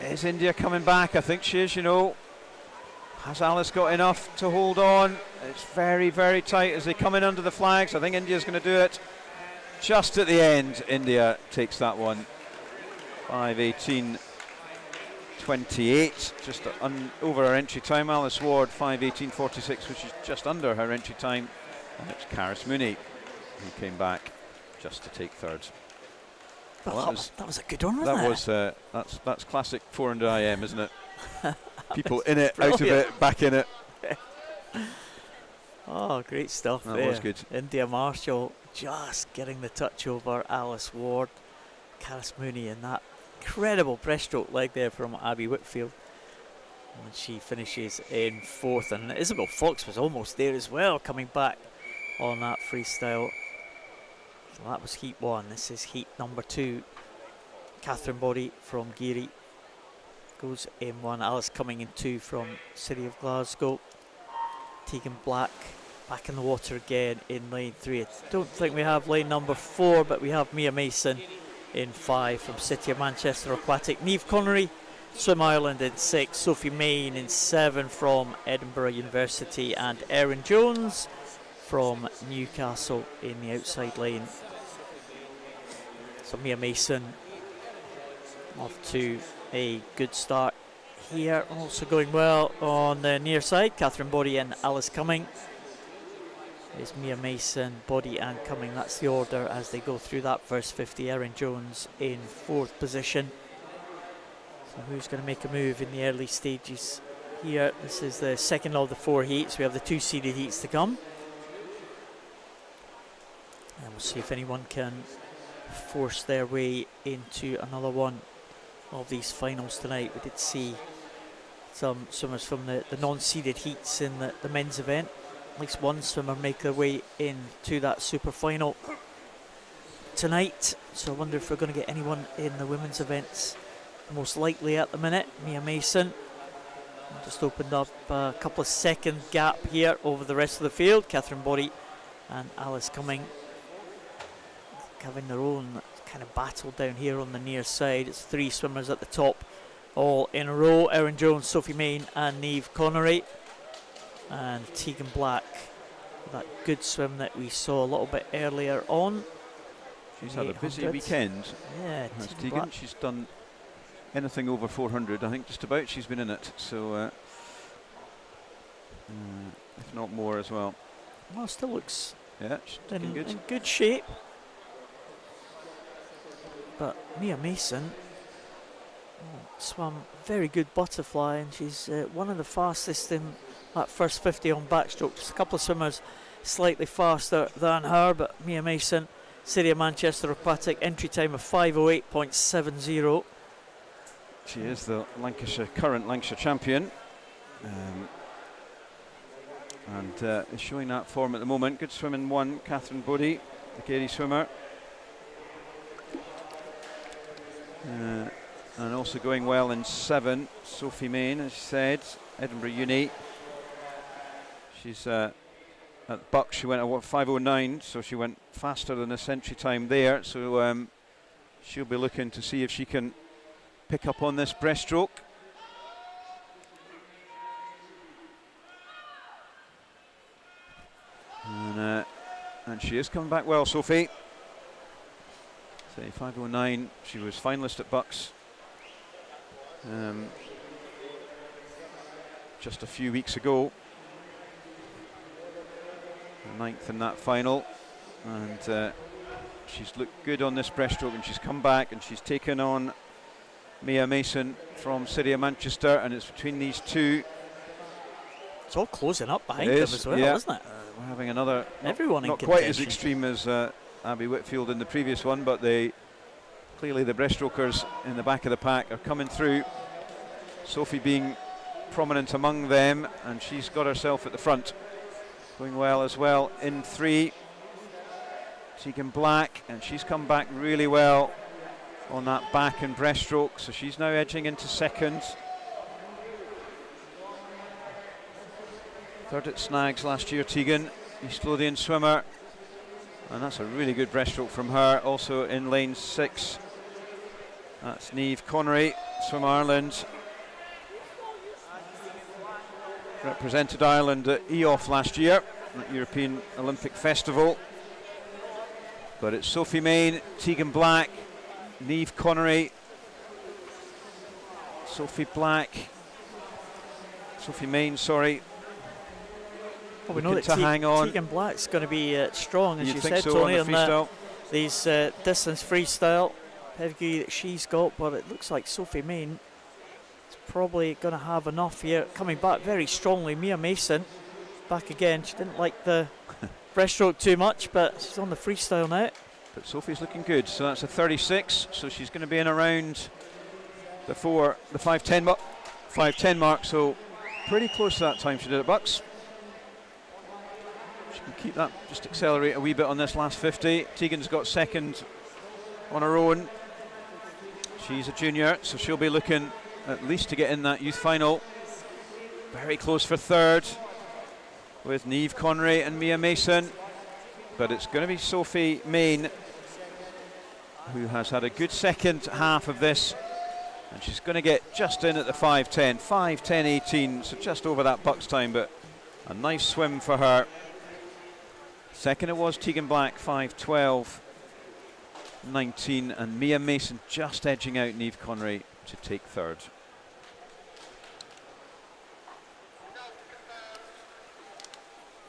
B: Is India coming back? I think she is, you know. Has Alice got enough to hold on? It's very, very tight as they come in under the flags. I think India's going to do it. Just at the end, India takes that one. 5:18.28, just over her entry time. Alice Ward, 5:18.46, which is just under her entry time. And it's Karis Mooney who came back just to take 3rd.
C: Well, that was a good one, wasn't it?
B: That's classic 400 IM, isn't it? People in it, out of it, back in it.
C: Oh, great stuff
B: that
C: there.
B: Was good.
C: India Marshall just getting the touch over Alice Ward. Karis Mooney in that incredible breaststroke leg there from Abby Whitfield. And she finishes in 4th. And Isabel Fox was almost there as well, coming back on that freestyle. So that was heat 1. This is heat number 2. Catherine Body from Geary goes in 1. Alice coming in 2 from City of Glasgow. Tegan Black back in the water again in lane 3. I don't think we have lane number 4, but we have Mia Mason in 5 from City of Manchester Aquatic. Niamh Connery, Swim Ireland in 6. Sophie Main in 7 from Edinburgh University. And Erin Jones from Newcastle in the outside lane. So Mia Mason off to a good start here. Also going well on the near side. Catherine Body and Alice Cumming. Is Mia Mason, Body and Cumming. That's the order as they go through that first 50. Erin Jones in 4th position. So who's going to make a move in the early stages here? This is the second of the 4 heats. We have the 2 seeded heats to come. And we'll see if anyone can force their way into another one of these finals tonight. We did see some swimmers from the non-seeded heats in the men's event. At least one swimmer make their way into that super final tonight. So I wonder if we're going to get anyone in the women's events. Most likely at the minute, Mia Mason. Just opened up a couple of second gap here over the rest of the field. Catherine Body and Alice Cumming having their own kind of battle down here on the near side. It's 3 swimmers at the top, all in a row. Erin Jones, Sophie Main and Niamh Connery. And Tegan Black, that good swim that we saw a little bit earlier on.
B: She's had a busy weekend.
C: Yeah,
B: Tegan. She's done anything over 400, I think just about she's been in it. So if not more as well.
C: Well, still looks
B: she's looking good.
C: In good shape. But Mia Mason swam very good butterfly, and she's one of the fastest in that first 50 on backstroke. Just a couple of swimmers slightly faster than her, but Mia Mason, City of Manchester Aquatic, entry time of 5:08.70.
B: She is the current Lancashire champion, and is showing that form at the moment. Good swim in 1, Catherine Body, the Geary swimmer. And also going well in 7, Sophie Main, as she said, Edinburgh Uni. She's at Buck, she went at 5:09, so she went faster than the entry time there. So she'll be looking to see if she can pick up on this breaststroke. And she is coming back well, Sophie. 5:09, she was finalist at Bucks just a few weeks ago. 9th in that final, and she's looked good on this breaststroke, and she's come back and she's taken on Mia Mason from City of Manchester, and it's between these two.
C: It's all closing up behind
B: It
C: them
B: is,
C: as well,
B: yeah.
C: isn't it?
B: We're having another,
C: Everyone in
B: not quite as
C: contention.
B: extreme as Abby Whitfield in the previous one, but they clearly the breaststrokers in the back of the pack are coming through. Sophie being prominent among them, and she's got herself at the front. Going well as well in 3. Tegan Black, and she's come back really well on that back and breaststroke, so she's now edging into second. Third at Snags last year, Tegan, East Lothian swimmer, and that's a really good breaststroke from her. Also in lane 6, that's Niamh Connery, Swim Ireland. Represented Ireland at EOF last year, at European Olympic Festival. But it's Sophie Main, Tegan Black, Niamh Connery, Sophie Main, sorry.
C: Well, we know that
B: to hang on.
C: Tegan Black's going to be strong, as
B: You'd
C: you
B: think
C: said,
B: so,
C: Tony,
B: on the
C: on
B: freestyle.
C: these distance freestyle pedigree that she's got. But it looks like Sophie Main is probably going to have enough here. Coming back very strongly, Mia Mason back again. She didn't like the breaststroke too much, but she's on the freestyle now.
B: But Sophie's looking good, so that's a 36, so she's going to be in around the 5:10 mark, so pretty close to that time she did at Bucks. She can keep that, just accelerate a wee bit on this last 50. Tegan's got second on her own. She's a junior, so she'll be looking at least to get in that youth final. Very close for third with Niamh Connery and Mia Mason, but it's going to be Sophie Main, who has had a good second half of this, and she's going to get just in at the 5:10, 5:10.18, so just over that Bucks time, but a nice swim for her. Second it was Tegan Black, 5:12.19, and Mia Mason just edging out Niamh Connery to take third.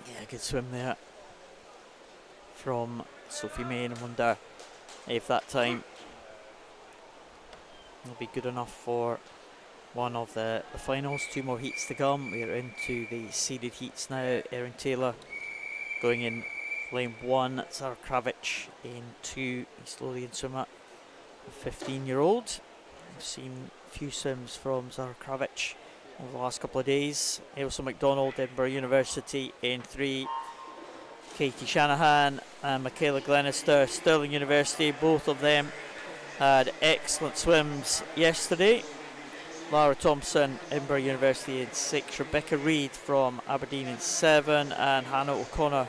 C: Yeah, good swim there from Sophie Main. I wonder if that time will be good enough for one of the finals. 2 more heats to come. We're into the seeded heats now. Erin Taylor going in lane 1. Zara Kravich in 2. East Lothian swimmer, a 15-year-old. We've seen a few swims from Zara Kravich over the last couple of days. Ailsa MacDonald, Edinburgh University in 3. Katie Shanahan and Michaela Glenister, Stirling University, both of them had excellent swims yesterday. Lara Thompson, Edinburgh University in 6. Rebecca Reid from Aberdeen in 7. And Hannah O'Connor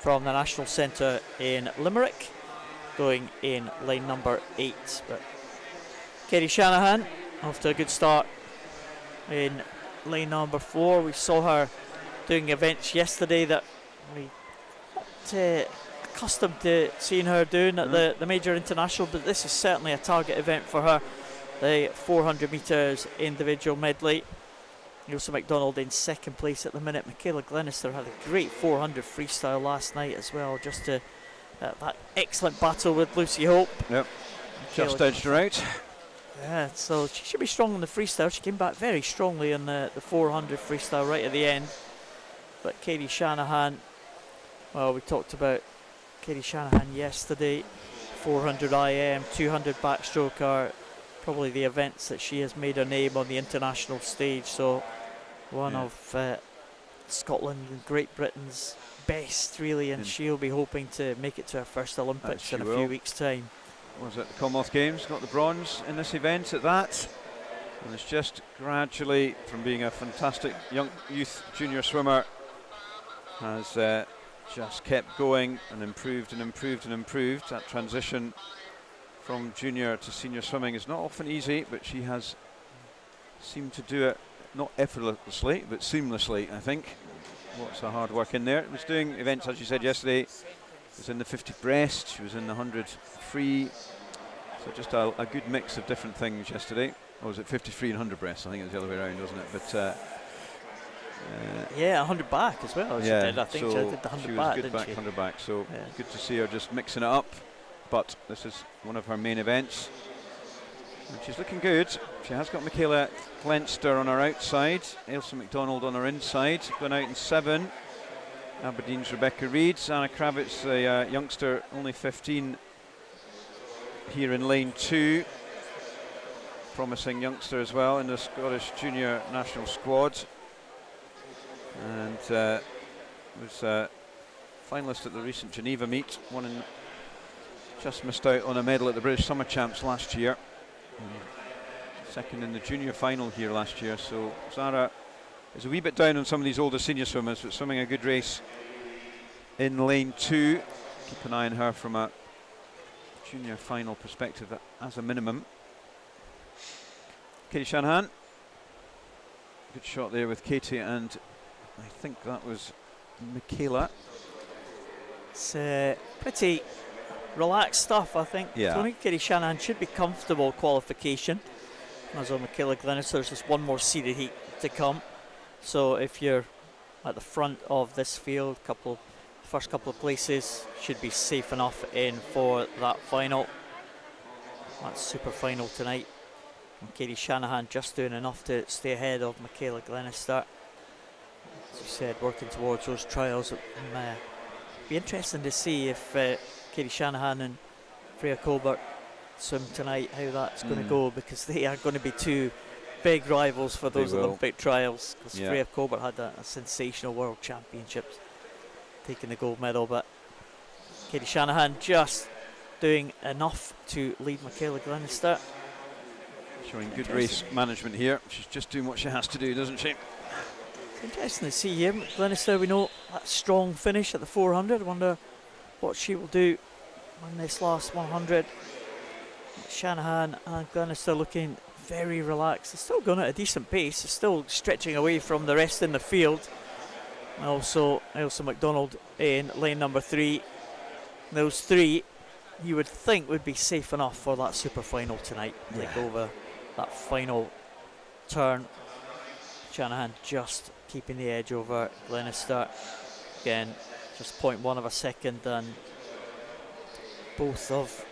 C: from the National Centre in Limerick going in lane number 8. But Katie Shanahan off to a good start in lane number 4. We saw her doing events yesterday that we not accustomed to seeing her doing at the major international, but this is certainly a target event for her. The 400 metres individual medley. Ailsa MacDonald in 2nd place at the minute. Michaela Glenister had a great 400 freestyle last night as well, just to that excellent battle with Lucy Hope.
B: Yep, just edged her out.
C: Yeah, so she should be strong on the freestyle. She came back very strongly on the 400 freestyle right at the end. But Katie Shanahan, well, we talked about Katie Shanahan yesterday. 400 IM, 200 backstroke are probably the events that she has made her name on the international stage. So one of Scotland and Great Britain's best, really, and she'll be hoping to make it to her first Olympics in a few weeks' time.
B: Was at the Commonwealth Games, got the bronze in this event at that, and it's just gradually, from being a fantastic young youth junior swimmer, has just kept going and improved and improved and improved. That transition from junior to senior swimming is not often easy, but she has seemed to do it not effortlessly but seamlessly, I think. Lots of hard work in there. It was doing events, as you said yesterday. It was in the 50 breast, she was in the 100 free, so just a good mix of different things yesterday. Or was it 50 free and 100 breast? I think it was the other way around, wasn't it? But
C: yeah, 100 back as well. She did. I think
B: so
C: she did the 100
B: she was
C: back,
B: good
C: didn't
B: back,
C: she?
B: 100 back. So good to see her just mixing it up. But this is one of her main events. And she's looking good. She has got Michaela Glenster on her outside, Ailsa McDonald on her inside, going out in 7. Aberdeen's Rebecca Reeds, Anna Kravitz, a youngster, only 15, here in lane 2. Promising youngster as well in the Scottish Junior National Squad. And was a finalist at the recent Geneva meet, just missed out on a medal at the British Summer Champs last year. Second in the junior final here last year, so Zara is a wee bit down on some of these older senior swimmers, but swimming a good race in lane 2. Keep an eye on her from a junior final perspective as a minimum. Katie Shanahan, good shot there with Katie, and I think that was Michaela.
C: It's pretty relaxed stuff, I think.
B: Yeah.
C: I think Katie Shanahan should be comfortable qualification. As on Michaela Glennis, there's just one more seeded heat to come. So if you're at the front of this field, first couple of places should be safe enough in for that final. That's super final tonight. And Katie Shanahan just doing enough to stay ahead of Michaela Glenister. As you said, working towards those trials. Be interesting to see if Katie Shanahan and Freya Colbert swim tonight, how that's going to go, because they are going to be two big rivals for those Olympic trials, because Freya Colbert had a sensational World Championships, taking the gold medal, but Katie Shanahan just doing enough to lead Michaela Glenister.
B: Showing good race management here. She's just doing what she has to do, doesn't she?
C: It's interesting to see here. Glenister, we know that strong finish at the 400. I wonder what she will do on this last 100. Shanahan and Glenister looking very relaxed. They're still going at a decent pace. They're still stretching away from the rest in the field. And also Ailsa McDonald in lane number 3. Those 3 you would think would be safe enough for that super final tonight. Like over that final turn. Shanahan just keeping the edge over Glenister. Again, just 0.1 of a second, and both of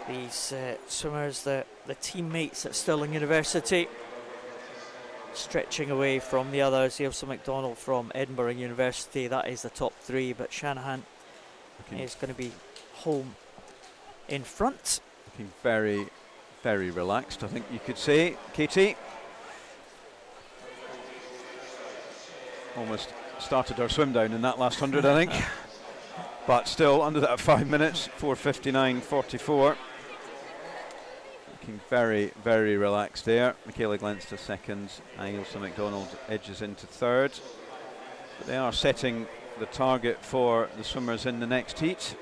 C: these swimmers, the teammates at Stirling University, stretching away from the others. Ailsa McDonald from Edinburgh University, that is the top 3, but Shanahan is going to be home in front.
B: Looking very, very relaxed, I think you could say, Katie. Almost started her swim down in that last 100, I think. But still under that 5 minutes, 4:59.44. Looking very, very relaxed there. Michaela Glenster second, Ailsa McDonald edges into 3rd. But they are setting the target for the swimmers in the next heat,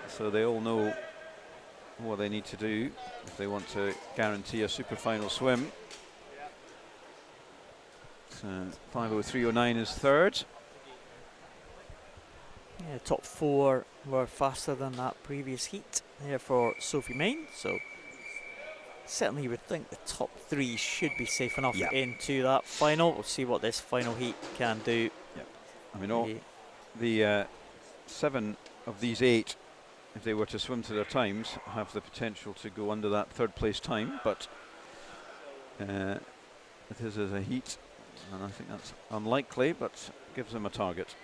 B: so they all know what they need to do if they want to guarantee a super final swim. So 5:03.09 is 3rd.
C: Yeah, top 4 were faster than that previous heat there for Sophie Main, so certainly you would think the top 3 should be safe enough into that final. We'll see what this final heat can do.
B: I mean, all the 7 of these 8, if they were to swim to their times, have the potential to go under that 3rd place time, but it is as a heat, and I think that's unlikely, but gives them a target.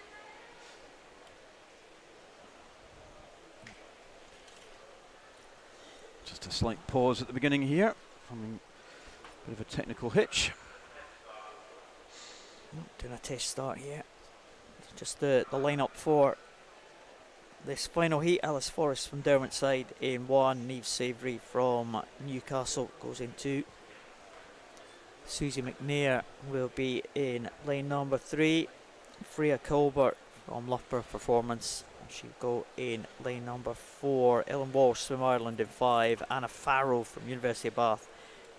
B: Just a slight pause at the beginning here, from a bit of a technical hitch.
C: Doing a test start here. Just the lineup for this final heat. Alice Forrest from Derwentside in 1. Niamh Savoury from Newcastle goes in 2. Susie McNair will be in lane number 3. Freya Colbert from Loughborough Performance, she'll go in lane number 4. Ellen Walsh, Swim Ireland in 5. Anna Farrow from University of Bath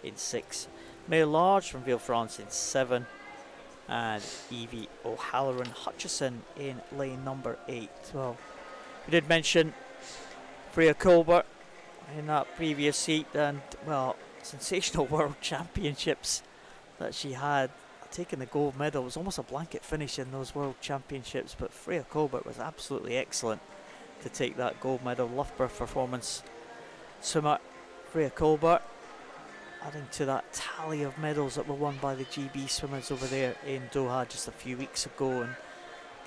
C: in 6. May Large from Villefranche in 7. And Evie O'Halloran Hutchison in lane number 8. Well, we did mention Freya Colbert in that previous heat, and well, sensational World Championships that she had, taking the gold medal. It was almost a blanket finish in those World Championships, but Freya Colbert was absolutely excellent to take that gold medal. Loughborough Performance swimmer Freya Colbert, adding to that tally of medals that were won by the GB swimmers over there in Doha just a few weeks ago. And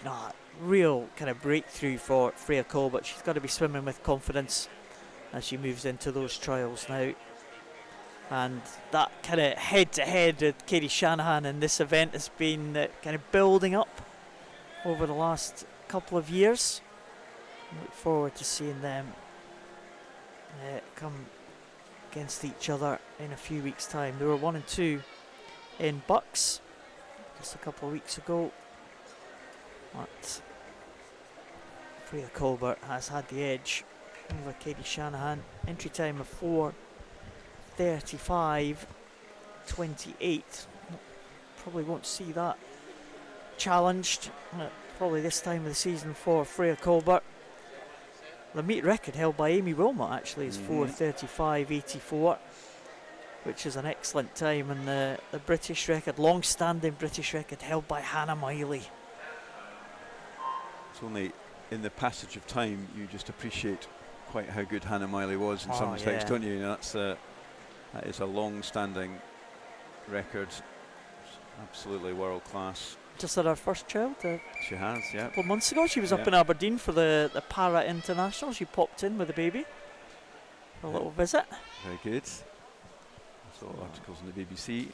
C: a real kind of breakthrough for Freya Colbert. She's got to be swimming with confidence as she moves into those trials now. And that kind of head-to-head with Katie Shanahan in this event has been kind of building up over the last couple of years. Look forward to seeing them come against each other in a few weeks' time. They were 1 and 2 in Bucks just a couple of weeks ago. But Freya Colbert has had the edge over Katie Shanahan. Entry time of 4:35.28. Probably won't see that challenged probably this time of the season for Freya Colbert. The meet record held by Amy Wilmot actually is 4:35.84, which is an excellent time, and the British record, long-standing British record, held by Hannah Miley.
B: It's only in the passage of time you just appreciate quite how good Hannah Miley was in some respects, don't you? That is a long-standing record, absolutely world class.
C: Just had her first child.
B: She has, yeah.
C: A couple of months ago, she was up in Aberdeen for the Para International. She popped in with a baby for a little visit.
B: Very good. I saw articles in the BBC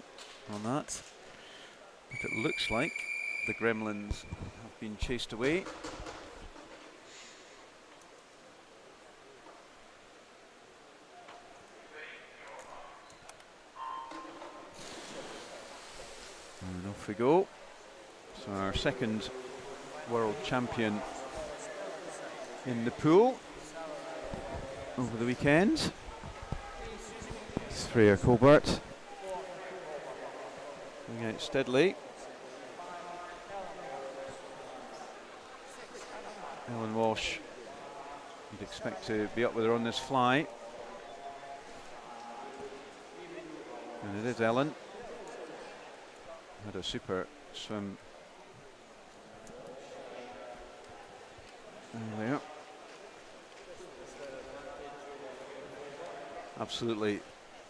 B: on that. But it looks like the gremlins have been chased away. And off we go. So our second world champion in the pool over the weekend. It's Freya Colbert going out steadily. Ellen Walsh, you'd expect to be up with her on this fly. And it is Ellen. Had a super swim earlier. Absolutely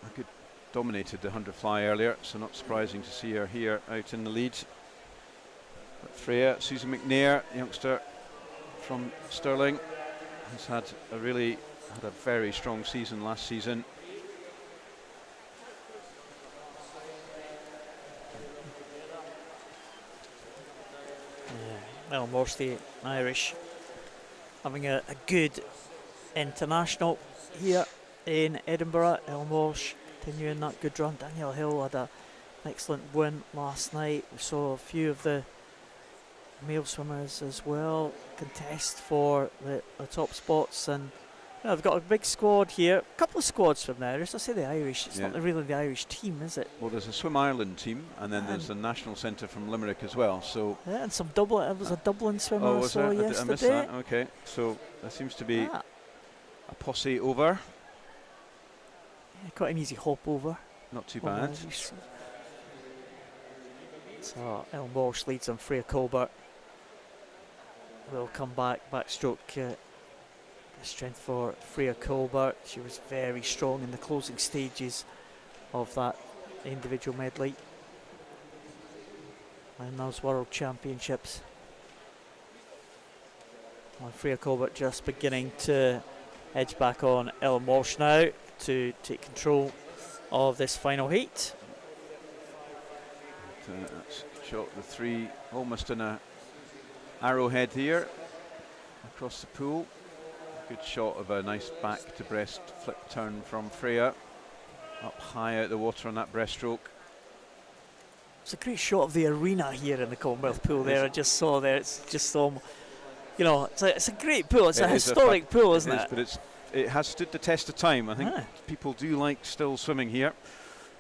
B: a good, dominated the 100 fly earlier, so not surprising to see her here out in the lead. But Freya, Susan McNair, youngster from Stirling, has had a very strong season last season.
C: Well, Walsh, the Irish, having a good international here in Edinburgh. Ellen Walsh continuing that good run. Danielle Hill had an excellent win last night. We saw a few of the male swimmers as well contest for the top spots, and they've got a big squad here. A couple of squads from there. As I say, the Irish, it's not really the Irish team, is it?
B: Well, there's a Swim Ireland team, and then there's a national centre from Limerick as well. So
C: and some Dublin. It was a Dublin swimmer I saw yesterday.
B: I missed that. Okay, so there seems to be a posse over.
C: Yeah, quite an easy hop over.
B: Not too bad.
C: So Ellen Walsh leads on. Freya Colbert will come back. Backstroke. Strength for Freya Colbert. She was very strong in the closing stages of that individual medley and those World Championships. And Freya Colbert just beginning to edge back on Ellen Walsh now to take control of this final heat.
B: That's shot the three almost in a arrowhead here across the pool. Good shot of a nice back to breast flip turn from Freya. Up high out the water on that breaststroke.
C: It's a great shot of the arena here in the Commonwealth pool there. I just saw there. It's just it's a great pool. It's a historic pool, isn't it?
B: But it has stood the test of time. I think people do like still swimming here.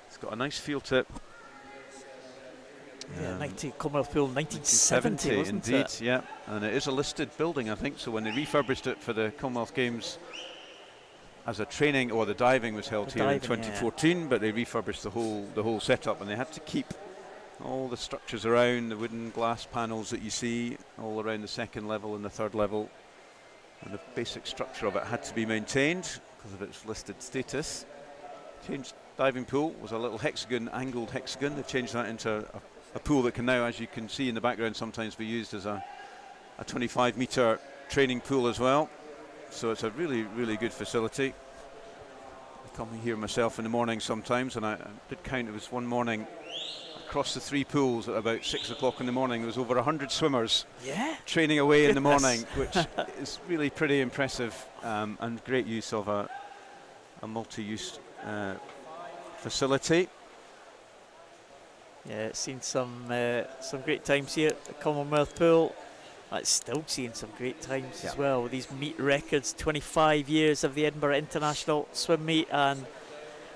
B: It's got a nice feel to it.
C: Yeah, Commonwealth Pool 1970, wasn't
B: indeed,
C: it?
B: Yeah, and it is a listed building, I think. So when they refurbished it for the Commonwealth Games as a training, or the diving was held here in 2014, but they refurbished the whole setup, and they had to keep all the structures around, the wooden glass panels that you see all around the second level and the third level, and the basic structure of it had to be maintained because of its listed status. changed diving pool, was a little hexagon, angled hexagon. They've changed that into a pool that can now, as you can see in the background, sometimes be used as a 25-metre training pool as well. So it's a really, really good facility. I come here myself in the morning sometimes, and I did count, it was one morning across the 3 pools at about 6 o'clock in the morning. There was over 100 swimmers training away in the morning, which is really pretty impressive, and great use of a multi-use facility.
C: Yeah, it's seen some great times here at the Commonwealth pool. It's still seeing some great times as well. These meet records, 25 years of the Edinburgh International Swim Meet, and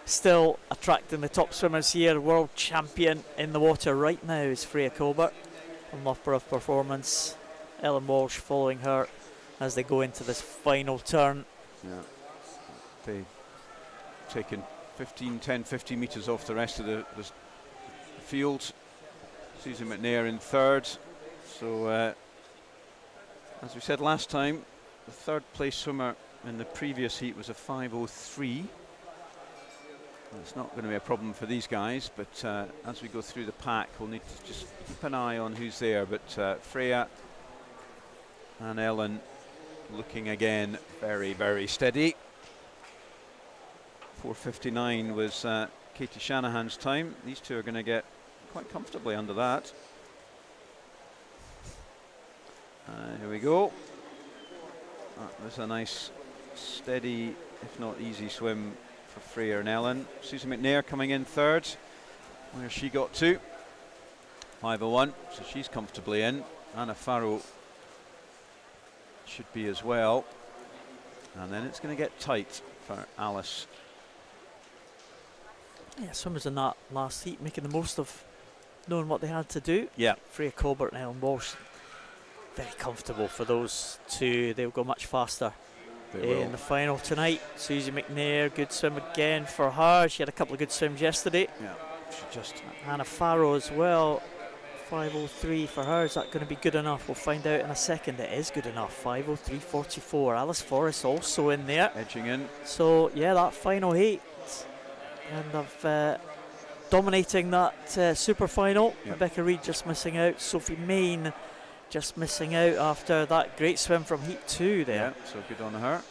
C: still attracting the top swimmers here. World champion in the water right now is Freya Colbert from Loughborough Performance. Ellen Walsh following her as they go into this final turn.
B: Yeah, they've taken 10, 15 metres off the rest of the field. Susan McNair in third. So as we said last time, the third place swimmer in the previous heat was a 5:03. It's not going to be a problem for these guys, but as we go through the pack, we'll need to just keep an eye on who's there. But Freya and Ellen looking again very, very steady. 4:59 was Katie Shanahan's time. These two are going to get quite comfortably under that. Here we go. That was a nice, steady, if not easy swim for Freya and Ellen. Susan McNair coming in third. Where she got to? 5:01, so she's comfortably in. Anna Farrow should be as well. And then it's going to get tight for Alice.
C: Yeah, swimmers in that last heat making the most of knowing what they had to do.
B: Yeah.
C: Freya Colbert and Ellen Walsh, very comfortable for those two. They'll go much faster in the final tonight. Susie McNair, good swim again for her. She had a couple of good swims yesterday.
B: Yeah, she just...
C: Anna Farrow as well, 5:03 for her. Is that going to be good enough? We'll find out in a second. It is good enough, 5:03.44. Alice Forrest also in there.
B: Edging in.
C: So yeah, that final heat, and of dominating that super final.
B: Yep.
C: Rebecca Reid just missing out. Sophie Main just missing out after that great swim from heat 2 there.
B: Yeah, so good on her.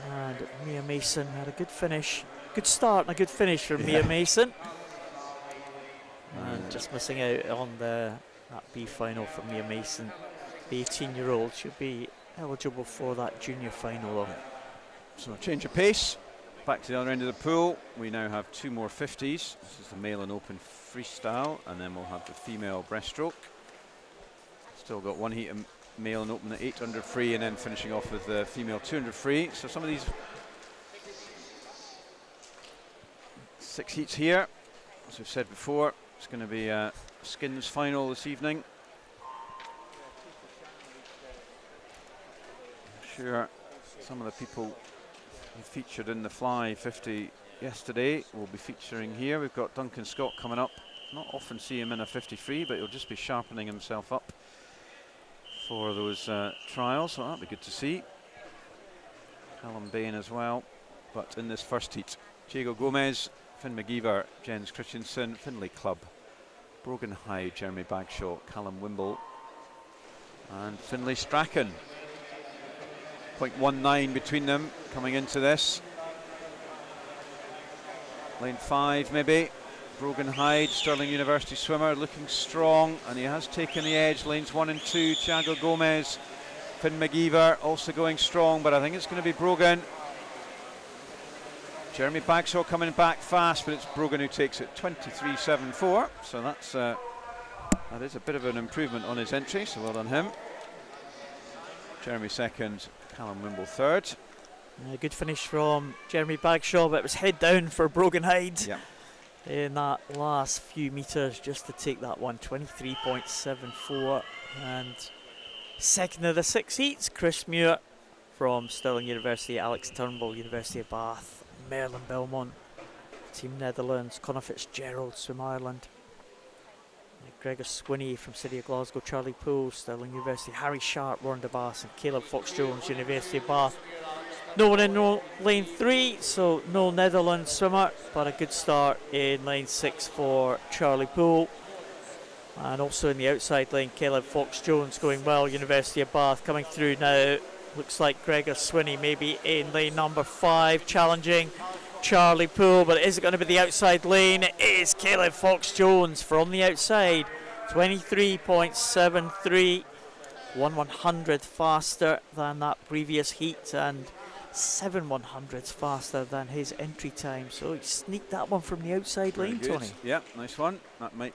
C: And Mia Mason had a good finish. Good start and a good finish for Mia Mason. And just missing out on that B final for Mia Mason. The 18-year-old should be eligible for that junior final though.
B: So a change of pace. Back to the other end of the pool. We now have 2 more 50s. This is the male and open freestyle, and then we'll have the female breaststroke. Still got 1 heat of male and open at 800 free, and then finishing off with the female 200 free. So some of these 6 heats here, as we've said before, it's going to be a skins final this evening. I'm sure some of the people who featured in the Fly 50 yesterday will be featuring here. We've got Duncan Scott coming up. Not often see him in a 50 free, but he'll just be sharpening himself up for those trials, so that'll be good to see. Callum Bain as well. But in this first heat, Diego Gomez, Finn McGeever, Jens Christensen, Finlay Clubb, Brogan Hyde, Jeremy Bagshaw, Callum Wimble, and Finlay Strachan. 0.19 between them coming into this. Lane 5 maybe. Brogan Hyde, Stirling University swimmer, looking strong, and he has taken the edge. Lanes 1 and 2, Thiago Gomez, Finn McGeever also going strong, but I think it's going to be Brogan. Jeremy Bagshaw coming back fast, but it's Brogan who takes it 23.74. So that is a bit of an improvement on his entry, so well done him. Jeremy second, Callum Wimble third.
C: A good finish from Jeremy Bagshaw, but it was head down for Brogan Hyde in that last few metres just to take that one, 23.74. And second of the 6 heats, Chris Muir from Stirling University, Alex Turnbull, University of Bath, Merlin Belmont, Team Netherlands, Conor Fitzgerald, Swim Ireland, Gregor Swinney from City of Glasgow, Charlie Poole, Stirling University, Harry Sharp, Warren de Bass, and Caleb Fox-Jones, University of Bath. No one in lane 3, so no Netherlands swimmer, but a good start in lane 6 for Charlie Poole. And also in the outside lane, Caleb Fox-Jones going well, University of Bath coming through now. Looks like Gregor Swinney maybe in lane number 5, challenging Charlie Poole, but is it going to be the outside lane? It is Caleb Fox-Jones from the outside, 23.73, 1/100th faster than that previous heat, and 7/100ths faster than his entry time. So he sneaked that one from the outside lane, Tony.
B: Yeah, nice one. That might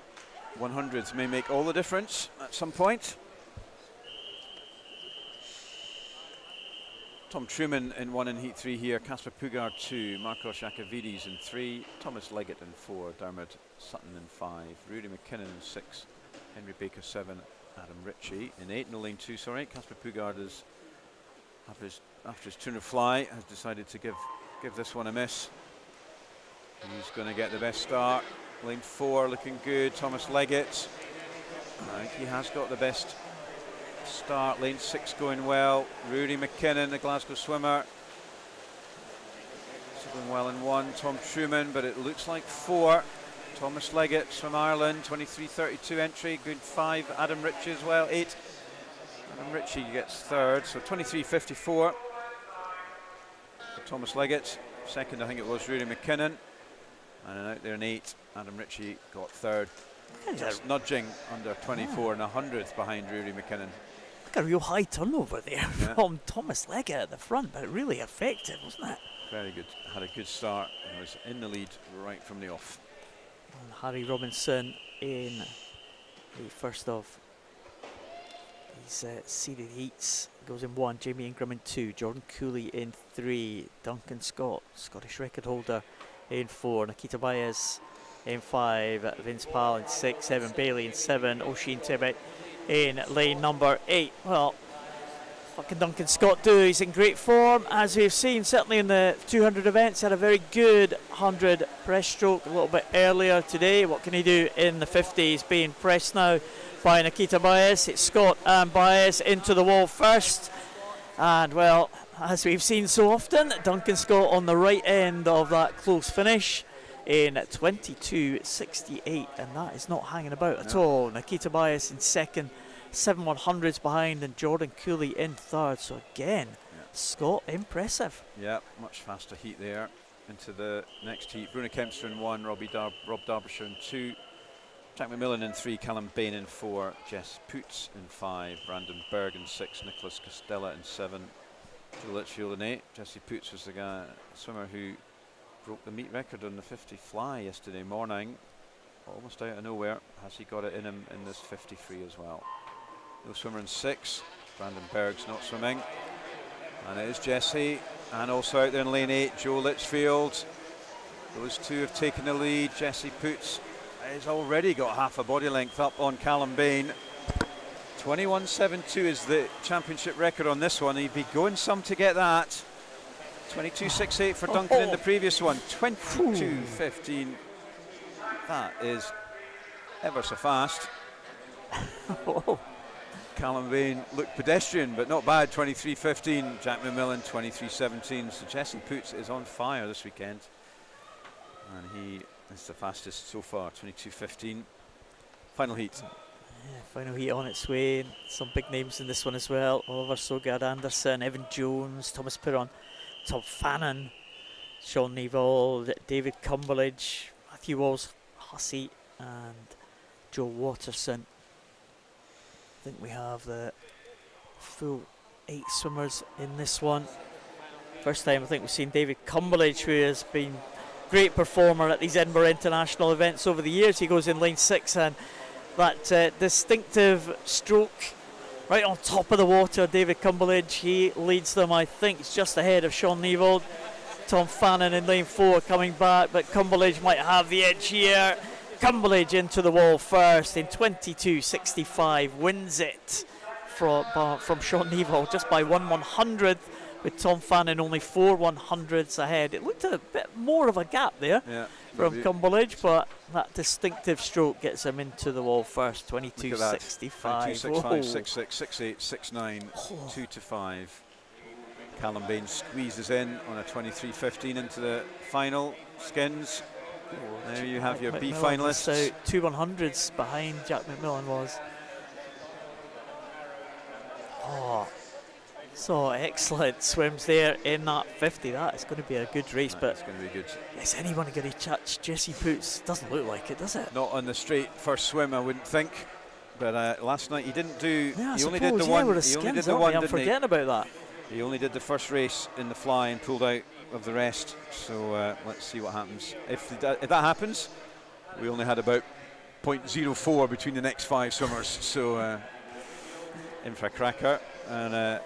B: 100ths may make all the difference at some point. Tom Truman in 1 in heat 3 here, Casper Pugard 2, Marcos Jakovides in 3, Thomas Leggett in 4, Dermot Sutton in 5, Rudy McKinnon in 6, Henry Baker 7, Adam Ritchie in 8, no lane 2, sorry. Casper Pugard is, after his tuna fly, has decided to give this one a miss. He's going to get the best start. Lane 4 looking good, Thomas Leggett. I think he has got the best start. Lane 6 going well. Rudy McKinnon, the Glasgow swimmer, still going well in 1. Tom Truman, but it looks like 4. Thomas Leggett from Ireland, 23.32 entry, good 5. Adam Ritchie as well, 8. Adam Ritchie gets 3rd, so 23.54 for Thomas Leggett. 2nd, I think it was Rudy McKinnon, and out there in 8, Adam Ritchie got 3rd. Just nudging under 24 and 100th behind Rudy McKinnon.
C: Like a real high turnover there from Thomas Leggett at the front, but really effective, wasn't it?
B: Very good. Had a good start and was in the lead right from the off.
C: And Harry Robinson in the first of these seeded heats goes in 1. Jamie Ingram in 2. Jordan Cooley in 3. Duncan Scott, Scottish record holder, in 4. Nikita Baez in 5, Vince Pal in 6, Evan Bailey in 7, Oisin Tibbett in lane number 8. Well, what can Duncan Scott do? He's in great form, as we've seen, certainly in the 200 events. Had a very good 100 breaststroke a little bit earlier today. What can he do in the 50? He's being pressed now by Nikita Baez. It's Scott and Baez into the wall first. And, well, as we've seen so often, Duncan Scott on the right end of that close finish in 22.68, and that is not hanging about at all. Nikita Baez in 2nd, 7/100ths behind, and Jordan Cooley in 3rd. So again, Scott impressive.
B: Yeah, much faster heat there. Into the next heat, Bruno Kempster in 1, Rob Derbyshire in 2, Jack McMillan in 3, Callum Bain in 4, Jess Poots in 5, Brandon Berg in 6, Nicholas Costella in 7, Joe Litchfield in 8. Jesse Poots was the swimmer who broke the meet record on the 50 fly yesterday morning, almost out of nowhere. Has he got it in him in this 53 as well? No swimmer in 6. Brandon Berg's not swimming, and it is Jesse, and also out there in lane 8, Joe Litchfield. Those two have taken the lead. Jesse Poots has already got half a body length up on Callum Bain. 21.72 is the championship record on this one. He'd be going some to get that. 22.68 for Duncan in the previous one. 22.15. That is ever so fast. Callum Bain looked pedestrian, but not bad. 23.15. Jack McMillan 23.17. So Jesse Poots is on fire this weekend, and he is the fastest so far. 22.15. Final heat.
C: Yeah, final heat on its way. Some big names in this one as well. Oliver Sogard Anderson, Evan Jones, Thomas Piron, Tom Fannin, Sean Neville, David Cumberledge, Matthew Walls, Hussey, and Joe Watterson. I think we have the full 8 swimmers in this one. First time I think we've seen David Cumberledge, who has been a great performer at these Edinburgh International events over the years. He goes in lane 6, and that distinctive stroke right on top of the water. David Cumberledge, he leads them. I think it's just ahead of Sean Neville. Tom Fannin in lane 4 coming back, but Cumberledge might have the edge here. Cumberledge into the wall first in 22.65, wins it from Sean Neville just by 1/100th, with Tom Fannin only 4/100ths ahead. It looked a bit more of a gap there from Cumberledge, but that distinctive stroke gets him into the wall first. 22.65.
B: 22.65, 6.6, 6.8, 6.9, 2 to 5. Callum Bain squeezes in on a 23.15 into the final. Skins. There you have your B finalists.
C: So 2 100s behind Jack McMillan was. Oh, so excellent swims there in that 50. That is going to be a good race, but
B: it's going to be good.
C: Is anyone going to catch Jesse Poots? Doesn't look like it, does it?
B: Not on the straight first swim, I wouldn't think. But last night he didn't do.
C: Yeah,
B: he only did the one.
C: He only did the one. I'm forgetting about that.
B: He only did the first race in the fly and pulled out of the rest. So let's see what happens. If that happens, we only had about 0.04 between the next 5 swimmers. So in for a cracker. And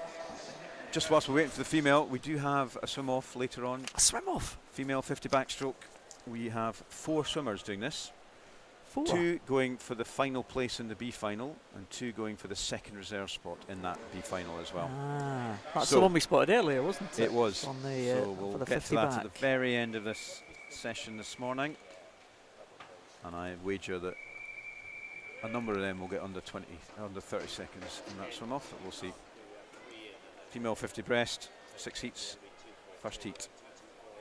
B: just whilst we're waiting for the female, we do have a swim off later on.
C: A swim off?
B: Female 50 backstroke. We have 4 swimmers doing this.
C: 4?
B: 2 going for the final place in the B final, and 2 going for the second reserve spot in that B final as well.
C: Ah, that's the one we spotted earlier, wasn't it?
B: It was.
C: On the,
B: so we'll
C: for the
B: get
C: 50
B: to that
C: back.
B: at the very end of this session this morning. And I wager that a number of them will get under 30 seconds in that swim off. We'll see. Female 50 breast, 6 heats. First heat.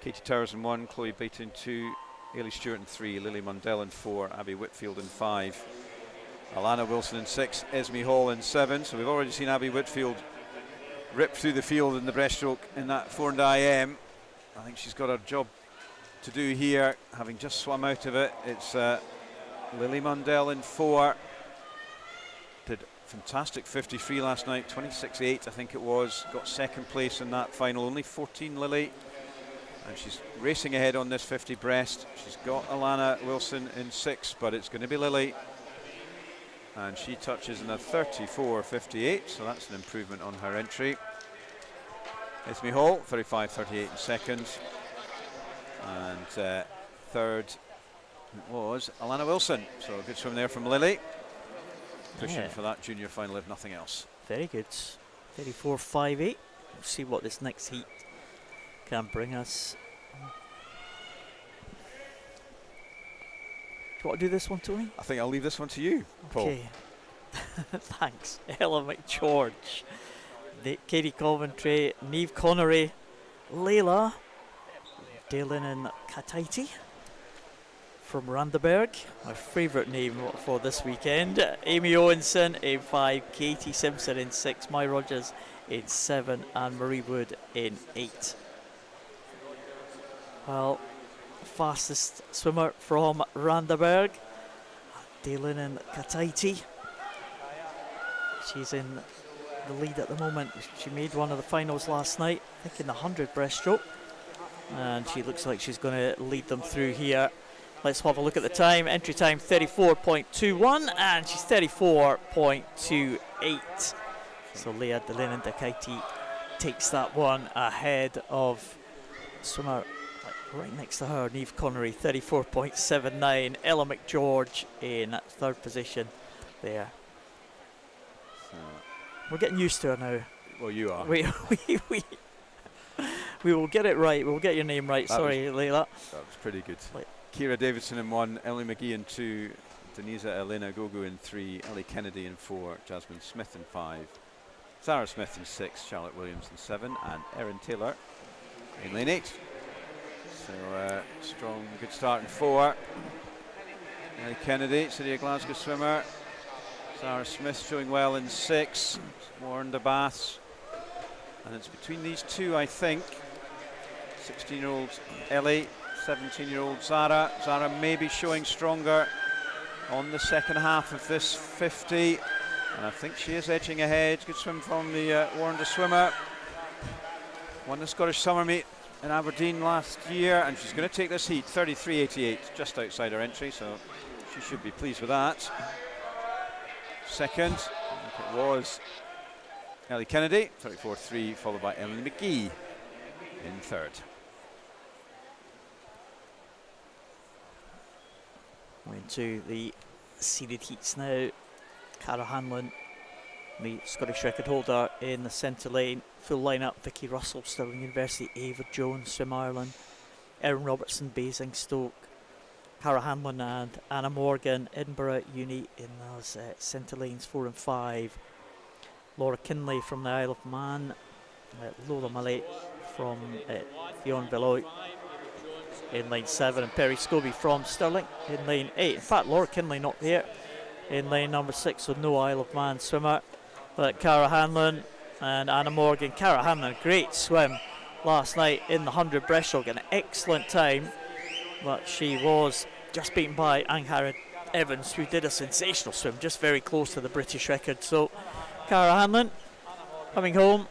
B: Katie Towers in 1, Chloe Baton in 2, Ailey Stewart in 3, Lily Mundell in 4, Abby Whitfield in 5, Alana Wilson in 6, Esme Hall in 7. So we've already seen Abby Whitfield rip through the field in the breaststroke in that 4 IM. I think she's got her job to do here, having just swum out of it. It's Lily Mundell in 4. Did fantastic 53 last night, 26.8 I think it was. Got second place in that final, only 14 Lily. And she's racing ahead on this 50 breast. She's got Alana Wilson in 6, but it's going to be Lily. And she touches in a 34.58, so that's an improvement on her entry. Esme Hall, 35.38 in second. And third was Alana Wilson. So a good swim there from Lily. Pushing for that junior final if nothing else.
C: Very good. 34.58. We'll see what this next heat can bring us. Do you want to do this one, Tony?
B: I think I'll leave this one to you, Paul.
C: Okay. Thanks. Ella McGeorge, Katie Coventry, Niamh Connery, Layla, Daylin Kataiti from Randaberg, my favourite name for this weekend. Amy Owenson in 5, Katie Simpson in 6, Mai Rogers in 7, and Marie Wood in 8. Well, fastest swimmer from Randaberg, Daylin Kataiti. She's in the lead at the moment. She made one of the finals last night, I think in the 100 breaststroke, and she looks like she's going to lead them through here. Let's have a look at the time. Entry time 34.21, and she's 34.28. So Leah Daylin Kataiti takes that one ahead of swimmer right next to her, Niamh Connery, 34.79. Ella McGeorge in 3rd position there. We're getting used to her now.
B: Well, you are.
C: We will get it right. We'll get your name right. Sorry, Leila.
B: That was pretty good. Kira Davidson in 1, Ellie McGee in 2, Denisa Elena Gogo in 3, Ellie Kennedy in 4, Jasmine Smith in 5, Sarah Smith in 6, Charlotte Williams in 7, and Erin Taylor in lane 8. So strong, good start in 4. Ellie Kennedy, City of Glasgow swimmer. Sarah Smith showing well in 6. Warren the Baths. And it's between these two, I think. 16-year-old Ellie, 17-year-old Zara. Zara may be showing stronger on the second half of this 50. And I think she is edging ahead. Good swim from the Warren the swimmer. Won the Scottish Summer Meet in Aberdeen last year, and she's going to take this heat, 33.88, just outside her entry, so she should be pleased with that. Second, it was Ellie Kennedy, 34.3, followed by Ellen McGee in 3rd.
C: We're into the seeded heats now. Cara Hanlon, the Scottish record holder, in the centre lane. Full lineup: Vicky Russell, Stirling University; Ava Jones, Swim Ireland; Erin Robertson, Basingstoke; Cara Hanlon and Anna Morgan, Edinburgh Uni, in those centre lanes 4 and 5. Laura Kinley from the Isle of Man, Lola Milley from Fionn Beloit in lane 7, and Perry Scobie from Stirling in lane 8. In fact, Laura Kinley not there in lane number 6 with no Isle of Man swimmer. But Cara Hanlon and Anna Morgan. Cara Hanlon, a great swim last night in the 100 breaststroke, an excellent time, but she was just beaten by Angharad Evans, who did a sensational swim, just very close to the British record. So Cara Hanlon coming home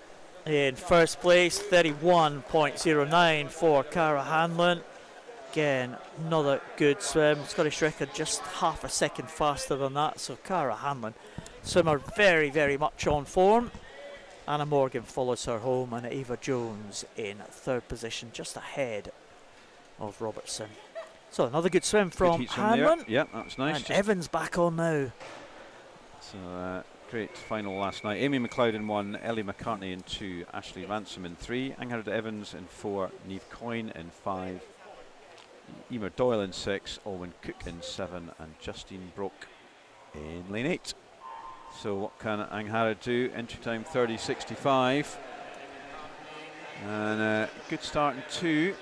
C: in first place, 31.09 for Cara Hanlon. Again, another good swim. Scottish record just half a second faster than that. So Cara Hanlon, swimmer very, very much on form. Anna Morgan follows her home, and Ava Jones in third position, just ahead of Robertson. So another good swim from Hanlon.
B: Yeah, that was nice.
C: And Evans back on now.
B: So great final last night. Amy McLeod in 1, Ellie McCartney in 2, Ashley Ransom in 3, Angharad Evans in 4, Niamh Coyne in 5, Emer Doyle in 6, Alwyn Cook in 7, and Justine Broke in lane 8. So what can Angharad do? Entry time 30.65. And good start in 2.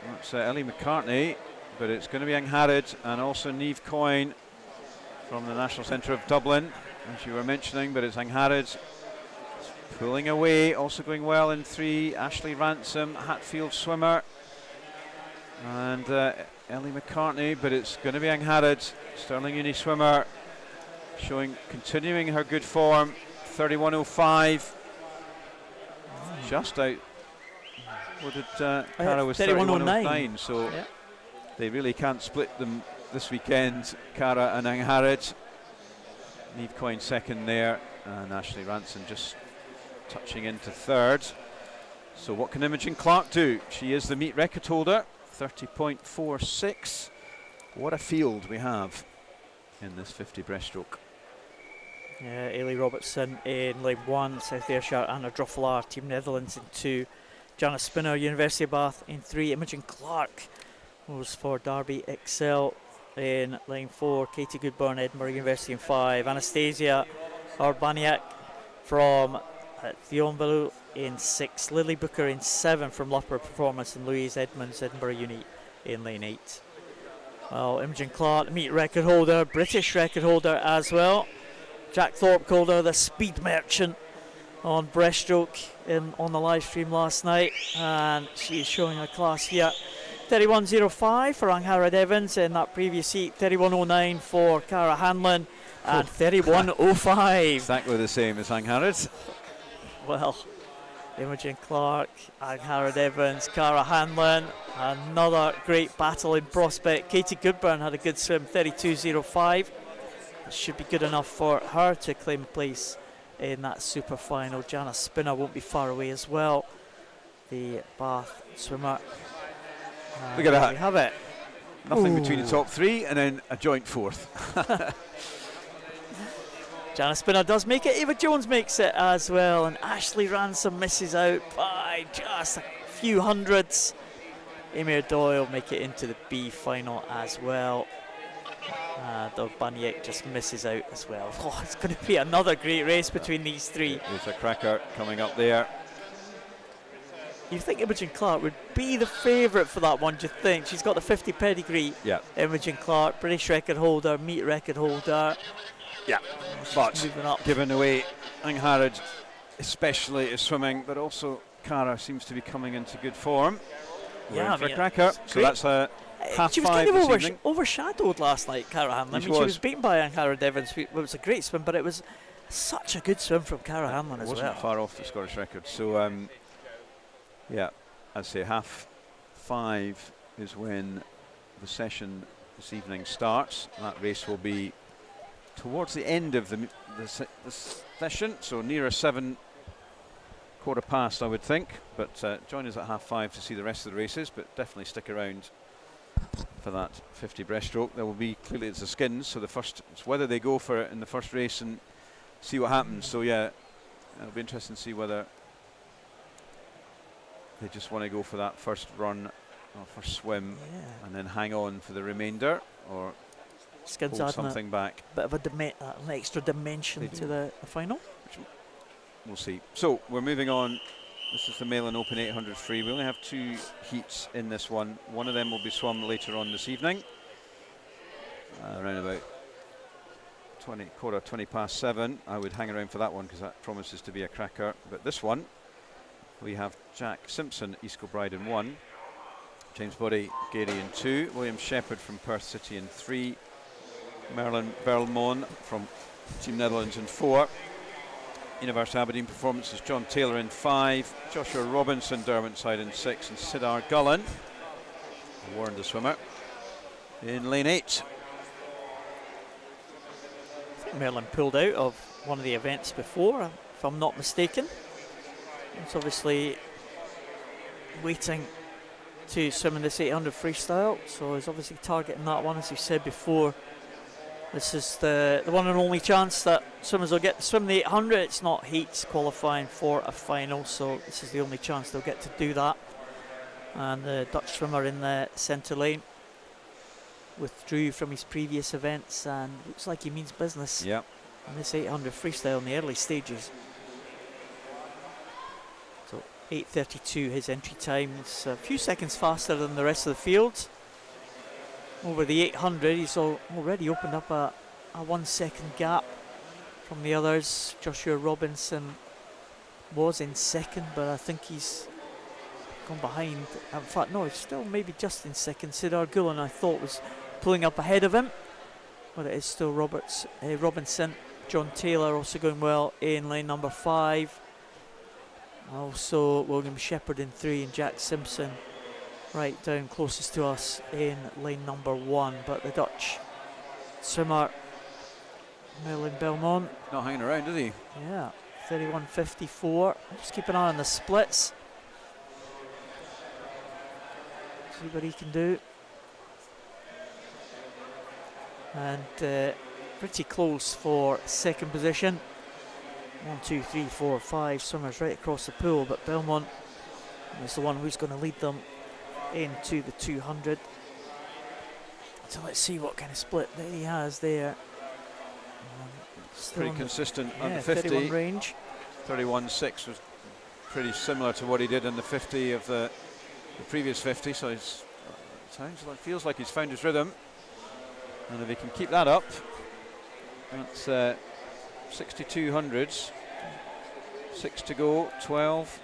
B: That's Ellie McCartney, but it's going to be Angharad and also Niamh Coyne from the National Centre of Dublin, as you were mentioning, but it's Angharad pulling away, also going well in 3, Ashley Ransom, Hatfield swimmer, and Ellie McCartney, but it's going to be Angharad, Stirling Uni swimmer, continuing her good form, 31.05, just out. What did Cara was 31.09, so yeah. They really can't split them this weekend, Cara and Angharad. Niamh Coyne second there, and Ashley Ransom just touching into third. So what can Imogen Clark do? She is the meet record holder, 30.46. What a field we have in this 50 breaststroke.
C: Yeah, Ailey Robertson in lane 1, South Ayrshire, Anna Druffelaar, Team Netherlands in 2, Jana Spinner, University of Bath in 3, Imogen Clark was for Derby Excel in lane 4, Katie Goodburn, Edinburgh University in 5, Anastasia Urbaniak from Thionville in 6, Lily Booker in 7 from Loughborough Performance, and Louise Edmonds, Edinburgh Uni in lane 8. Well, Imogen Clark, meet record holder, British record holder as well. Jack Thorpe called her the speed merchant on breaststroke on the live stream last night, and she is showing her class here. 31.05 for Angharad Evans in that previous heat, 31.09 for Cara Hanlon, and 31.05.
B: Exactly the same as Angharad.
C: Well, Imogen Clark, Angharad Evans, Cara Hanlon, another great battle in prospect. Katie Goodburn had a good swim, 32.05. Should be good enough for her to claim a place in that super final. Jana Spinner won't be far away as well, the Bath swimmer.
B: Look at that.
C: We have it.
B: Nothing between the top 3 and then a joint 4th.
C: Jana Spinner does make it, Ava Jones makes it as well, and Ashley Ransom misses out by just a few hundreds. Emir Doyle make it into the B final as well. The Baniek just misses out as well. Oh, it's going to be another great race between these 3.
B: There's a cracker coming up there.
C: You think Imogen Clark would be the favourite for that one, do you think? She's got the 50 pedigree.
B: Yeah.
C: Imogen Clark, British record holder, meet record holder.
B: Yeah, but moving up, giving away Angharad, especially is swimming, but also Cara seems to be coming into good form.
C: Yeah,
B: for a cracker. So that's a half
C: she was
B: 5
C: kind of
B: this evening.
C: overshadowed last night, Cara Hanlon. I mean, she was beaten by Angharad Evans. It was a great swim, but it was such a good swim from Cara Hanlon as well.
B: It wasn't far off the Scottish record. So, yeah, I'd say half 5 is when the session this evening starts. That race will be towards the end of the session, so nearer 7, quarter past, I would think. But join us at half 5 to see the rest of the races, but definitely stick around for that 50 breaststroke. There will be, clearly it's the skins, so it's whether they go for it in the first race and see what happens. So yeah, it'll be interesting to see whether they just want to go for that first run or first swim and then hang on for the remainder, or
C: skins
B: hold something back.
C: Bit of an extra dimension to the final.
B: We'll see. So we're moving on This is the Malin Open 800 free. We only have 2 heats in this one. One of them will be swum later on this evening, around about 20 I would hang around for that one because that promises to be a cracker. But this one, we have Jack Simpson, East Kilbride in 1, James Body, Gary in 2, William Shepherd from Perth City in 3, Merlin Berlmon from Team Netherlands in 4, University Aberdeen Performances, John Taylor in 5, Joshua Robinson, Derwentside in 6, and Sidar Gullen, Warren the swimmer, in lane 8.
C: I think Merlin pulled out of one of the events before, if I'm not mistaken. It's obviously waiting to swim in this 800 freestyle, so he's obviously targeting that one, as you said before. This is the one and only chance that swimmers will get to swim the 800. It's not heats qualifying for a final, so this is the only chance they'll get to do that. And the Dutch swimmer in the centre lane withdrew from his previous events and looks like he means business.
B: Yep.
C: In this 800 freestyle in the early stages. So 8:32 his entry time. It's a few seconds faster than the rest of the field. Over the 800, he's already opened up a 1 second gap from the others. Joshua Robinson was in second, but I think he's gone behind. In fact, no, he's still maybe just in second. Sidar Gullen, I thought, was pulling up ahead of him, but it is still Robinson. John Taylor also going well in lane number 5. Also William Shepherd in 3 and Jack Simpson right down closest to us in lane number 1. But the Dutch swimmer Merlin Belmont
B: Not hanging around, is he?
C: Yeah, 31.54. Just keep an eye on the splits. See what he can do. And pretty close for second position. 1, 2, 3, 4, 5 swimmers right across the pool, but Belmont is the one who's going to lead them into the 200. So let's see what kind of split that he has there.
B: Pretty consistent on the
C: 31
B: 50.
C: range.
B: 31.6 was pretty similar to what he did in the 50 of the previous 50. So it feels like he's found his rhythm. And if he can keep that up, that's 6200s. 6 to go, 12.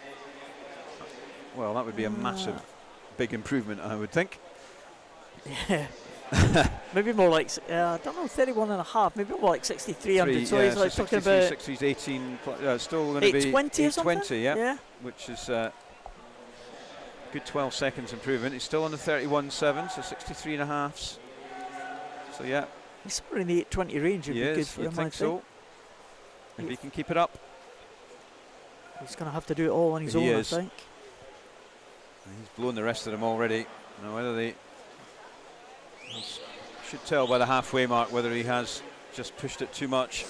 B: Well, that would be a massive, big improvement, I would think.
C: Yeah. Maybe more like, I don't know, 31 and a half, maybe more like 6,300. So he's like talking about
B: 60's 18, still going to be
C: 820 or something?
B: 820, yeah. Which is good 12 seconds improvement. He's still on the 31.7, so 63 and a halves. So yeah.
C: He's somewhere in the 820 range would be good for him, I think.
B: So. If he can keep it up.
C: He's going to have to do it all on his own, I think.
B: He's blown the rest of them already. Now whether they should tell by the halfway mark whether he has just pushed it too much.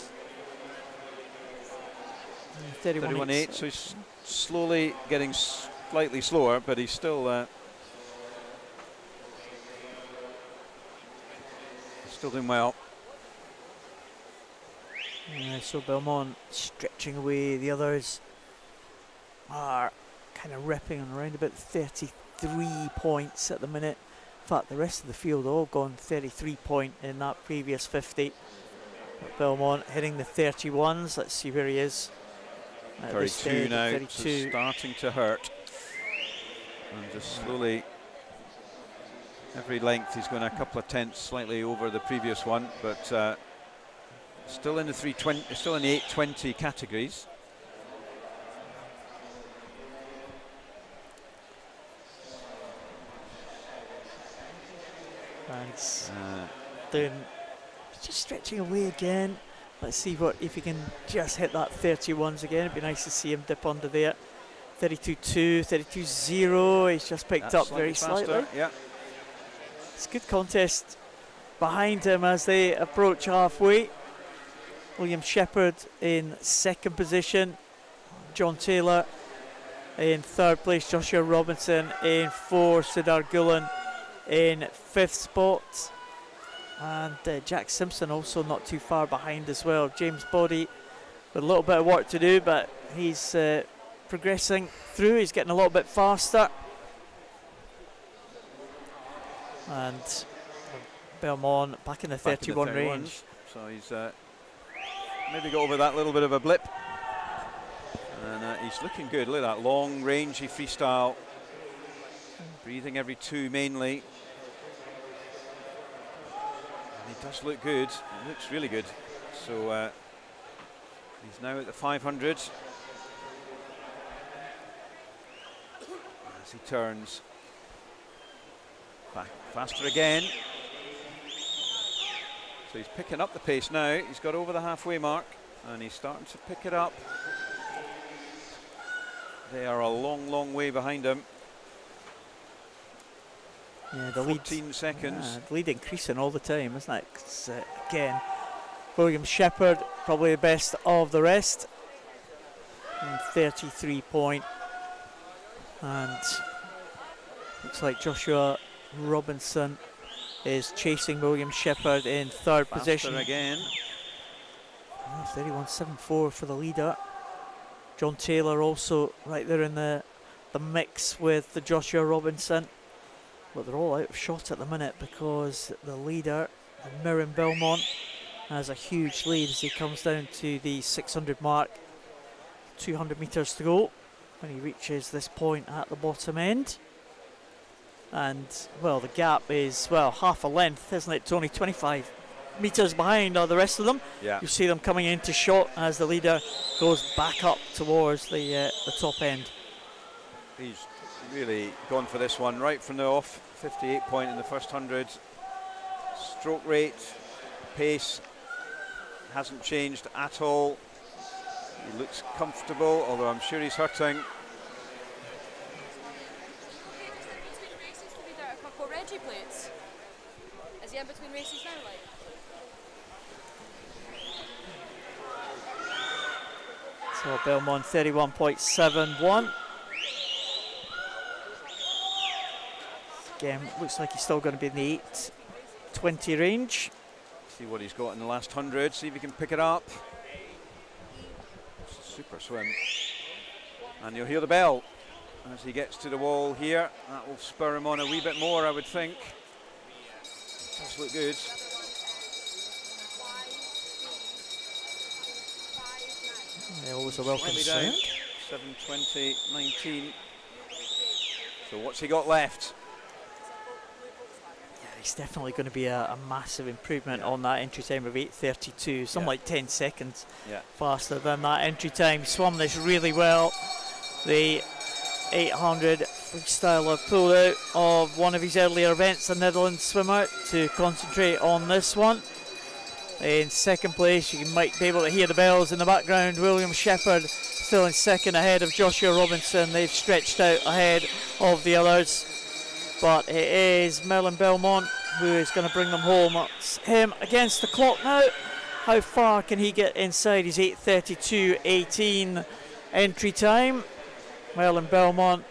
B: 31.8, so he's slowly getting slightly slower, but he's still doing well.
C: Yeah, so Belmont stretching away. The others are kind of ripping on around about 33 points at the minute. In fact, the rest of the field all gone 33 point in that previous 50. But Belmont hitting the 31s. Let's see where he is.
B: 32 now,
C: 32.
B: so starting to hurt. And just slowly, every length he's going a couple of tenths slightly over the previous one, but still in the 320, still in the 820 categories.
C: Thanks. Doing, just stretching away again. Let's see if he can just hit that 31s again. It'd be nice to see him dip under there. 32.2, 32.0. He's just picked up very slightly.
B: Yeah.
C: It's a good contest behind him as they approach halfway. William Shepherd in second position. John Taylor in third place. Joshua Robinson in 4. Sidar Gullen in 5th spot. And Jack Simpson also not too far behind as well. James Body with a little bit of work to do, but he's progressing through. He's getting a little bit faster. And Belmont back in the 31 range.
B: So he's maybe got over that little bit of a blip. And he's looking good. Look at that long, rangy freestyle. Breathing every two mainly. And he does look good. It looks really good. So he's now at the 500. As he turns. Back faster again. So he's picking up the pace now. He's got over the halfway mark and he's starting to pick it up. They are a long, long way behind him.
C: Yeah, the
B: 14 seconds.
C: The lead increasing all the time, isn't it? Again, William Shepherd, probably the best of the rest. 33 point. And looks like Joshua Robinson is chasing William Shepherd in third position.
B: Again.
C: 31.74 for the leader. John Taylor also right there in the mix with the Joshua Robinson. But they're all out of shot at the minute because the leader, Mirren Belmont, has a huge lead as he comes down to the 600 mark. 200 metres to go when he reaches this point at the bottom end. And, well, the gap is, well, half a length, isn't it? It's only 25 metres behind the rest of them.
B: Yeah.
C: You see them coming into shot as the leader goes back up towards the top end.
B: He's really gone for this one right from the off. 58 point in the first 100. Stroke rate, pace hasn't changed at all. He looks comfortable, although I'm sure he's hurting.
D: Reggie plates. Is he in between races now, like?
C: So Belmont 31.71. Again, looks like he's still going to be in the 8:20 range.
B: See what he's got in the last 100, see if he can pick it up. Super swim. And you'll hear the bell as he gets to the wall here. That will spur him on a wee bit more, I would think. Does look good.
C: Yeah, always a welcome sound.
B: 7:20.19. So what's he got left?
C: Yeah, he's definitely going to be a massive improvement on that entry time of 8:32. Something like 10 seconds faster than that entry time. Swum this really well. The 800 freestyler pulled out of one of his earlier events, the Netherlands swimmer, to concentrate on this one. In second place, you might be able to hear the bells in the background. William Shepherd still in second ahead of Joshua Robinson. They've stretched out ahead of the others. But it is Merlin Belmont who is going to bring them home. It's him against the clock now. How far can he get inside his 8:32.18 entry time? Merlin Belmont,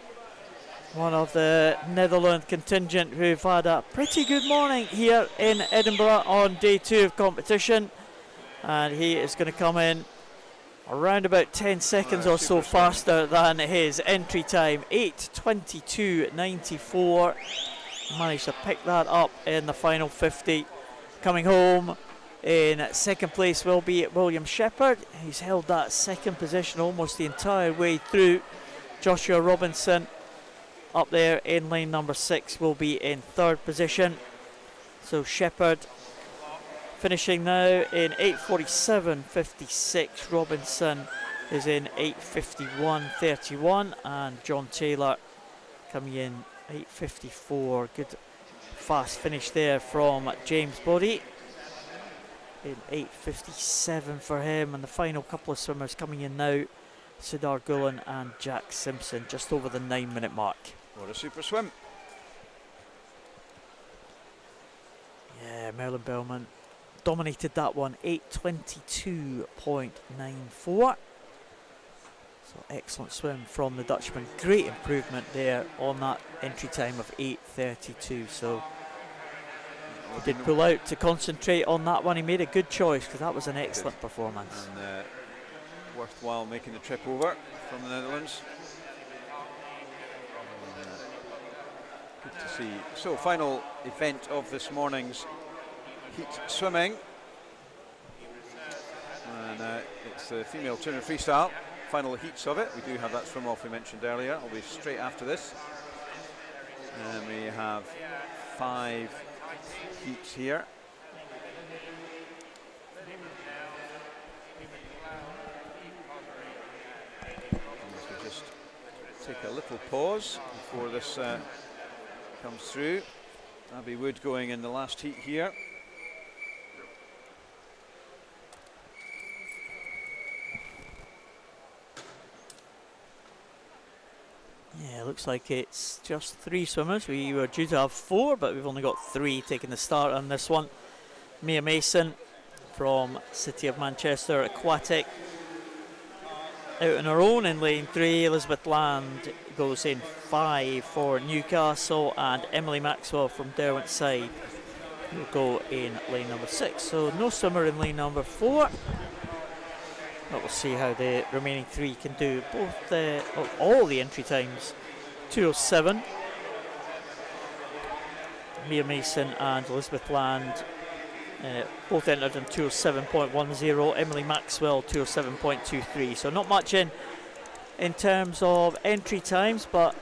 C: one of the Netherlands contingent who've had a pretty good morning here in Edinburgh on day 2 of competition, and he is going to come in around about 10 seconds or so faster than his entry time, 8:22.94. Managed to pick that up in the final 50. Coming home in second place will be William Shepherd. He's held that second position almost the entire way through. Joshua Robinson up there in lane number 6 will be in third position. So Shepherd finishing now in 8:47.56. Robinson is in 8:51.31, and John Taylor coming in 8:54. Good fast finish there from James Bodie in 8:57 for him, and the final couple of swimmers coming in now, Sidar Gulen and Jack Simpson, just over the 9-minute mark.
B: What a super swim.
C: Yeah, Merlin Belmont dominated that one, 8:22.94. So excellent swim from the Dutchman. Great improvement there on that entry time of 8:32. So he did pull out to concentrate on that one. He made a good choice because that was an excellent performance.
B: And worthwhile making the trip over from the Netherlands. Good to see. So, final event of this morning's heat swimming. And it's the female 200 freestyle. Final heats of it. We do have that swim off we mentioned earlier. I'll be straight after this. And we have 5 heats here. So just take a little pause before this comes through. Abby Wood going in the last heat here.
C: Yeah, looks like it's just 3 swimmers. We were due to have 4, but we've only got 3 taking the start on this one. Mia Mason from City of Manchester Aquatic out on her own in lane 3. Elizabeth Land goes in 5 for Newcastle, and Emily Maxwell from Derwent side will go in lane number 6. So no swimmer in lane number 4. But we'll see how the remaining 3 can do. All the entry times, 2:07. Mia Mason and Elizabeth Land both entered in 2:07.10. Emily Maxwell 2:07.23. So not much in terms of entry times, but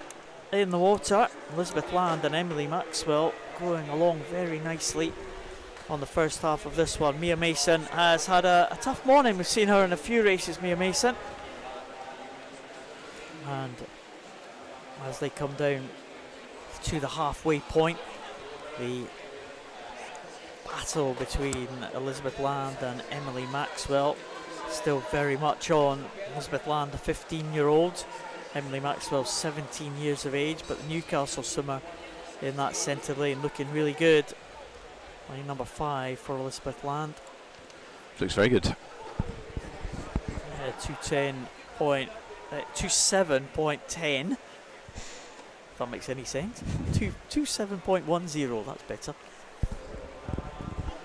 C: in the water, Elizabeth Land and Emily Maxwell going along very nicely on the first half of this one. Mia Mason has had a tough morning. We've seen her in a few races, Mia Mason. And as they come down to the halfway point, the battle between Elizabeth Land and Emily Maxwell still very much on. Elizabeth Land, a 15-year-old. Emily Maxwell, 17 years of age. But the Newcastle swimmer in that centre lane looking really good. Lane number 5 for Elizabeth Land.
B: Looks very good.
C: 27.10. If that makes any sense. 27.10, that's better.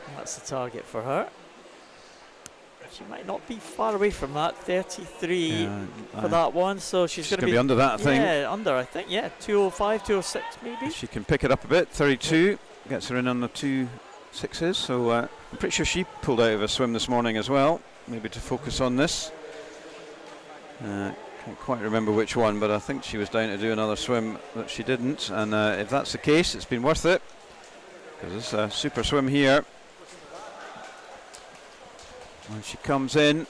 C: And that's the target for her. She might not be far away from that. 33 for that one, so she's going to be
B: under that, I think.
C: Yeah, under, I think. Yeah, 2:05, 2:06 maybe.
B: If she can pick it up a bit. 32 gets her in on the 2:06s. So I'm pretty sure she pulled out of a swim this morning as well. Maybe to focus on this. Can't quite remember which one, but I think she was down to do another swim that she didn't. And if that's the case, it's been worth it, because it's a super swim here. When she comes in,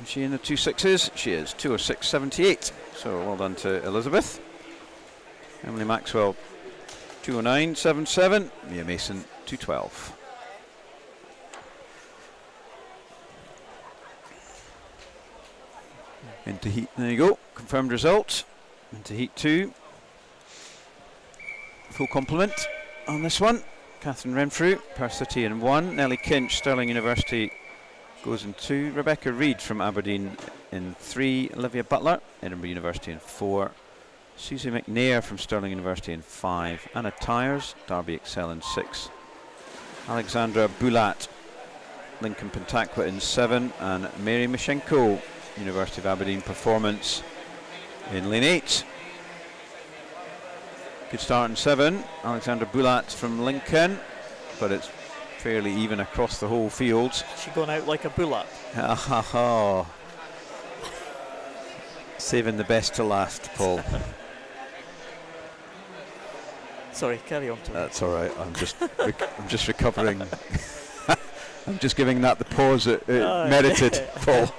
B: is she in the 2:06s? She is, 2:06.78. So well done to Elizabeth. Emily Maxwell, 2:09.77. Mia Mason, 2:12. Into heat, there you go, confirmed result. Into heat 2. Full complement on this one. Catherine Renfrew, Perth City in 1. Nellie Kinch, Stirling University, goes in 2. Rebecca Reid from Aberdeen in 3. Olivia Butler, Edinburgh University in 4. Susie McNair from Stirling University in 5. Anna Tyers, Derby Excel in 6. Alexandra Bulat, Lincoln Pentaqua in 7. And Mary Mishenko, University of Aberdeen Performance in lane 8. Good start in 7. Alexandra Bulat from Lincoln, but it's fairly even across the whole field.
C: She going out like a bullet.
B: Saving the best to last, Paul.
C: Sorry, carry on.
B: That's all right. I'm just recovering. I'm just giving that the pause it merited, Paul.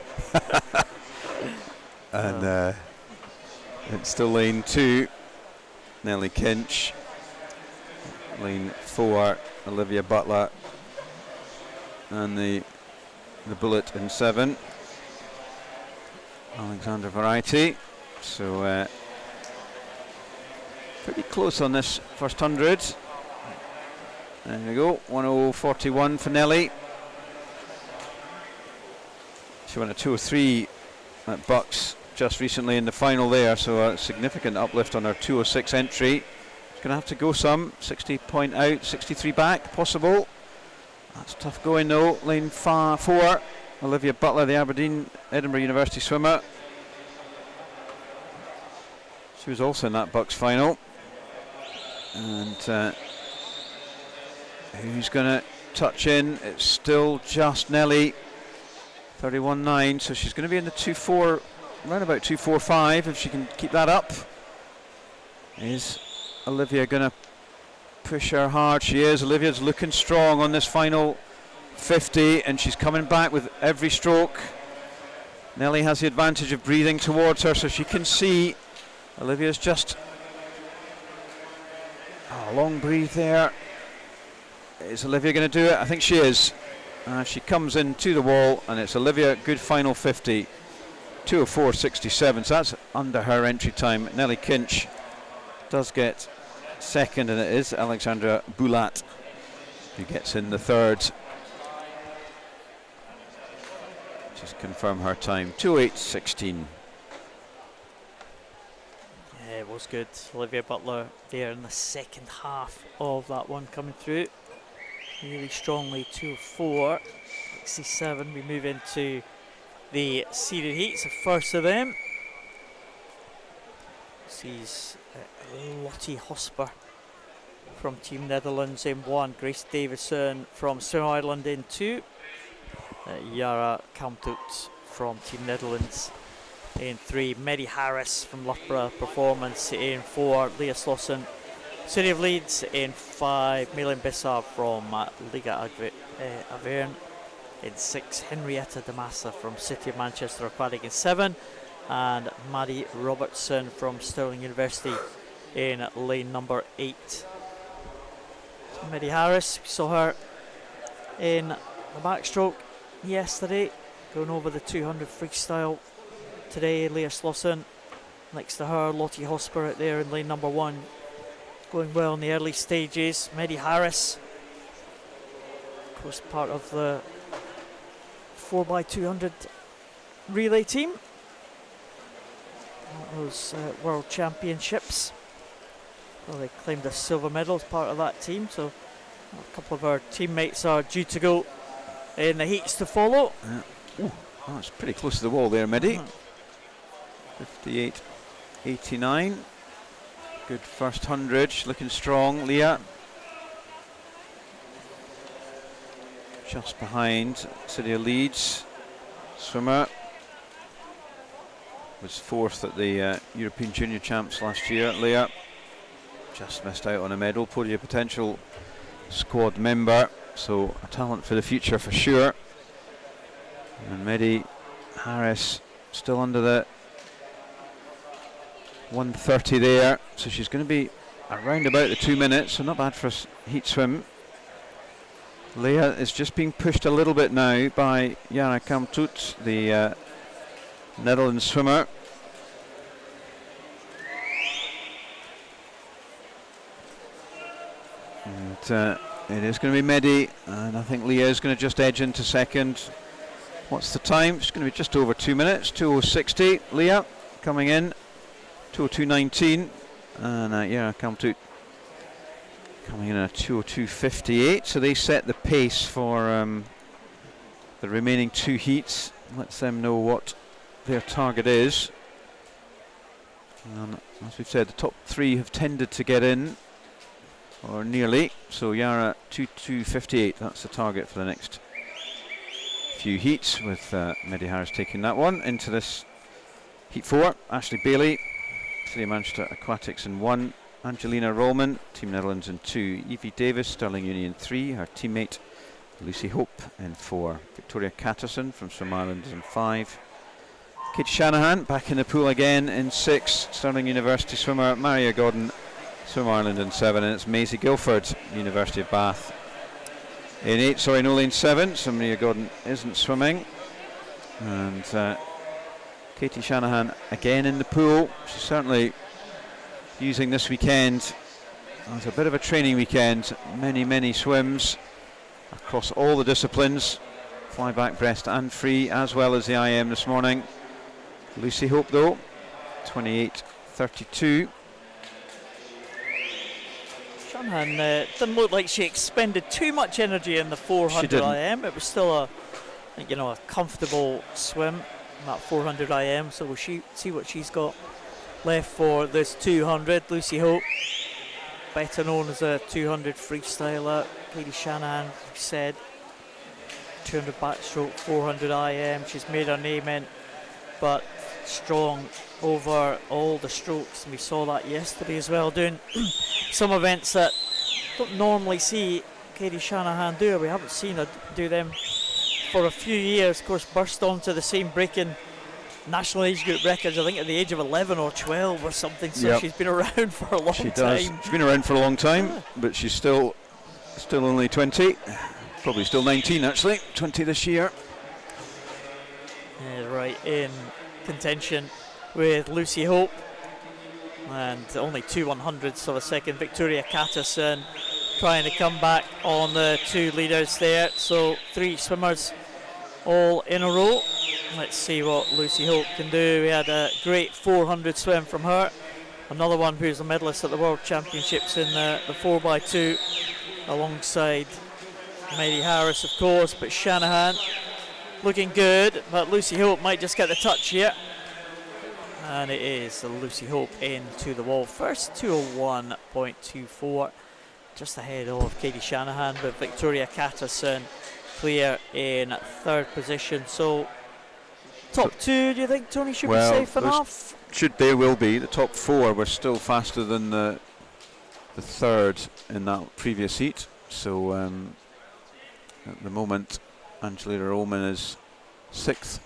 B: And it's still lane 2. Nellie Kinch. Lane 4. Olivia Butler. And the bullet in 7. Alexander Variety. So pretty close on this first 100. There we go. 1:0.41 for Nellie. She went a 2:03 at Bucks just recently in the final there, so a significant uplift on her 2:06 entry. She's going to have to go some. 60 point out, 63 back, possible. That's tough going though. Lane 4. Olivia Butler, the Edinburgh University swimmer. She was also in that Bucks final. And who's going to touch in? It's still just Nelly, 31.9. So she's going to be in the 2.4, around about 2.45 if she can keep that up. Is Olivia going to push her hard? She is. Olivia's looking strong on this final 50, and she's coming back with every stroke. Nelly has the advantage of breathing towards her, so she can see. Olivia's just a long breathe there. Is Olivia going to do it? I think she is. She comes in to the wall, and it's Olivia. Good final 50, 2:04.67. So that's under her entry time. Nelly Kinch does get second, and it is Alexandra Boulat who gets in the third. Just confirm her time, 2:08.16.
C: Yeah, it was good. Olivia Butler there in the second half of that one coming through. Really strongly, 2:04.67. We move into the seeded heats, the first of them. Sees Lottie Hosper from Team Netherlands in 1, Grace Davison from Swim Ireland in 2, Yara Kamtut from Team Netherlands in 3, Medi Harris from Loughborough Performance in 4, Leah Slosson, City of Leeds in 5, Malin Bissar from Liga Avern in 6, Henrietta Damassa from City of Manchester Aquatic in 7, and Maddie Robertson from Stirling University in lane number 8. So Medi Harris, we saw her in the backstroke yesterday, going over the 200 freestyle. Today, Leah Slosson next to her, Lottie Hosper out there in lane number 1, going well in the early stages. Medi Harris, of course, part of the 4x200 relay team. Those World Championships. Well, they claimed a silver medal as part of that team, so a couple of our teammates are due to go in the heats to follow.
B: Oh, it's pretty close to the wall there, Medi. 58.89. Good first 100, she's looking strong. Leah just behind City of Leeds swimmer. Was 4th at the European Junior Champs last year. Leah just missed out on a medal. Podium potential squad member, so a talent for the future for sure. And Medi Harris still under the 1:30 there, so she's going to be around about the 2 minutes, so not bad for a heat swim. Leah is just being pushed a little bit now by Yara Kamtut, the Netherlands swimmer. And it is going to be Medi, and I think Leah is going to just edge into second. What's the time? It's going to be just over 2 minutes, 2:06.60. Leah coming in, 2:02.19, and Yara Kamtut coming in at 2:02.58. So they set the pace for the remaining 2 heats. Lets them know what their target is. And as we've said, the top 3 have tended to get in, or nearly. So Yara 2:02.58, that's the target for the next few heats, with Medi Harris taking that one into this heat 4. Ashley Bailey, City of Manchester Aquatics in 1, Angelina Rollman, Team Netherlands in 2, Evie Davis, Stirling Uni in 3, her teammate Lucy Hope in 4, Victoria Catterson from Swim Ireland in 5, Kate Shanahan back in the pool again in 6, Stirling University swimmer Maria Gordon, Swim Ireland in 7, and it's Maisie Guilford, University of Bath in 8, sorry, no lane 7, so Maria Gordon isn't swimming. And Katie Shanahan again in the pool. She's certainly using this weekend as a bit of a training weekend. Many swims across all the disciplines, flyback, breast and free, as well as the IM this morning. Lucy Hope though, 28.32.
C: Shanahan didn't look like she expended too much energy in the 400 IM. It was still you know, a comfortable swim, about 400 IM. So we'll see what she's got left for this 200. Lucy Hope, better known as a 200 freestyler. Katie Shanahan, as we said, 200 backstroke, 400 IM. She's made her name in, but strong over all the strokes, and we saw that yesterday as well, doing some events that don't normally see Katie Shanahan do. We haven't seen her do them for a few years. Of course, burst onto the scene breaking national age group records, I think at the age of 11 or 12 or something, so
B: yep.
C: She's been around for a long time.
B: She does. She's been around for a long time, but she's still only 20, probably still 19 actually, 20 this year.
C: Yeah, right in contention with Lucy Hope, and only 2 100ths of a second. Victoria Catterson trying to come back on the 2 leaders there, so 3 swimmers all in a row. Let's see what Lucy Hope can do. We had a great 400 swim from her, another one who's a medalist at the World Championships in the 4x2 alongside Mary Harris, of course, but Shanahan looking good, but Lucy Hope might just get the touch here. And it is Lucy Hope into the wall first, 201.24, just ahead of Katie Shanahan, but Victoria Catterson clear in 3rd position. So top 2, do you think, Tony, should be safe enough?
B: They will be. The top 4 were still faster than the 3rd in that previous heat. So at the moment, Angelina Roman is 6th.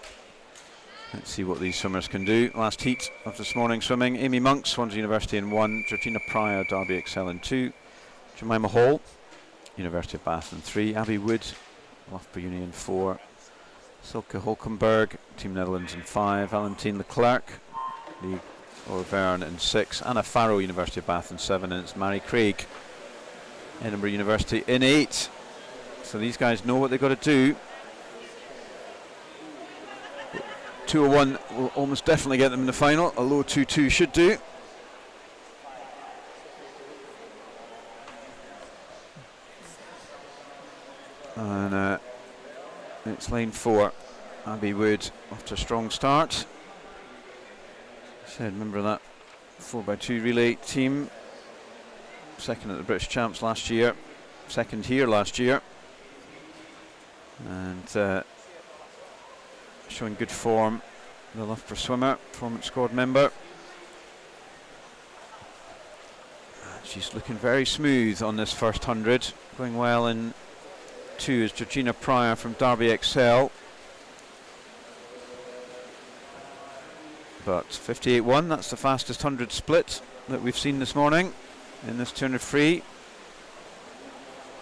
B: Let's see what these swimmers can do. Last heat of this morning swimming. Amy Monk, Swansea University in 1. Georgina Pryor, Derby Excel in 2. Jemima Hall, University of Bath in 3. Abby Wood, Loughborough Uni in 4. Silke Hulkenberg, Team Netherlands in 5. Valentine Leclerc, League Auvergne in 6. Anna Farrow, University of Bath in 7. And it's Mary Craig, Edinburgh University in 8. So these guys know what they've got to do. 201 will almost definitely get them in the final. A low 2.2 should do. And it's lane 4. Abby Wood after a strong start. Said member of that 4x2 relay team. 2nd at the British Champs last year. 2nd here last year. And showing good form, the Loughborough swimmer, performance squad member. She's looking very smooth on this first 100. Going well in 2 is Georgina Pryor from Derby Excel. But 58.1, that's the fastest 100 split that we've seen this morning in this 200 free.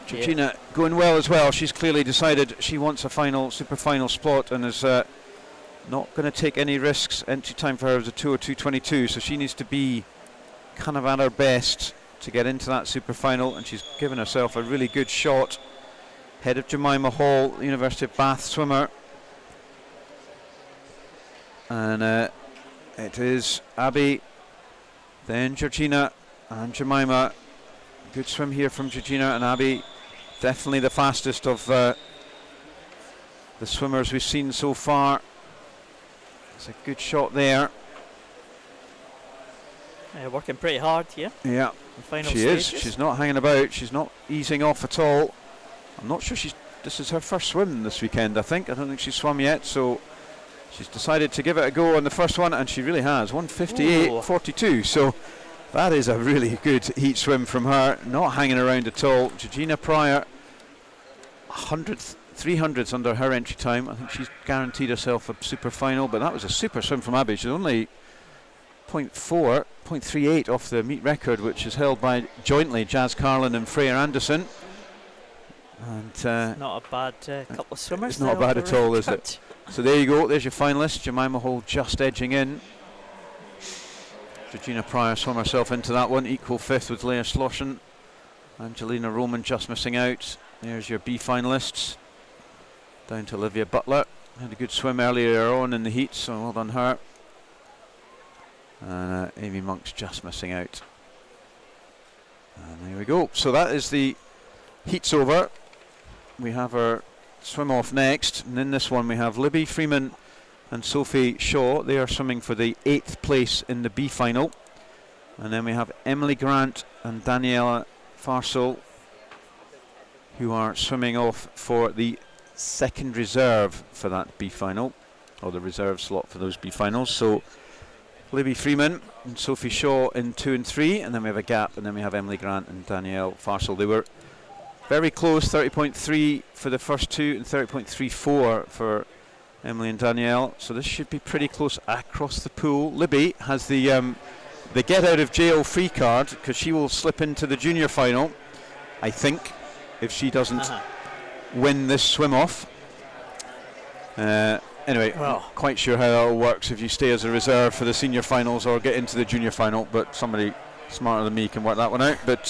B: Georgina going well as well. She's clearly decided she wants a final, super final spot, and is not going to take any risks. Entry time for her is a 2:02.22, so she needs to be kind of at her best to get into that super final, and she's given herself a really good shot. Head of Jemima Hall, University of Bath swimmer. And it is Abby, then Georgina and Jemima. Good swim here from Georgina and Abby. Definitely the fastest of the swimmers we've seen so far. It's a good shot there.
C: Working pretty hard here.
B: Yeah,
C: Final
B: she
C: stages.
B: is. She's not hanging about. She's not easing off at all. I'm not sure this is her first swim this weekend, I think. I don't think she's swum yet, so she's decided to give it a go on the first one, and she really has. 1:58.42. So that is a really good heat swim from her. Not hanging around at all. Georgina Pryor, 300ths under her entry time. I think she's guaranteed herself a super final, but that was a super swim from Abby. She's only 0.38 off the meet record, which is held by jointly Jazz Carlin and Freya Anderson. And
C: not a bad couple of swimmers.
B: It's not bad at all, is it? So there you go. There's your finalists. Jemima Hall just edging in. Georgina Pryor swam herself into that one. Equal 5th with Leah Sloshen. Angelina Roman just missing out. There's your B finalists. Down to Olivia Butler. Had a good swim earlier on in the heat, so well done her. And Amy Monk's just missing out. And there we go. So that is the heats over. We have our swim off next. And in this one we have Libby Freeman and Sophie Shaw. They are swimming for the 8th place in the B final. And then we have Emily Grant and Daniela Farsel, who are swimming off for the 2nd reserve for that B final, or the reserve slot for those B finals. So Libby Freeman and Sophie Shaw in 2 and 3, and then we have a gap, and then we have Emily Grant and Danielle Farsel. They were very close, 30.3 for the first two and 30.34 for Emily and Danielle. So this should be pretty close across the pool. Libby has the get out of jail free card, because she will slip into the junior final, I think, if she doesn't win this swim off. Anyway,
C: Well.
B: not quite sure how that all works if you stay as a reserve for the senior finals or get into the junior final, but somebody smarter than me can work that one out. But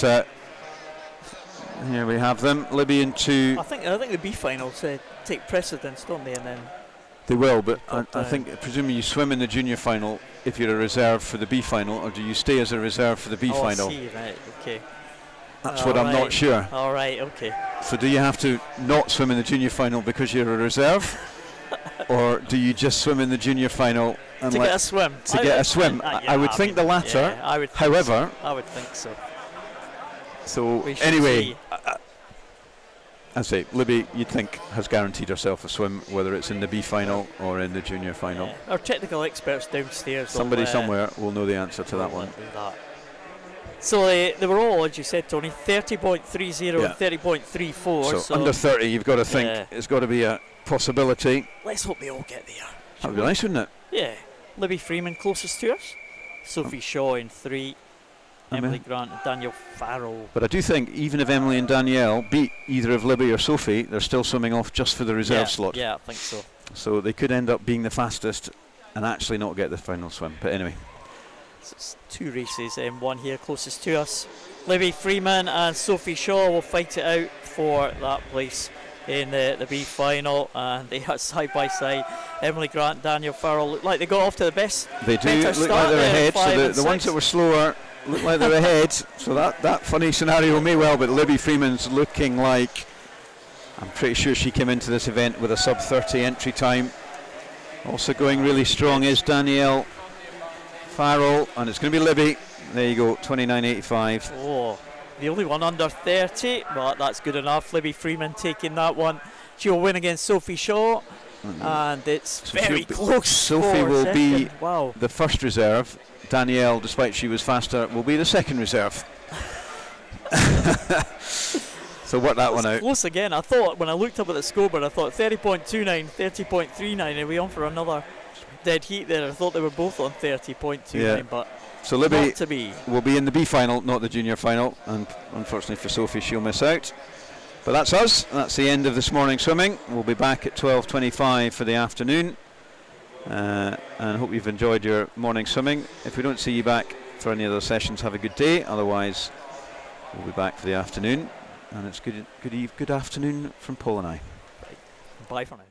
B: here we have them, Libby in 2.
C: I think the B finals take precedence, don't they? And then
B: They will, but I think presumably you swim in the junior final if you're a reserve for the B final, or do you stay as a reserve for the B final?
C: I see, right, okay.
B: That's what I'm not sure.
C: All right, okay.
B: So do you have to not swim in the junior final because you're a reserve, or do you just swim in the junior final and
C: To get a swim.
B: I would think the latter.
C: Yeah, I would think
B: However,
C: so. I would think so.
B: so
C: We shall
B: anyway,
C: see.
B: I say Libby, you'd think, has guaranteed herself a swim, whether it's in the B final or in the junior final.
C: Yeah. Our technical experts downstairs.
B: Somebody
C: will,
B: somewhere will know the answer to that
C: will
B: one.
C: do that. So they were all, as you said, Tony, 30.30
B: Yeah.
C: and 30.34.
B: So under 30, you've got to think
C: Yeah.
B: it's got to be a possibility.
C: Let's hope they all get there.
B: That would be nice, wouldn't it?
C: Yeah. Libby Freeman closest to us. Sophie Shaw in 3. Emily Grant and Daniel Farrell.
B: But I do think even if Emily and Danielle beat either of Libby or Sophie, they're still swimming off just for the reserve slot.
C: Yeah, I think so.
B: So they could end up being the fastest and actually not get the final swim. But anyway.
C: So it's 2 races and 1 here closest to us. Libby Freeman and Sophie Shaw will fight it out for that place in the B final, and they are side by side. Emily Grant and Daniel Farrell look like they got off to the best.
B: They do
C: better
B: look
C: start
B: like they're
C: there,
B: ahead.
C: 5
B: So
C: and
B: the ones
C: 6.
B: that were slower look like they're ahead. So that funny scenario may well, but Libby Freeman's looking like, I'm pretty sure she came into this event with a sub 30 entry time. Also going really strong is Danielle Farrell, and it's going to be Libby. There you go, 29.85.
C: Oh, the only one under 30, but that's good enough. Libby Freeman taking that one. She'll win against Sophie Shaw, and it's
B: So
C: very
B: she'll be-
C: close.
B: Sophie
C: for
B: will be
C: second. Wow.
B: the first reserve. Danielle, despite she was faster, will be the second reserve. So work that one out.
C: Close again. I thought when I looked up at the scoreboard, I thought 30.29, 30.39, and we on for another dead heat there. I thought they were both on 30.29,
B: Yeah.
C: but
B: So Libby
C: not to be.
B: will be in the B final, not the junior final, and unfortunately for Sophie, she'll miss out. But that's us. That's the end of this morning's swimming. We'll be back at 12:25 for the afternoon, and hope you've enjoyed your morning swimming. If we don't see you back for any other sessions, have a good day. Otherwise, we'll be back for the afternoon, and it's good afternoon from Paul and I.
C: Bye for now.